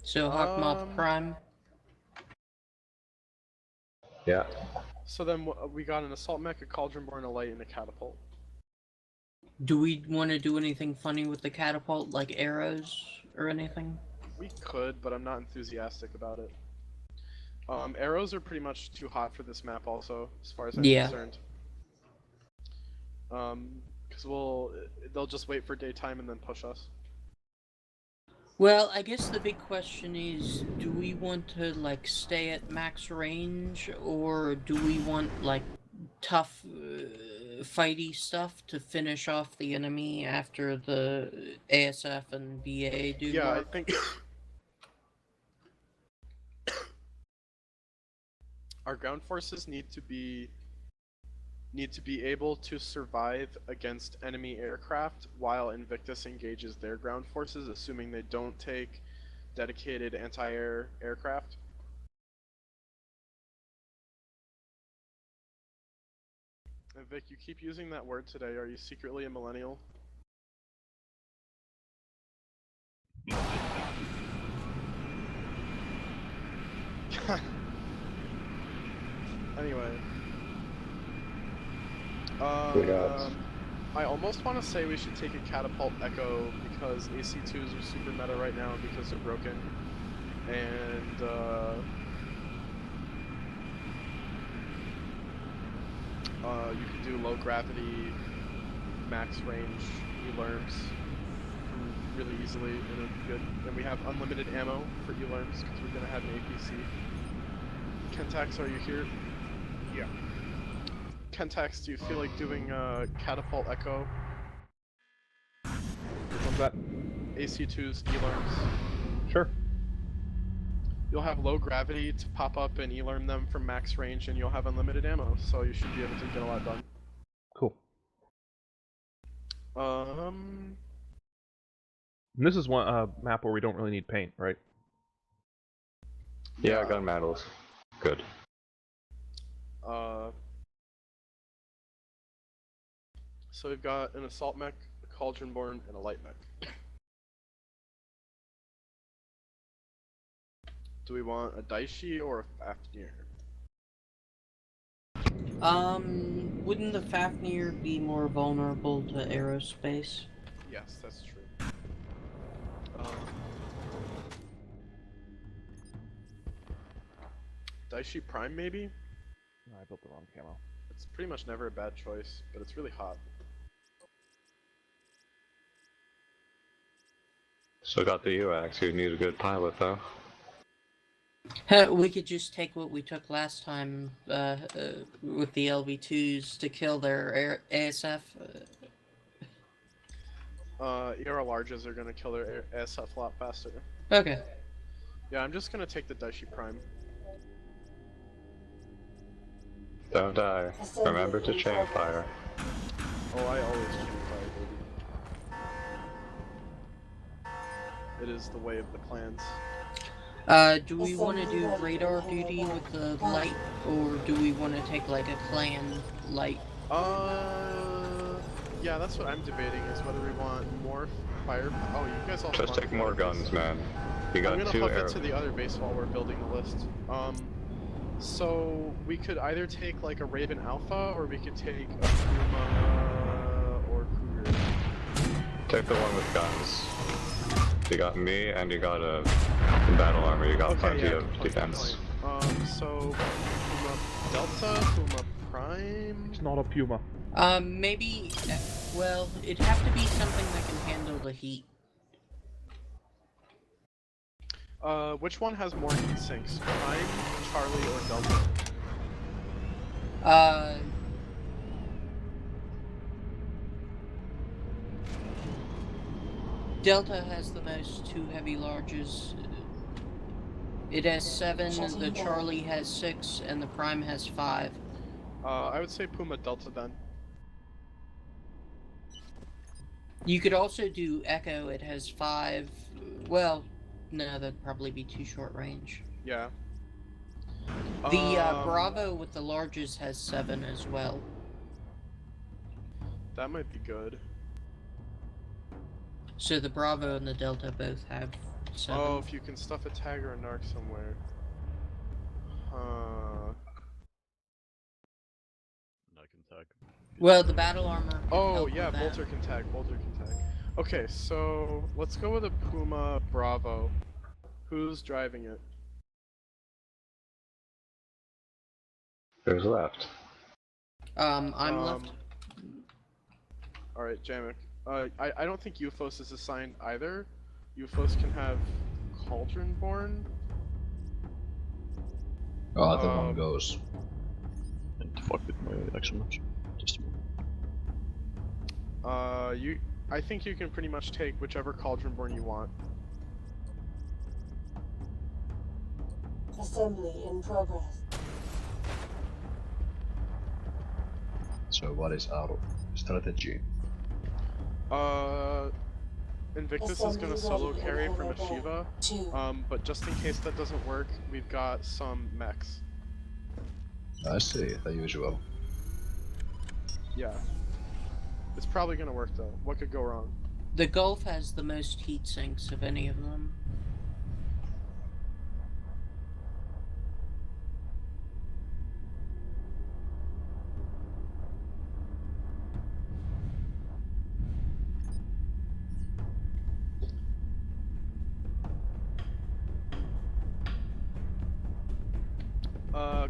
Speaker 10: So Hawkmoth Prime.
Speaker 9: Yeah.
Speaker 3: So then we got an assault mech, a cauldron-born, a light, and a catapult.
Speaker 10: Do we want to do anything funny with the catapult, like arrows or anything?
Speaker 3: We could, but I'm not enthusiastic about it. Arrows are pretty much too hot for this map also, as far as I'm concerned. Because they'll just wait for daytime and then push us.
Speaker 10: Well, I guess the big question is, do we want to, like, stay at max range, or do we want, like, tough, fighty stuff to finish off the enemy after the ASF and BA do
Speaker 3: Yeah,
Speaker 10: work?
Speaker 3: I think our ground forces need to be able to survive against enemy aircraft while Invictus engages their ground forces, assuming they don't take dedicated anti-air aircraft. And Vic, you keep using that word today. Are you secretly a millennial? Anyway. I almost want to say we should take a Catapult Echo because AC2s are super meta right now because they're broken. And, you can do low gravity, max range E-Lerms really easily, and it'd be good. And we have unlimited ammo for E-Lerms because we're going to have an APC. Kentax, are you here?
Speaker 11: Yeah.
Speaker 3: Kentax, do you feel like doing Catapult Echo?
Speaker 11: Which one's that?
Speaker 3: AC2's E-Lerms.
Speaker 11: Sure.
Speaker 3: You'll have low gravity to pop up and E-Lerm them from max range, and you'll have unlimited ammo, so you should be able to get a lot done.
Speaker 11: Cool.
Speaker 3: Um...
Speaker 11: And this is one map where we don't really need paint, right?
Speaker 9: Yeah, gun medals. Good.
Speaker 3: So we've got an assault mech, a cauldron-born, and a light mech. Do we want a Daishi or a Fafnir?
Speaker 10: Wouldn't the Fafnir be more vulnerable to aerospace?
Speaker 3: Yes, that's true. Daishi Prime, maybe?
Speaker 11: I built the wrong camo.
Speaker 3: It's pretty much never a bad choice, but it's really hot.
Speaker 9: So got the UX, you need a good pilot though.
Speaker 10: We could just take what we took last time with the LV2s to kill their ASF.
Speaker 3: ER larges are gonna kill their ASF a lot faster.
Speaker 10: Okay.
Speaker 3: Yeah, I'm just gonna take the Daishi Prime.
Speaker 9: Don't die. Remember to chain fire.
Speaker 3: Oh, I always chain fire, baby. It is the way of the clans.
Speaker 10: Do we want to do radar duty with the light, or do we want to take like a clan light?
Speaker 3: Yeah, that's what I'm debating, is whether we want more fire. Oh, you guys all
Speaker 9: Just take more guns, man. You got
Speaker 3: I'm gonna
Speaker 9: two
Speaker 3: hop
Speaker 9: arrows.
Speaker 3: into the other base while we're building the list. So we could either take like a Raven Alpha, or we could take a Puma or Cougar.
Speaker 9: Take the one with guns. You got me, and you got a battle armor. You got plenty of defense.
Speaker 3: So Puma Delta, Puma Prime.
Speaker 11: It's not a Puma.
Speaker 10: Maybe. Well, it'd have to be something that can handle the heat.
Speaker 3: Which one has more heat sinks? Prime, Charlie, or Delta?
Speaker 10: Delta has the most 2 heavy larges. It has 7, the Charlie has 6, and the Prime has 5.
Speaker 3: I would say Puma Delta then.
Speaker 10: You could also do Echo, it has 5. Well, no, that'd probably be too short range.
Speaker 3: Yeah.
Speaker 10: The Bravo with the larges has 7 as well.
Speaker 3: That might be good.
Speaker 10: So the Bravo and the Delta both have 7.
Speaker 3: Oh, if you can stuff a tag or a narc somewhere.
Speaker 14: I can tag.
Speaker 10: Well, the battle armor.
Speaker 3: Oh, yeah, Bolter can tag. Okay, so let's go with a Puma Bravo. Who's driving it?
Speaker 9: Who's left?
Speaker 10: I'm left.
Speaker 3: Alright, Jamek. I don't think Euphos is assigned either, UFOs can have Cauldronborn.
Speaker 12: Other one goes.
Speaker 14: And fuck with my excellence. Just a moment.
Speaker 3: I think you can pretty much take whichever Cauldronborn you want.
Speaker 5: Assembly in progress.
Speaker 12: So what is our strategy?
Speaker 3: Invictus is gonna solo carry from a Shiva, but just in case that doesn't work, we've got some mechs.
Speaker 12: I see, the usual.
Speaker 3: Yeah. It's probably gonna work though. What could go wrong?
Speaker 10: The Gulf has the most heat sinks of any of them.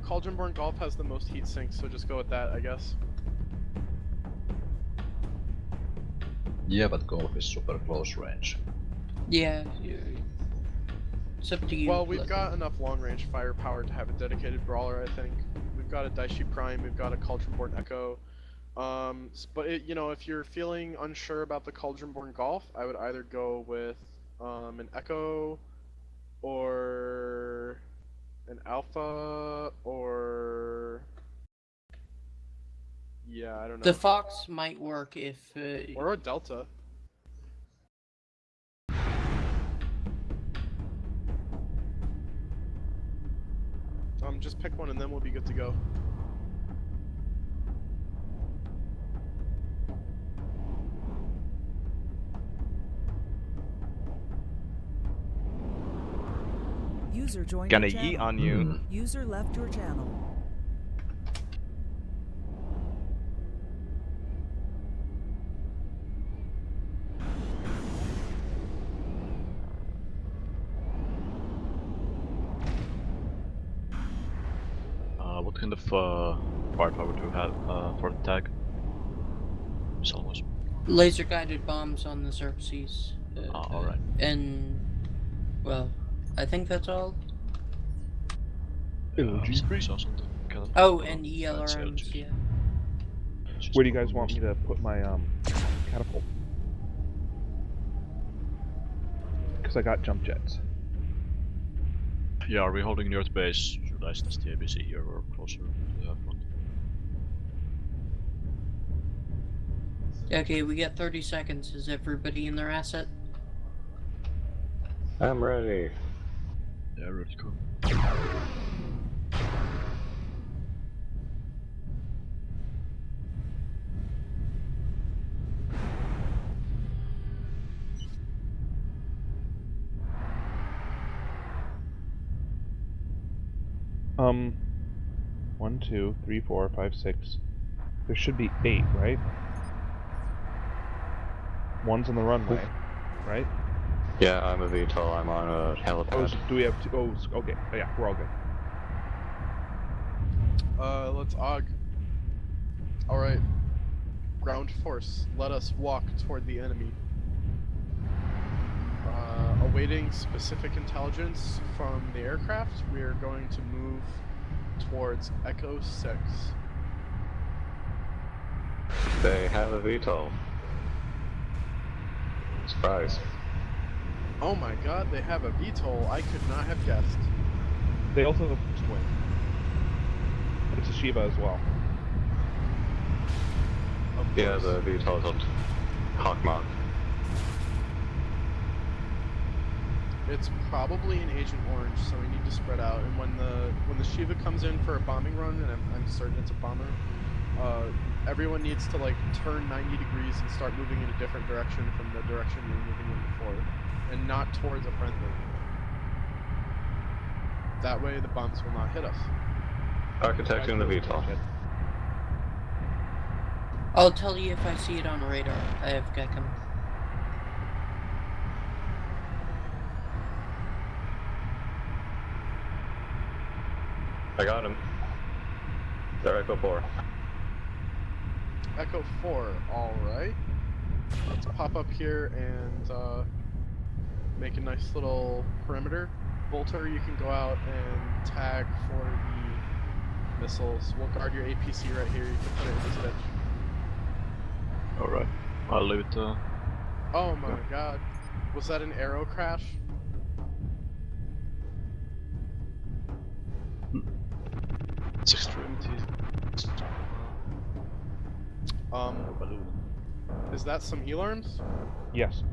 Speaker 3: Cauldronborn Golf has the most heat sinks, so just go with that, I guess.
Speaker 12: Yeah, but golf is super close range.
Speaker 10: Yeah, it's up to you.
Speaker 3: Well, we've got enough long-range firepower to have a dedicated brawler, I think. We've got a Daishi Prime, we've got a Cauldronborn Echo. But you know, if you're feeling unsure about the Cauldronborn Golf, I would either go with an Echo or an Alpha or yeah, I don't know.
Speaker 10: The Fox might work if
Speaker 3: or a Delta. Just pick one and then we'll be good to go.
Speaker 7: User joined
Speaker 14: Gonna
Speaker 7: your
Speaker 14: yeet
Speaker 7: channel.
Speaker 14: on you.
Speaker 7: User left your channel.
Speaker 14: What kind of firepower do you have for the tag? Missiles.
Speaker 10: laser guided bombs on the Xerxes.
Speaker 14: Alright.
Speaker 10: And well, I think that's all. Oh, and ELRMs, yeah.
Speaker 11: Where do you guys want me to put my catapult? Because I got jump jets.
Speaker 14: Yeah, are we holding North Base? Should I test the ABC here or closer to the front?
Speaker 10: Okay, we got 30 seconds. Is everybody in their asset?
Speaker 9: I'm ready.
Speaker 14: Yeah, ready to go.
Speaker 11: One, 2, 3, 4, 5, 6. There should be 8, right? One's on the runway, right?
Speaker 9: Yeah, I'm a VTOL. I'm on a helipad.
Speaker 11: Oh, do we have two? Oh, okay. Oh, yeah, we're all good.
Speaker 3: Let's AUG. Alright. Ground force, let us walk toward the enemy. Awaiting specific intelligence from the aircraft, we are going to move towards Echo 6.
Speaker 9: They have a VTOL. Surprise.
Speaker 3: Oh my god, they have a VTOL. I could not have guessed.
Speaker 11: They also have a fixed wing. It's a Shiva as well.
Speaker 9: Yeah, the VTOL called Hawkmoth.
Speaker 3: It's probably an Agent Orange, so we need to spread out. And when the Shiva comes in for a bombing run, and I'm certain it's a bomber, everyone needs to like turn 90 degrees and start moving in a different direction from the direction you were moving in before, and not towards a friendly. That way, the bombs will not hit us.
Speaker 9: Architecting the VTOL.
Speaker 10: I'll tell you if I see it on radar. I have Gekum.
Speaker 9: I got him. They're Echo 4.
Speaker 3: Echo 4, alright. Let's pop up here and make a nice little perimeter. Bolter, you can go out and tag for the missiles. We'll guard your APC right here. You can put it in this ditch.
Speaker 14: Alright, I'll leave it.
Speaker 3: Oh my god. Was that an arrow crash?
Speaker 14: It's extremity.
Speaker 3: Balloon. Is that some E-alarms?
Speaker 11: Yes.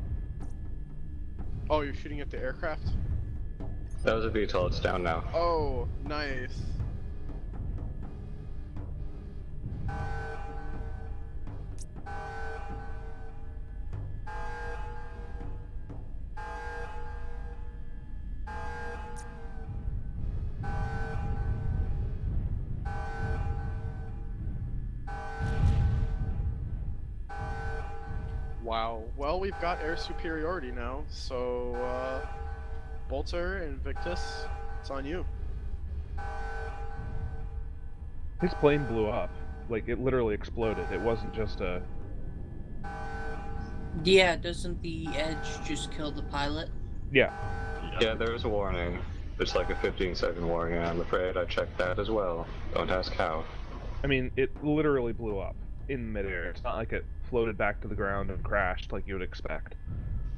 Speaker 3: Oh, you're shooting at the aircraft?
Speaker 9: That was a VTOL, it's down now.
Speaker 3: Oh, nice. Wow. Well, we've got air superiority now, so, Bolter and Victus, it's on you.
Speaker 11: His plane blew up. Like, it literally exploded. It wasn't just a...
Speaker 10: Yeah, doesn't the edge just kill the pilot?
Speaker 11: Yeah.
Speaker 9: Yeah, there was a warning. It's like a 15-second warning, and I'm afraid I checked that as well. Don't ask how.
Speaker 11: I mean, it literally blew up in midair. It's not like it floated back to the ground and crashed like you would expect.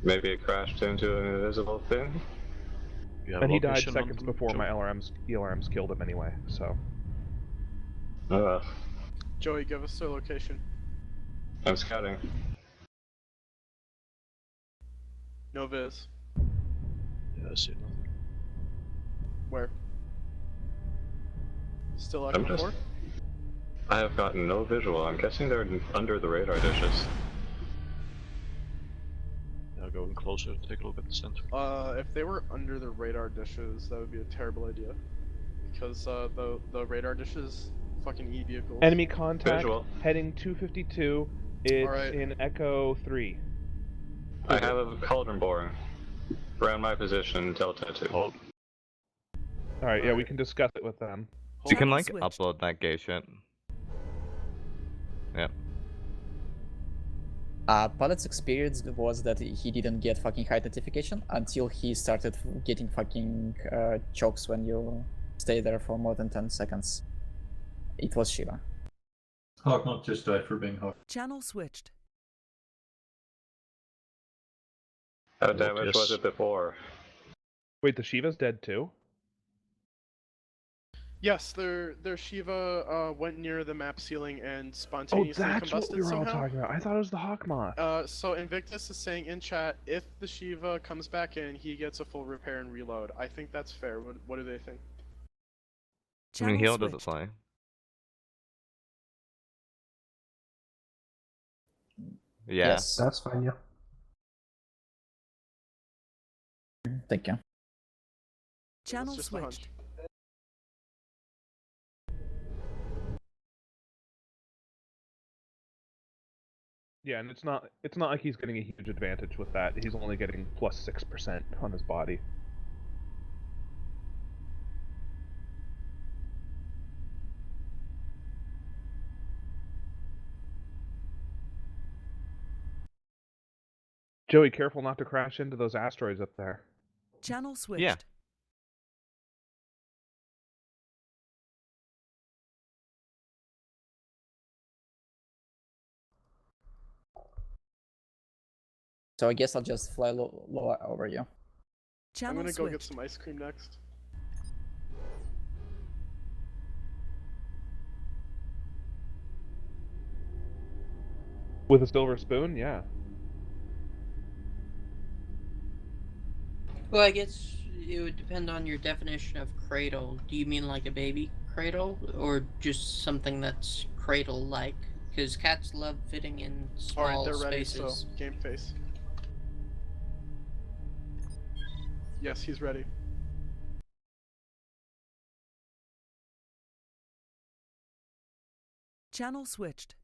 Speaker 9: Maybe it crashed into an invisible thing?
Speaker 11: And he died seconds before my ELRMs killed him anyway, so...
Speaker 9: Oh well.
Speaker 3: Joey, give us their location.
Speaker 9: I'm scouting.
Speaker 3: No viz.
Speaker 14: Yeah, I see nothing.
Speaker 3: Where? Still
Speaker 9: I'm
Speaker 3: Echo 4?
Speaker 9: I have gotten no visual. I'm guessing they're under the radar dishes.
Speaker 14: Yeah, going closer, take a look at the center.
Speaker 3: If they were under the radar dishes, that would be a terrible idea. Because, the radar dishes fucking eat vehicles.
Speaker 11: Enemy contact,
Speaker 9: Visual.
Speaker 11: heading 252, it's
Speaker 3: Alright.
Speaker 11: in Echo 3.
Speaker 9: I have a cauldron boring. Around my position, Delta 2.
Speaker 11: Alright, yeah, we can discuss it with them.
Speaker 16: You can, like, upload that gay shit. Yep.
Speaker 13: Pilot's experience was that he didn't get fucking height notification until he started getting fucking chokes when you stay there for more than 10 seconds. It was Shiva.
Speaker 1: Hawkmoth just died for being Hawk.
Speaker 7: Channel switched.
Speaker 9: How damaged was it before?
Speaker 11: Wait, the Shiva's dead too?
Speaker 3: Yes, their Shiva went near the map ceiling and
Speaker 11: Oh,
Speaker 3: spontaneously
Speaker 11: that's what
Speaker 3: combusted
Speaker 11: we were all
Speaker 3: somehow.
Speaker 11: talking about. I thought it was the Hawkmoth.
Speaker 3: So Invictus is saying in chat, if the Shiva comes back in, he gets a full repair and reload. I think that's fair. What do they think?
Speaker 16: I mean, heal doesn't fly. Yeah.
Speaker 13: Yes.
Speaker 15: That's fine, yeah.
Speaker 13: Thank you.
Speaker 7: Channel
Speaker 3: just a hunch.
Speaker 7: switched.
Speaker 11: Yeah, and it's not like he's getting a huge advantage with that. He's only getting plus 6% on his body. Joey, careful not to crash into those asteroids up there.
Speaker 7: Channel switched.
Speaker 16: Yeah.
Speaker 13: So I guess I'll just fly lower over you.
Speaker 7: Channel
Speaker 3: I'm gonna
Speaker 7: switched.
Speaker 3: go get some ice cream next.
Speaker 11: With a silver spoon? Yeah.
Speaker 10: Well, I guess it would depend on your definition of cradle. Do you mean like a baby cradle, or just something that's cradle-like? Because cats love fitting in small
Speaker 3: Alright, they're ready,
Speaker 10: spaces.
Speaker 3: so game face. Yes, he's ready.
Speaker 7: Channel switched.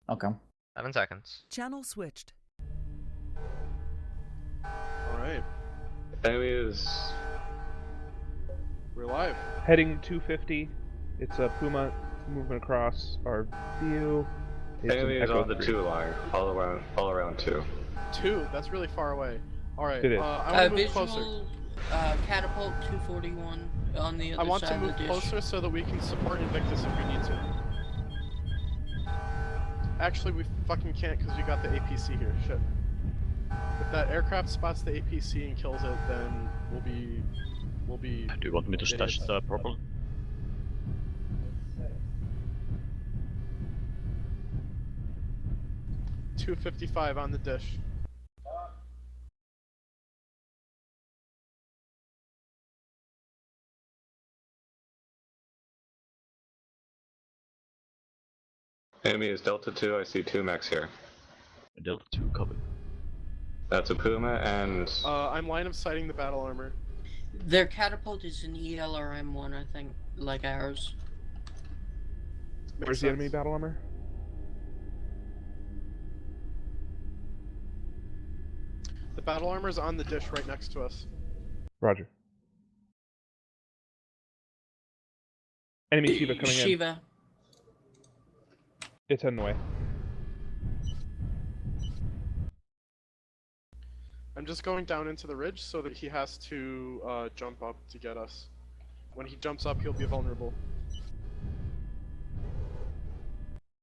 Speaker 13: Okay.
Speaker 8: 7 seconds.
Speaker 7: Channel switched.
Speaker 3: Alright,
Speaker 9: Enemy is...
Speaker 3: we're live.
Speaker 11: Heading 250. It's a Puma moving across our view. It's
Speaker 9: Enemy
Speaker 11: an
Speaker 9: is
Speaker 11: Echo
Speaker 9: on the
Speaker 11: 3.
Speaker 9: 2 line, all around 2.
Speaker 3: 2? That's really far away. Alright,
Speaker 11: It is.
Speaker 3: I want to move
Speaker 10: visual,
Speaker 3: closer.
Speaker 10: Catapult 241 on the other
Speaker 3: I want
Speaker 10: side
Speaker 3: to
Speaker 10: of
Speaker 3: move
Speaker 10: the dish.
Speaker 3: closer so that we can support Invictus if we need to. Actually, we fucking can't because we got the APC here. Shit. If that aircraft spots the APC and kills it, then we'll be.
Speaker 14: Do you want me to stash
Speaker 3: idiots.
Speaker 14: it properly?
Speaker 3: $255 on the dish.
Speaker 9: Enemy is Delta 2, I see 2 mechs here.
Speaker 14: Delta 2 covered.
Speaker 9: That's a Puma and...
Speaker 3: I'm line of sighting the battle armor.
Speaker 10: Their catapult is an ELRM1, I think, like ours.
Speaker 11: Where's the enemy battle armor?
Speaker 3: The battle armor's on the dish right next to us.
Speaker 11: Roger. Enemy Shiva coming in.
Speaker 10: Shiva.
Speaker 11: It's heading away.
Speaker 3: I'm just going down into the ridge so that he has to jump up to get us. When he jumps up, he'll be vulnerable.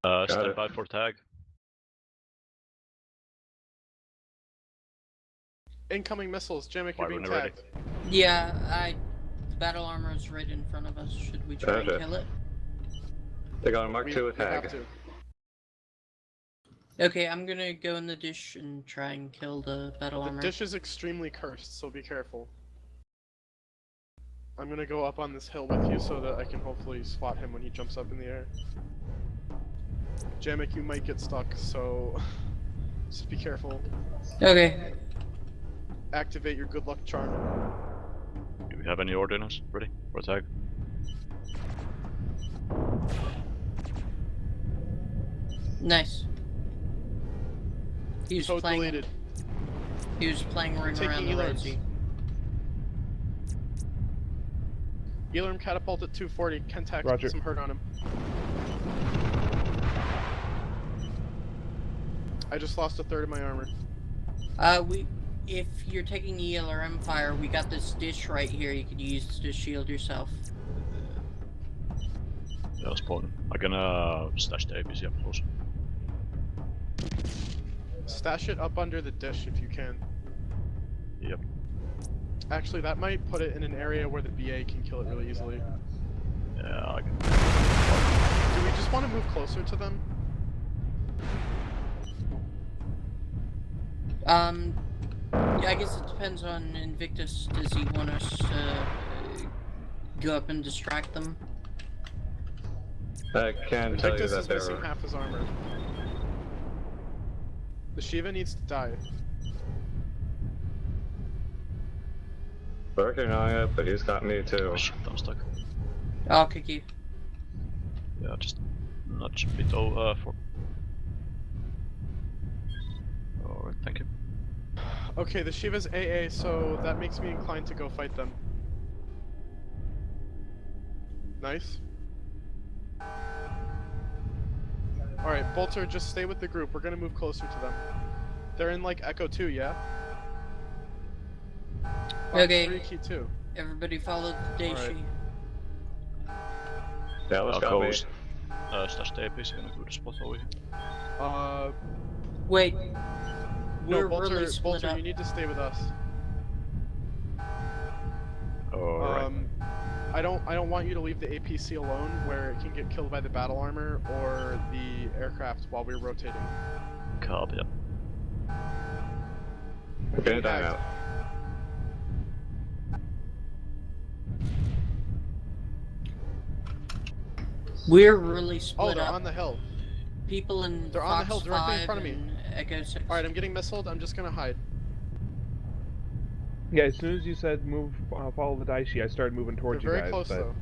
Speaker 14: Stand by for tag.
Speaker 3: Incoming missiles, Jamek, you're being
Speaker 14: Ready.
Speaker 3: tagged.
Speaker 10: Yeah, the battle armor is right in front of us. Should we try and kill it?
Speaker 9: They got a Mark II with
Speaker 3: We
Speaker 9: tag.
Speaker 3: have to.
Speaker 10: Okay, I'm gonna go in the dish and try and kill the battle armor.
Speaker 3: The dish is extremely cursed, so be careful. I'm gonna go up on this hill with you so that I can hopefully spot him when he jumps up in the air. Jamek, you might get stuck, so just be careful.
Speaker 10: Okay.
Speaker 3: Activate your good luck charm.
Speaker 14: Do we have any ordnance ready for tag?
Speaker 10: Nice. He was
Speaker 3: Code
Speaker 10: playing.
Speaker 3: deleted.
Speaker 10: He was playing ring
Speaker 3: Taking
Speaker 10: around the
Speaker 3: Elarms.
Speaker 10: rosy.
Speaker 3: Elarm catapult at 240. Kentak,
Speaker 11: Roger.
Speaker 3: some hurt on him. I just lost a third of my armor.
Speaker 10: If you're taking ELRM fire, we got this dish right here. You could use to shield yourself.
Speaker 14: Yeah, that's important. I'm gonna stash the APC up close.
Speaker 3: Stash it up under the dish if you can.
Speaker 14: Yep.
Speaker 3: Actually, that might put it in an area where the BA can kill it really easily.
Speaker 14: Yeah, I can.
Speaker 3: Do we just want to move closer to them?
Speaker 10: I guess it depends on Invictus. Does he want us to go up and distract them?
Speaker 9: I can tell you
Speaker 3: Invictus
Speaker 9: that
Speaker 3: is missing
Speaker 9: they're...
Speaker 3: half his armor. The Shiva needs to die.
Speaker 9: Working on it, but he's got me too.
Speaker 14: Oh shit, I'm stuck.
Speaker 10: I'll kick you.
Speaker 14: Yeah, just nudge a bit over for. Alright, thank you.
Speaker 3: Okay, the Shiva's AA, so that makes me inclined to go fight them. Nice. Alright, Bolter, just stay with the group. We're gonna move closer to them. They're in like Echo 2, yeah? Box
Speaker 10: Okay.
Speaker 3: 3, Key 2.
Speaker 10: Everybody follow the Daishi.
Speaker 3: Alright.
Speaker 9: Yeah, let's
Speaker 14: I'll
Speaker 9: go.
Speaker 14: go stash the APC in a good spot over here.
Speaker 10: Wait.
Speaker 3: No,
Speaker 10: We're
Speaker 3: Bolter,
Speaker 10: really split
Speaker 3: Bolter,
Speaker 10: up.
Speaker 3: you need to stay with us.
Speaker 14: Alright.
Speaker 3: I don't want you to leave the APC alone where it can get killed by the battle armor or the aircraft while we're rotating.
Speaker 14: Copy.
Speaker 9: We're gonna die out.
Speaker 10: We're really
Speaker 3: Oh,
Speaker 10: split
Speaker 3: they're
Speaker 10: up.
Speaker 3: on the hill.
Speaker 10: People in
Speaker 3: They're
Speaker 10: Fox
Speaker 3: on the hill directly in
Speaker 10: 5
Speaker 3: front of me.
Speaker 10: and Echo 6.
Speaker 3: Alright, I'm getting missiled. I'm just gonna hide.
Speaker 11: Yeah, as soon as you said move, follow the Daishi, I started moving
Speaker 3: They're
Speaker 11: towards you
Speaker 3: very
Speaker 11: guys.
Speaker 3: close
Speaker 11: but...
Speaker 3: though.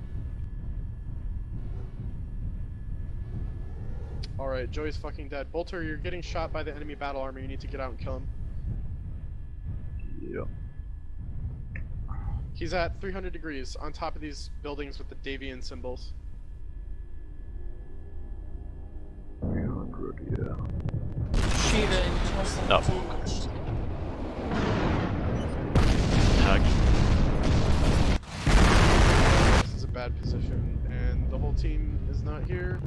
Speaker 3: Alright, Joey's fucking dead. Bolter, you're getting shot by the enemy battle armor. You need to get out and kill him.
Speaker 14: Yeah.
Speaker 3: He's at 300 degrees on top of these buildings with the Davian symbols.
Speaker 14: 300, yeah.
Speaker 10: Shiva
Speaker 5: Missile
Speaker 14: No.
Speaker 5: damaged.
Speaker 3: position, and the whole team is not here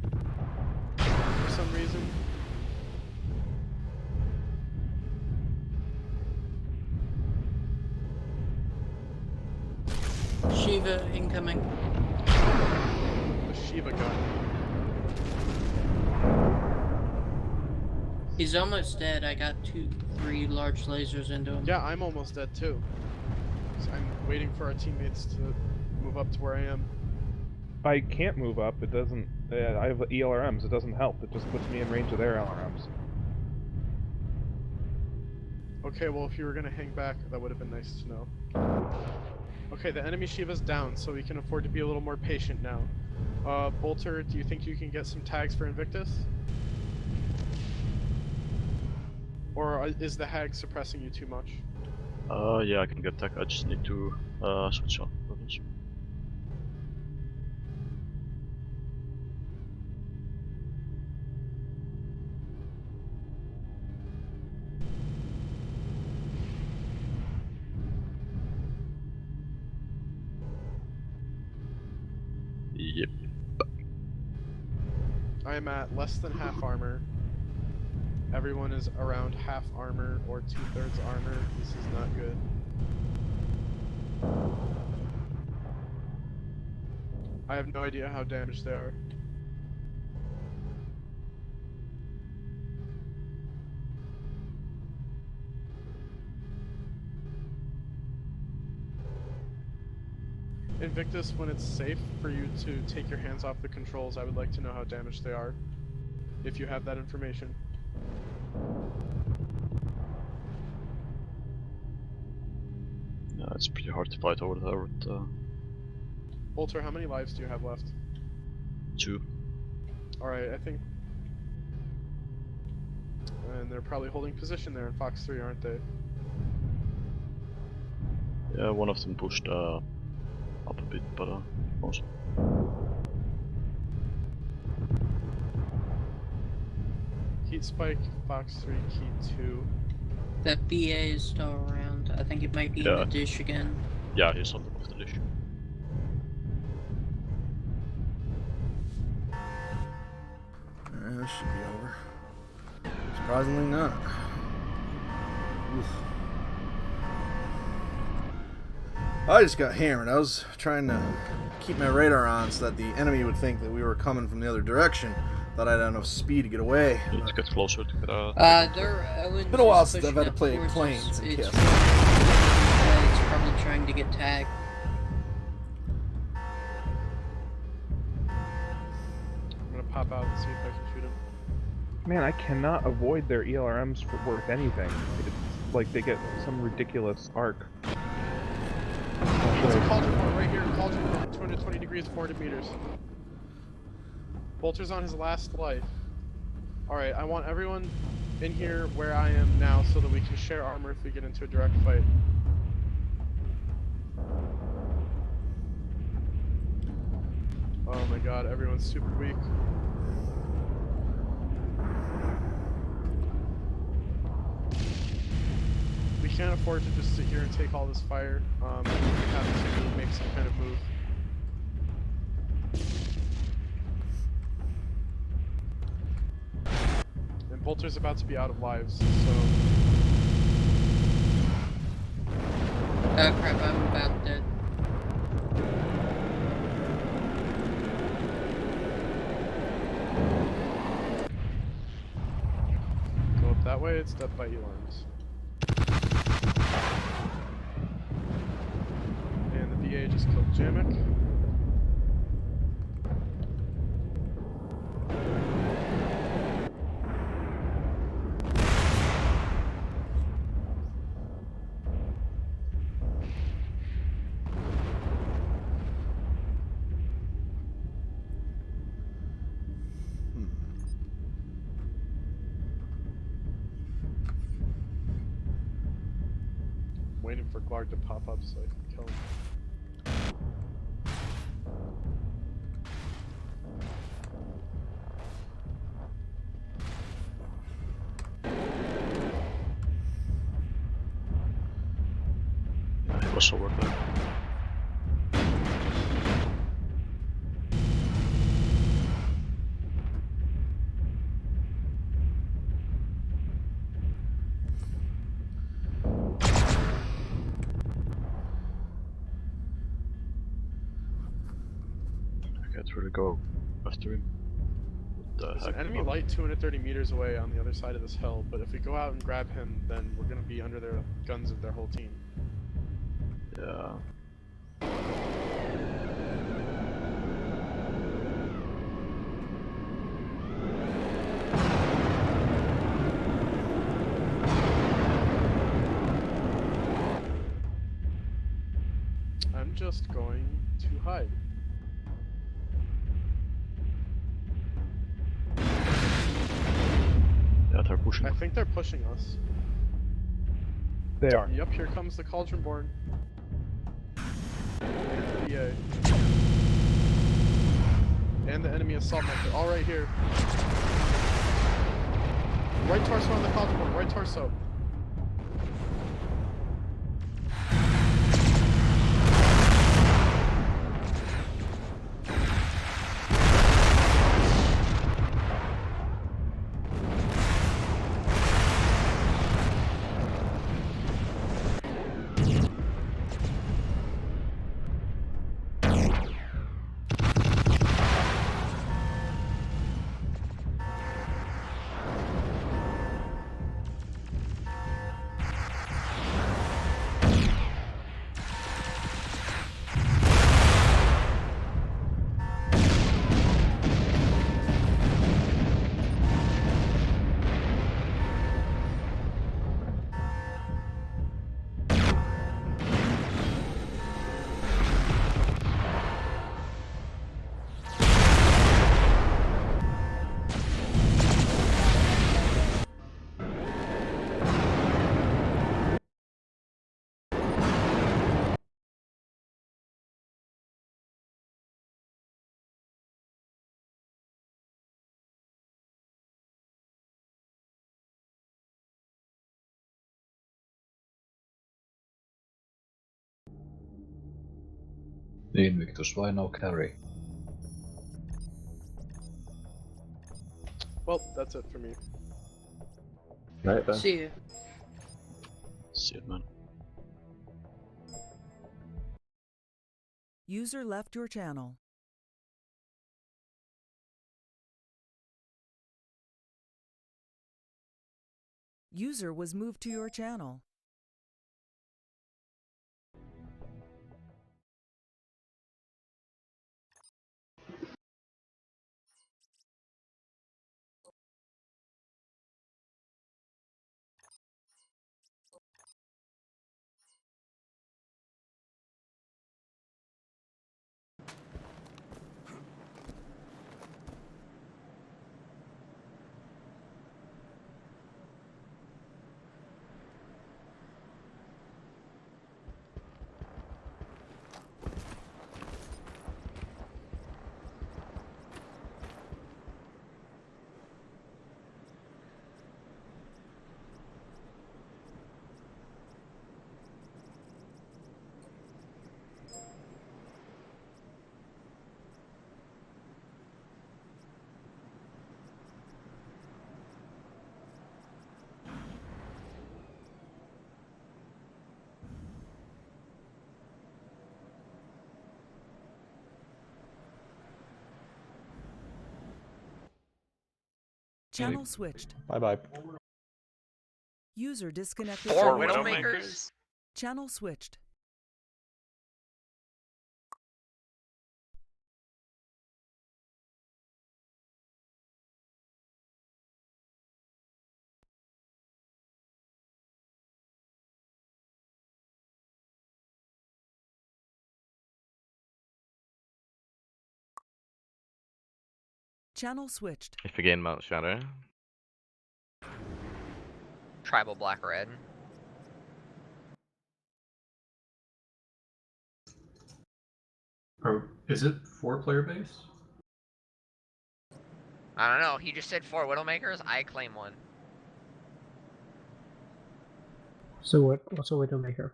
Speaker 3: for some reason.
Speaker 10: Shiva incoming.
Speaker 3: The Shiva gun.
Speaker 10: He's almost dead. I got 3 large lasers into him.
Speaker 3: Yeah, I'm almost dead too. So I'm waiting for our teammates to move up to where I am.
Speaker 11: I can't move up. It doesn't. I have ELRMs. It doesn't help. It just puts me in range of their LRMs.
Speaker 3: Okay, well, if you were gonna hang back, that would have been nice to know. Okay, the enemy Shiva's down, so we can afford to be a little more patient now. Bolter, do you think you can get some tags for Invictus? Or is the hag suppressing you too much?
Speaker 14: Yeah, I can get tech. I just need to switch on weapons. Yep.
Speaker 3: I am at less than half armor. Everyone is around half armor or 2/3 armor. This is not good. I have no idea how damaged they are. Invictus, when it's safe for you to take your hands off the controls, I would like to know how damaged they are, if you have that information.
Speaker 14: Yeah, it's pretty hard to fight over there with
Speaker 3: Bolter, how many lives do you have left?
Speaker 14: 2.
Speaker 3: Alright, I think... And they're probably holding position there in Fox 3, aren't they?
Speaker 14: Yeah, one of them pushed up a bit, but most.
Speaker 3: Heat Spike, Fox 3, Key 2.
Speaker 10: That BA is still around. I think it might be in the dish again.
Speaker 14: Yeah, he's on top of the dish.
Speaker 2: This should be over. Surprisingly not. Oof. I just got hammered. I was trying to keep my radar on so that the enemy would think that we were coming from the other direction. Thought I'd have enough speed to get away.
Speaker 14: Need to get closer to get out.
Speaker 2: It's been a while since I've had to play planes and kiss.
Speaker 10: It's probably trying to get tagged.
Speaker 3: I'm gonna pop out and see if I can shoot him.
Speaker 11: Man, I cannot avoid their ELRMs for worth anything. It's like they get some ridiculous arc.
Speaker 3: There's a cauldron port right here. Cauldron port, 220 degrees, 400 meters. Bolter's on his last life. Alright, I want everyone in here where I am now so that we can share armor if we get into a direct fight. Oh my god, everyone's super weak. We can't afford to just sit here and take all this fire. We have to make some kind of move. And Bolter's about to be out of lives, so...
Speaker 10: Oh crap, I'm about dead.
Speaker 3: Go up that way, it's death by E-Lines. And the BA just killed Jamek. Waiting for Glarg to pop up so I can kill him.
Speaker 14: It was so worth it. can't really go after him. What the
Speaker 3: There's
Speaker 14: heck?
Speaker 3: an enemy
Speaker 14: Oh.
Speaker 3: light 230 meters away on the other side of this hill, but if we go out and grab him, then we're gonna be under their guns of their whole team.
Speaker 14: Yeah.
Speaker 3: I'm just going to hide.
Speaker 14: Yeah, they're pushing.
Speaker 3: I think they're pushing us.
Speaker 11: They are.
Speaker 3: Yep, here comes the Cauldronborn. And the BA. And the enemy assault mech. All right here. Right torso on the Cauldronborn. Right torso.
Speaker 12: The Invictus, why no carry?
Speaker 3: Well, that's it for me.
Speaker 9: Right then.
Speaker 10: See ya.
Speaker 14: See it, man.
Speaker 7: User left your channel. User was moved to your channel. Channel switched.
Speaker 4: Bye bye.
Speaker 7: User disconnected.
Speaker 8: Four
Speaker 7: from your channel.
Speaker 8: Widowmakers?
Speaker 7: Channel switched. Channel switched.
Speaker 16: If you gain Mount Shadow.
Speaker 8: Tribal black red.
Speaker 1: Or is it 4-player base?
Speaker 8: I don't know. He just said 4 Widowmakers. I claim one.
Speaker 15: So what's a Widowmaker?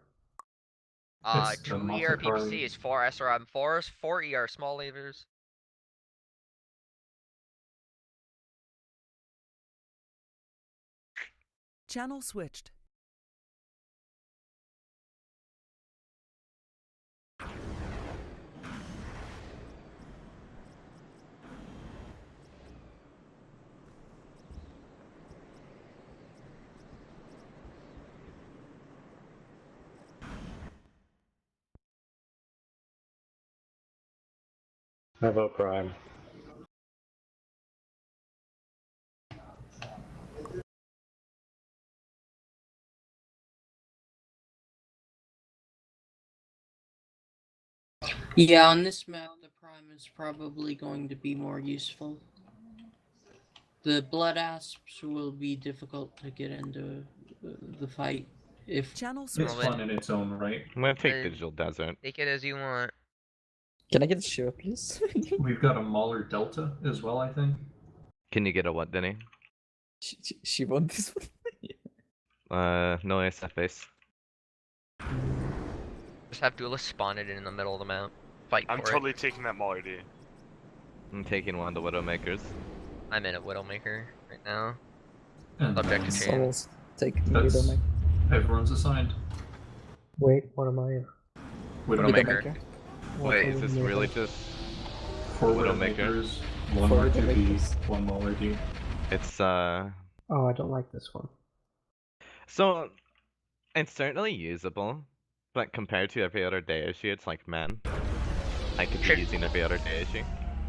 Speaker 1: It's
Speaker 8: 2
Speaker 1: the
Speaker 8: ER
Speaker 1: Mothakari.
Speaker 8: PPCs, 4 SRM4s, 4 ER small levers.
Speaker 7: Channel switched.
Speaker 9: How about Prime?
Speaker 10: Yeah, on this map, the Prime is probably going to be more useful. The Blood Asps will be difficult to get into the fight if...
Speaker 7: Channel
Speaker 1: It's fun in its own right.
Speaker 16: I'm gonna take Digital Desert.
Speaker 8: Take it as you want.
Speaker 13: Can I get a shield, please?
Speaker 1: We've got a Mauler Delta as well, I think.
Speaker 16: Can you get a what, Denny?
Speaker 13: She won this one.
Speaker 16: No SF base.
Speaker 8: Just have duelists spawn it in the middle of the map. Fight
Speaker 17: I'm
Speaker 8: for
Speaker 17: totally
Speaker 8: it.
Speaker 17: taking that Mauler D.
Speaker 16: I'm taking one of the Widowmakers.
Speaker 8: I'm in a Widowmaker right now.
Speaker 1: And
Speaker 8: Subject to
Speaker 1: then-
Speaker 8: change.
Speaker 13: Souls, take
Speaker 1: That's
Speaker 13: Widowmaker.
Speaker 1: everyone's assigned.
Speaker 15: Wait, what am I in?
Speaker 8: Widowmaker.
Speaker 16: Wait, is this really just
Speaker 1: 4
Speaker 16: Widowmaker?
Speaker 1: Widowmakers, 1
Speaker 13: 4
Speaker 1: R2B,
Speaker 13: Widowmakers.
Speaker 1: 1 Mauler D.
Speaker 16: It's
Speaker 15: Oh, I don't like this one.
Speaker 16: So it's certainly usable, but compared to every other Daishi, it's like, man, I could be using every other Daishi.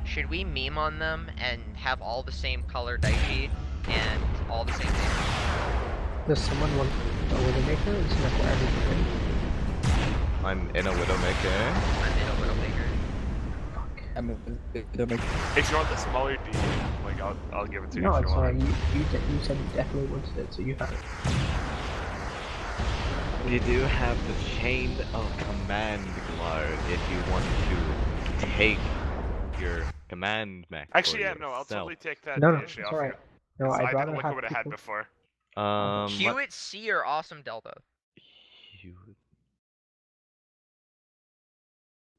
Speaker 8: Should we meme on them and have all the same color Daichi and all the same damage?
Speaker 15: Does someone want a Widowmaker? Is that for everything?
Speaker 16: I'm in a Widowmaker.
Speaker 8: I'm in a Widowmaker.
Speaker 13: I'm a Widowmaker.
Speaker 17: If you want the smaller D, like I'll give it to you
Speaker 15: No,
Speaker 17: if
Speaker 15: it's
Speaker 17: you
Speaker 15: alright.
Speaker 17: want.
Speaker 15: You said you definitely wanted it, so you have it.
Speaker 16: You do have the Chain of Command card if you want to take your command mech.
Speaker 17: Actually,
Speaker 16: for
Speaker 17: yeah, no, I'll
Speaker 16: yourself.
Speaker 17: totally take that
Speaker 15: No, no,
Speaker 17: Daishi
Speaker 15: it's
Speaker 17: off
Speaker 15: alright.
Speaker 17: you.
Speaker 15: No,
Speaker 17: I
Speaker 15: I'd
Speaker 17: didn't
Speaker 15: rather
Speaker 17: look
Speaker 15: have
Speaker 17: at what I had
Speaker 15: people-
Speaker 17: before.
Speaker 8: Hewitt C or Awesome Delta?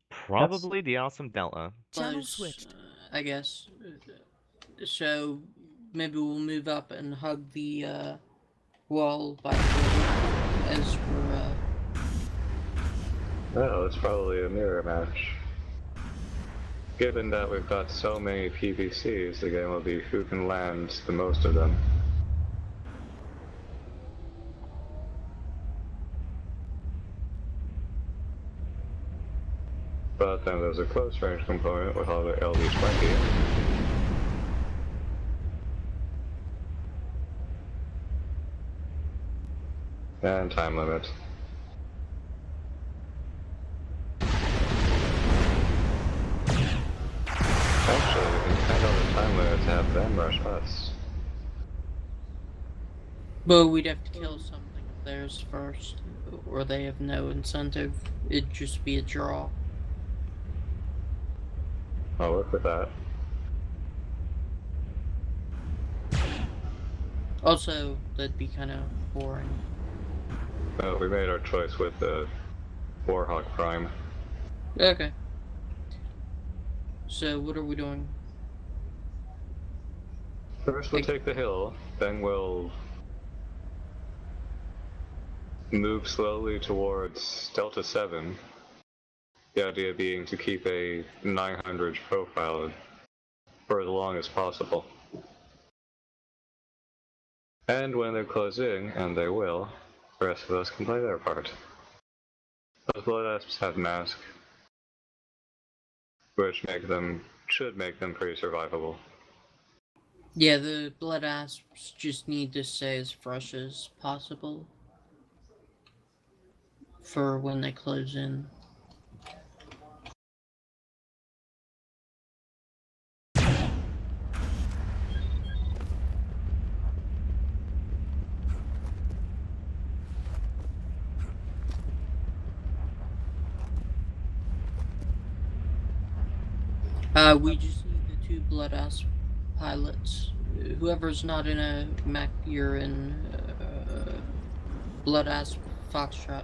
Speaker 16: Probably the Awesome Delta.
Speaker 10: Channel
Speaker 7: Channel switched.
Speaker 10: I guess. So maybe we'll move up and hug the wall by as we're
Speaker 9: Well, it's probably a mirror match. Given that we've got so many PVCs, the game will be who can land the most of them. But then there's a close range component with all the LD20. And time limit. Actually, we can spend all the time limit to have them rush us.
Speaker 10: But we'd have to kill something of theirs first, or they have no incentive. It'd just be a draw.
Speaker 9: I'll work with that.
Speaker 10: Also, that'd be kind of boring.
Speaker 9: Well, we made our choice with the Warhawk Prime.
Speaker 10: Okay. So, what are we doing?
Speaker 9: First we'll take the hill, then we'll move slowly towards Delta 7. The idea being to keep a 900 profile for as long as possible. And when they're closing, and they will, the rest of us can play their part. Those Blood Asps have Mask, which should make them pretty survivable.
Speaker 10: Yeah, the Blood Asps just need to stay as fresh as possible for when they close in. We just need the 2 Blood Asp pilots. Whoever's not in a mech, you're in Blood Asp Foxtrot.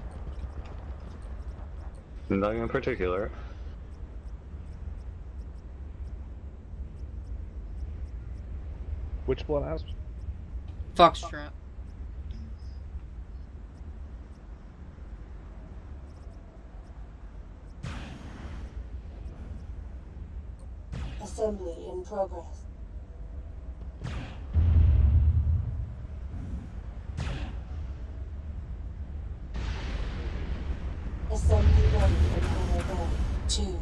Speaker 9: Nothing in particular.
Speaker 11: Which Blood Asp?
Speaker 10: Foxtrot.
Speaker 5: Assembly in progress. Assembly ready and on our way. 2.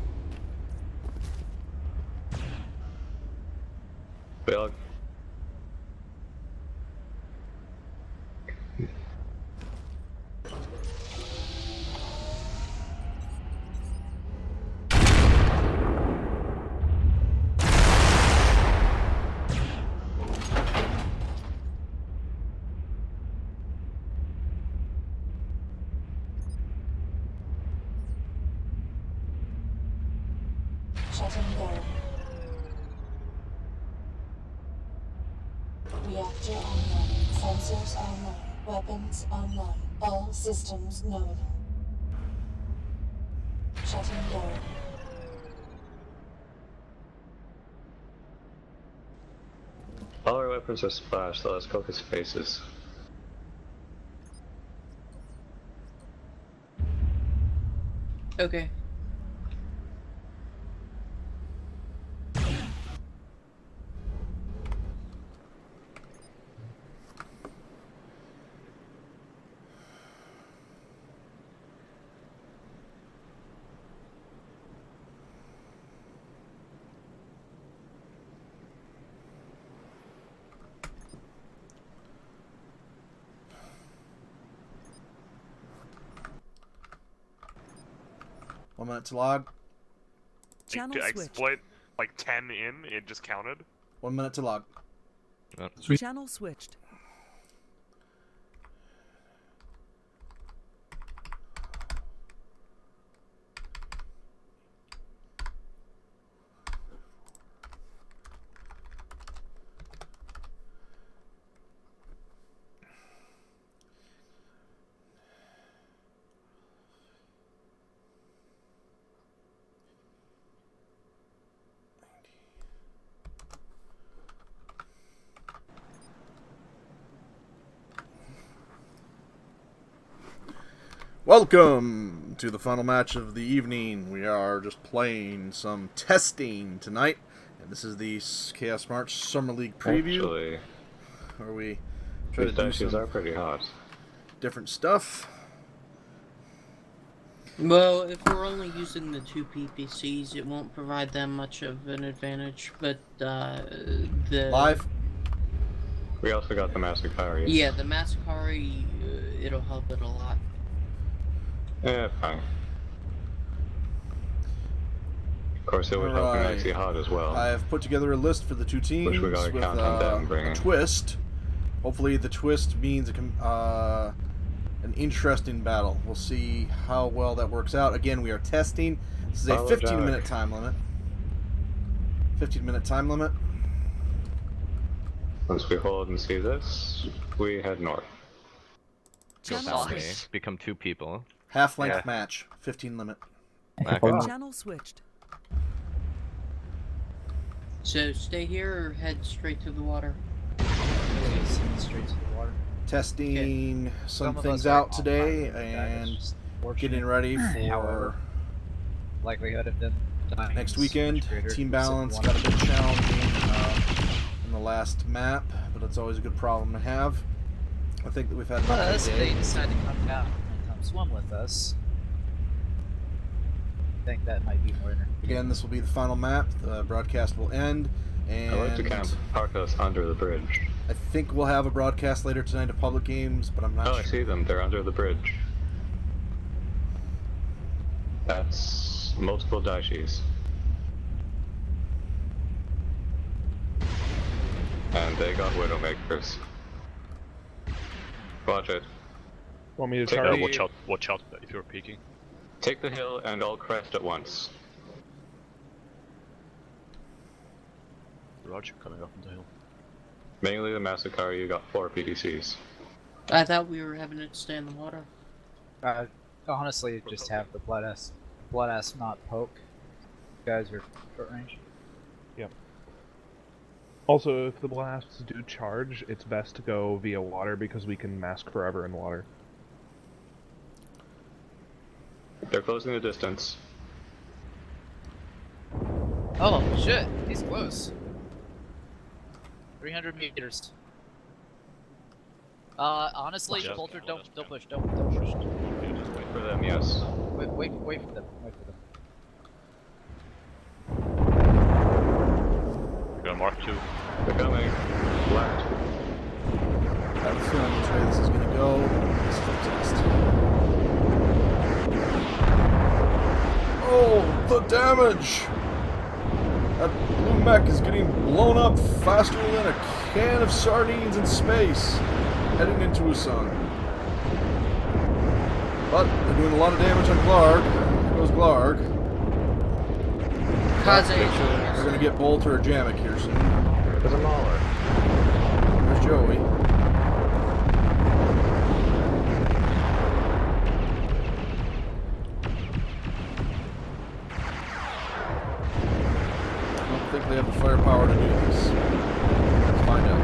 Speaker 9: Well,
Speaker 5: Shutting down. Reactor online. Sensors online. Weapons online. All systems nominal. Shutting down.
Speaker 9: all our weapons are splashed, so let's focus faces.
Speaker 10: Okay.
Speaker 2: One minute to log.
Speaker 7: Channel
Speaker 17: I
Speaker 7: switched.
Speaker 17: split like 10 in, it just counted.
Speaker 2: 1 minute to log.
Speaker 7: Channel switched.
Speaker 2: Welcome to the final match of the evening. We are just playing some testing tonight, and this is the Chaos March Summer League preview,
Speaker 9: Actually,
Speaker 2: where we try to
Speaker 9: these
Speaker 2: do
Speaker 9: dashes
Speaker 2: some
Speaker 9: are pretty hot.
Speaker 2: different stuff.
Speaker 10: Well, if we're only using the 2 PPCs, it won't provide them much of an advantage, but the...
Speaker 2: Live?
Speaker 9: We also got the Massacre.
Speaker 10: Yeah, the Massacre, it'll help it a lot.
Speaker 9: Eh, fine. Of course, it would help in Icy Hot as well.
Speaker 2: I have put together a list for the two teams
Speaker 9: Which we gotta
Speaker 2: with
Speaker 9: count on them
Speaker 2: a
Speaker 9: bringing.
Speaker 2: twist. Hopefully the twist means an interesting battle. We'll see how well that works out. Again, we are testing. This is a 15-minute time limit. 15-minute time limit.
Speaker 9: Once we hold and see this, we head north.
Speaker 16: Consolidate. Become 2 people.
Speaker 2: Half-length match. 15 limit.
Speaker 7: Channel switched.
Speaker 10: So stay here or head straight to the water?
Speaker 13: Straight to the water.
Speaker 2: Testing some
Speaker 13: Some of
Speaker 2: things
Speaker 13: us are
Speaker 2: out today
Speaker 13: on
Speaker 2: and
Speaker 13: just
Speaker 2: getting ready for
Speaker 13: However, likelihood of them dying
Speaker 2: next
Speaker 13: is
Speaker 2: weekend.
Speaker 13: much greater
Speaker 2: Team
Speaker 13: because of
Speaker 2: balance
Speaker 13: one.
Speaker 2: got a bit challenging in the last map, but it's always a good problem to have. I think that we've had
Speaker 13: Plus,
Speaker 2: a
Speaker 13: if
Speaker 2: day.
Speaker 13: they decide to come down and come swim with us, I think that might be more entertaining.
Speaker 2: Again, this will be the final map. The broadcast will end, and
Speaker 9: I like to camp park us under the bridge.
Speaker 2: I think we'll have a broadcast later tonight of public games, but I'm not
Speaker 9: Oh,
Speaker 2: sure.
Speaker 9: I see them. They're under the bridge. That's multiple daishis. And they got Widowmakers. Watch it.
Speaker 11: Want me to
Speaker 9: Take
Speaker 11: charge?
Speaker 14: Watch out if you're peeking.
Speaker 9: Take the hill and all crest at once.
Speaker 14: Roger, coming up on the hill.
Speaker 9: Mainly the Massacre, you got 4 PDCs.
Speaker 10: I thought we were having it stay in the water.
Speaker 13: Honestly, just have the blood ass not poke. You guys are short range.
Speaker 11: Yep. Also, if the blasts do charge, it's best to go via water because we can mask forever in water.
Speaker 9: They're closing the distance.
Speaker 13: Oh shit, he's close. 300 meters. Honestly,
Speaker 9: Watch out.
Speaker 13: Bolter, don't push, don't push.
Speaker 9: Wait for them, yes.
Speaker 13: Wait for them, wait for them.
Speaker 14: We're gonna mark 2.
Speaker 9: They're coming. Left.
Speaker 2: I have a feeling which way this is going to go. This is the test. Oh, the damage! That blue mech is getting blown up faster than a can of sardines in space, heading into a sun. But they're doing a lot of damage on Glarg. There goes Glarg. They're going to get Bolt or Jamek here soon.
Speaker 9: There's a Mauler.
Speaker 2: There's Joey. I don't think they have the firepower to do this. Let's find out.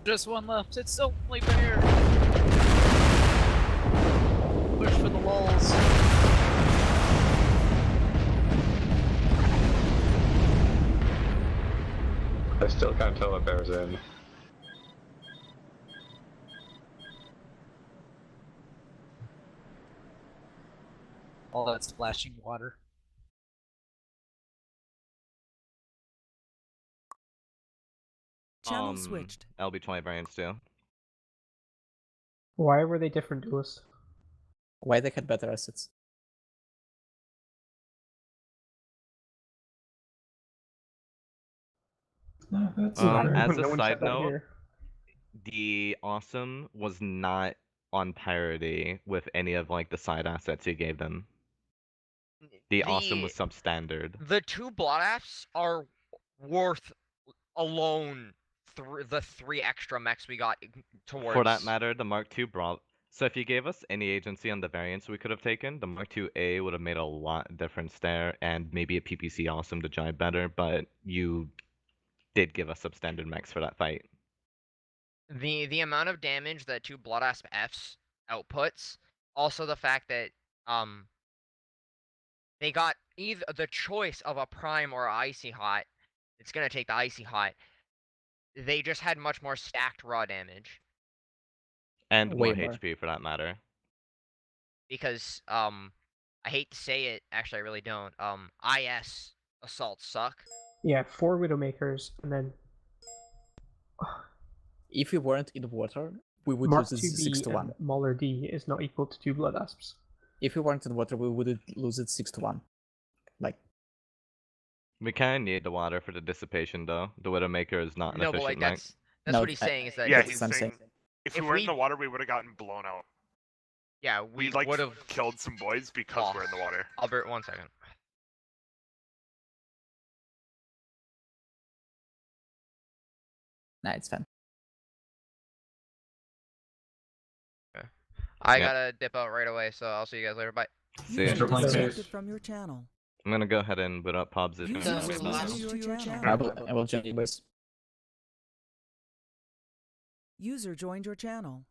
Speaker 18: Just one left. It's only Bear. Push for the walls.
Speaker 9: I still can't tell what Bear's in.
Speaker 18: All that splashing water.
Speaker 7: Channel switched.
Speaker 16: LB20 variants too.
Speaker 15: Why were they different duelists?
Speaker 13: Why they had better assets?
Speaker 11: That's
Speaker 16: As
Speaker 11: no
Speaker 16: a
Speaker 11: one
Speaker 16: side
Speaker 11: said that
Speaker 16: note,
Speaker 11: here.
Speaker 16: the Awesome was not on parity with any of like the side assets you gave them. The Awesome was substandard.
Speaker 8: The two blood apps are worth alone the 3 extra mechs we got towards.
Speaker 16: For that matter, the Mark II brought. So if you gave us any agency on the variants we could have taken, the Mark II-A would have made a lot of difference there, and maybe a PPC Awesome to jive better, but you did give us substandard mechs for that fight.
Speaker 8: The amount of damage that 2 blood asp Fs outputs, also the fact that they got either the choice of a prime or a icy hot. It's gonna take the icy hot. They just had much more stacked raw damage.
Speaker 16: And more HP for that matter.
Speaker 8: Because I hate to say it, actually I really don't. IS assaults suck.
Speaker 15: Yeah, 4 Widowmakers, and then
Speaker 13: If we weren't in water, we would
Speaker 15: Mark
Speaker 13: lose it
Speaker 15: 2B
Speaker 13: 6-1.
Speaker 15: and Mauler D is not equal to 2 Blood Asps.
Speaker 13: If we weren't in water, we would lose it 6-1. Like,
Speaker 16: we kind of need the water for the dissipation, though. The Widowmaker is not an efficient
Speaker 8: but like
Speaker 16: mech.
Speaker 8: that's what he's saying is that
Speaker 17: Yeah, he's saying if we weren't in the water, we would have gotten blown out.
Speaker 8: Yeah,
Speaker 17: we like would have killed some boys because we're in the water.
Speaker 8: Albert, 1 second.
Speaker 13: nah, it's fine.
Speaker 8: Okay. I gotta dip out right away, so I'll see you guys later. Bye.
Speaker 16: See ya.
Speaker 7: Disconnected from your channel.
Speaker 16: I'm gonna go ahead and boot up Pobs. It's gonna be
Speaker 13: I will join you, boys.
Speaker 7: User joined your channel.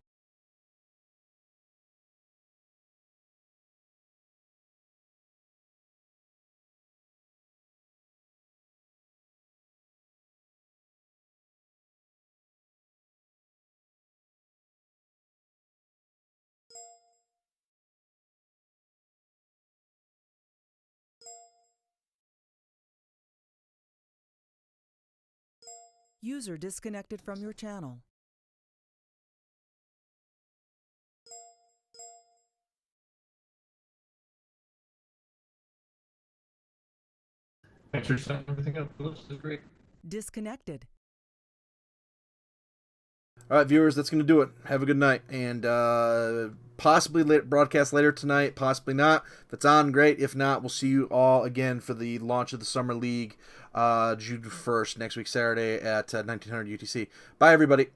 Speaker 7: User disconnected from your channel.
Speaker 1: Thanks for setting everything up. This is great.
Speaker 7: Disconnected.
Speaker 2: All right, viewers, that's going to do it. Have a good night. And possibly broadcast later tonight, possibly not. If it's on, great. If not, we'll see you all again for the launch of the Summer League June 1st, next week, Saturday at 1900 UTC. Bye, everybody.